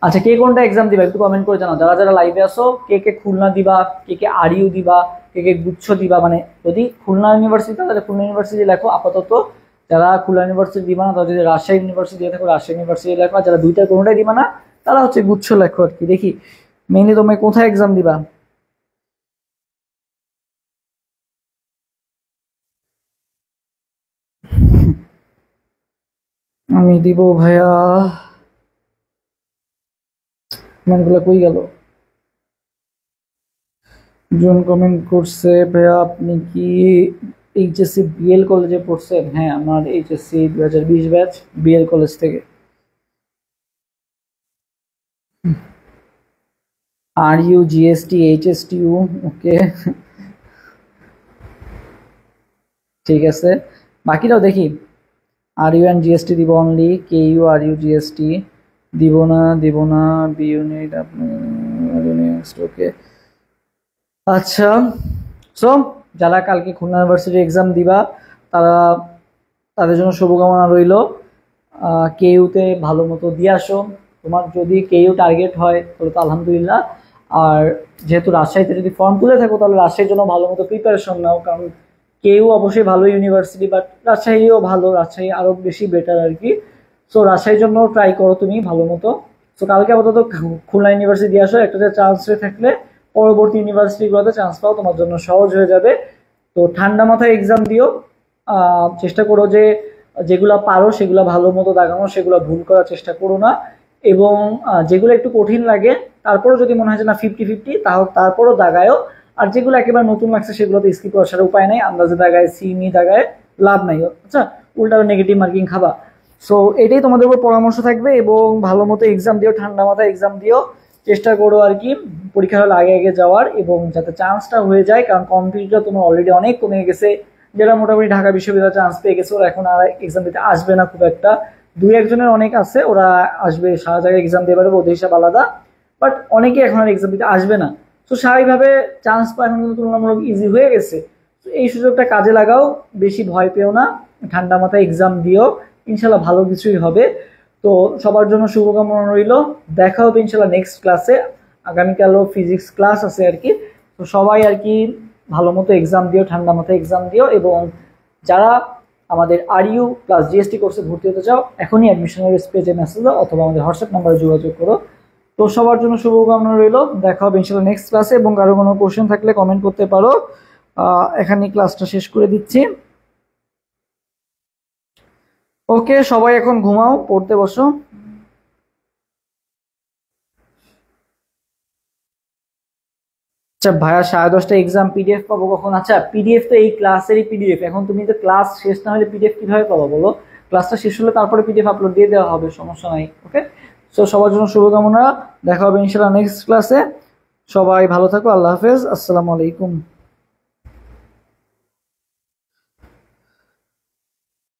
আচ্ছা, কে কোনটা এক্সাম দিবা একটু কমেন্ট করে জানাও। যারা যারা লাইভে আসো, কে কে খুলনা দিবা, কে কে আরইউ দিবা, কে কে গুচ্ছ দিবা। মানে যদি খুলনা ইউনিভার্সিটি তাহলে খুলনা ইউনিভার্সিটি লেখো আপাতত। যারা খুলনা ইউনিভার্সিটি দিবা না, তারা যদি রাজশাহী ইউনিভার্সিটি দিয়ে থাকো রাজশাহী ইউনিভার্সিটি লেখো। আর যারা দুইটা কোনোটাই দিবা না তারা হচ্ছে গুচ্ছ লেখো আর কি। দেখি মেইনলি তোমরা কোথায় এক্সাম দিবা? আমি দিব ভাইয়া। কমেন্টগুলো কই গেল? জন কমেন্ট করছে ভাইয়া আপনি কি এইচএসসি বিএল কলেজে পড়ছেন? হ্যাঁ, আমার এইচএসসি 2020 ব্যাচ, বিএল কলেজ থেকে। R U GST HST U, okay ঠিক আছে। বাকিটাও দেখি। আর ইউ অ্যান্ড জিএসটি দিব only, K U R U GST দিব না বি ইউনিট আপনি, ওকে। আচ্ছা, সো যারা কালকে খুলনা ইউনিভার্সিটি এক্সাম দিবা তারা, তাদের জন্য শুভকামনা রইল। কেইউতে ভালো মতো দিয়ে আসো। তোমার যদি কেইউ টার্গেট হয় তাহলে তো আলহামদুলিল্লাহ। আর যেহেতু রাজশাহীতে যদি ফর্ম তুলে থাকো তাহলে রাজশাহীর জন্য ভালো মতো প্রিপারেশন নাও, কারণ কেইউ অবশ্যই ভালো ইউনিভার্সিটি, বাট রাজশাহীও ভালো, রাজশাহী আরও বেশি বেটার আর কি। সো রাজশাহীর জন্য ট্রাই করো তুমি ভালো মতো। সো কালকে আপাতত খুলনা ইউনিভার্সিটি দিয়ে আসো, একটা চান্স থাকলে পরবর্তী ইউনিভার্সিটিগুলোতে চান্স পাও, তোমার জন্য সহজ হয়ে যাবে। তো ঠান্ডা মাথায় এক্সাম দিও। চেষ্টা করো যে যেগুলো পারো সেগুলো ভালো মতো দাগানো, সেগুলো ভুল করার চেষ্টা করো না। এবং যেগুলো একটু কঠিন লাগে তারপরও যদি মনে হয় যে না 50-50 তারপরও দাগায়ও। আর যেগুলো একেবারে নতুন লাগছে সেগুলোতে স্কিপ করার উপায় নেই, আন্দাজে দাগায় সিমি দাগায় লাভ নাই। আচ্ছা, উল্টা নেগেটিভ মার্কিং খাবা। সো এটাই তোমাদের উপর পরামর্শ থাকবে, এবং ভালো মতো এক্সাম দিও, ঠান্ডা মাথায় এক্সাম দিও, চেষ্টা করো আর কি পরীক্ষা হলে আগে আগে যাওয়ার, এবং যাতে চান্সটা হয়ে যায়, কারণ কম্পিটিটর তোমার অলরেডি অনেক কমে গেছে। যারা মোটামুটি ঢাকা বিশ্ববিদ্যালয়ে চান্স পেয়ে গেছে ওরা এখন আর এক্সাম দিতে আসবে না খুব একটা, দুই একজনের অনেক আছে ওরা আসবে, সারা জায়গায় এক্সাম দিয়ে পারবে, ওদের হিসাব আলাদা, বাট অনেকে এখন আর এক্সাম দিতে আসবে না। তো স্বাভাবিকভাবে চান্স পাওয়া এখন কিন্তু তুলনামূলক ইজি হয়ে গেছে। তো এই সুযোগটা কাজে লাগাও, বেশি ভয় পেও না, ঠান্ডা মাথায় এক্সাম দিও, ইনশাল্লাহ ভালো কিছুই হবে। তো সবার জন্য শুভকামনা রইল, দেখা হবে ইনশাল্লাহ নেক্সট ক্লাসে। আগামীকালও ফিজিক্স ক্লাস আছে আর কি। তো সবাই আর কি ভালো মতো এক্সাম দিও, ঠান্ডা মাথায় এক্সাম দিও, এবং যারা আমাদের আরইউ প্লাস জিএসটি কোর্সে ভর্তি হতে চাও এখনই অ্যাডমিশনের পেজে মেসেজ দাও অথবা আমাদের হোয়াটসঅ্যাপ নাম্বারে যোগাযোগ করো। তো সবার জন্য শুভকামনা রইল, দেখা হবে ইনশাল্লাহ নেক্সট ক্লাসে, এবং কারো কোনো কোশ্চেন থাকলে কমেন্ট করতে পারো। এখানেই ক্লাসটা শেষ করে দিচ্ছি। ওকে, সবাই এখন ঘুমাও, পড়তে বসো। আচ্ছা ভাইয়া 10:30 এক্সাম, পিডিএফ পাবো কখন? আচ্ছা পিডিএফ তো এই ক্লাসেরই পিডিএফ, এখন তুমি তো ক্লাস শেষ না হলে পিডিএফ কিভাবে পাবো বলো? ক্লাসটা শেষ হলে তারপরে পিডিএফ আপলোড দিয়ে দেওয়া হবে, সমস্যা নাই। ওকে, সো সবার জন্য শুভকামনা, দেখা হবে ইনশাআল্লাহ নেক্সট ক্লাসে। সবাই ভালো থাকো, আল্লাহ হাফেজ, আসসালামু আলাইকুম।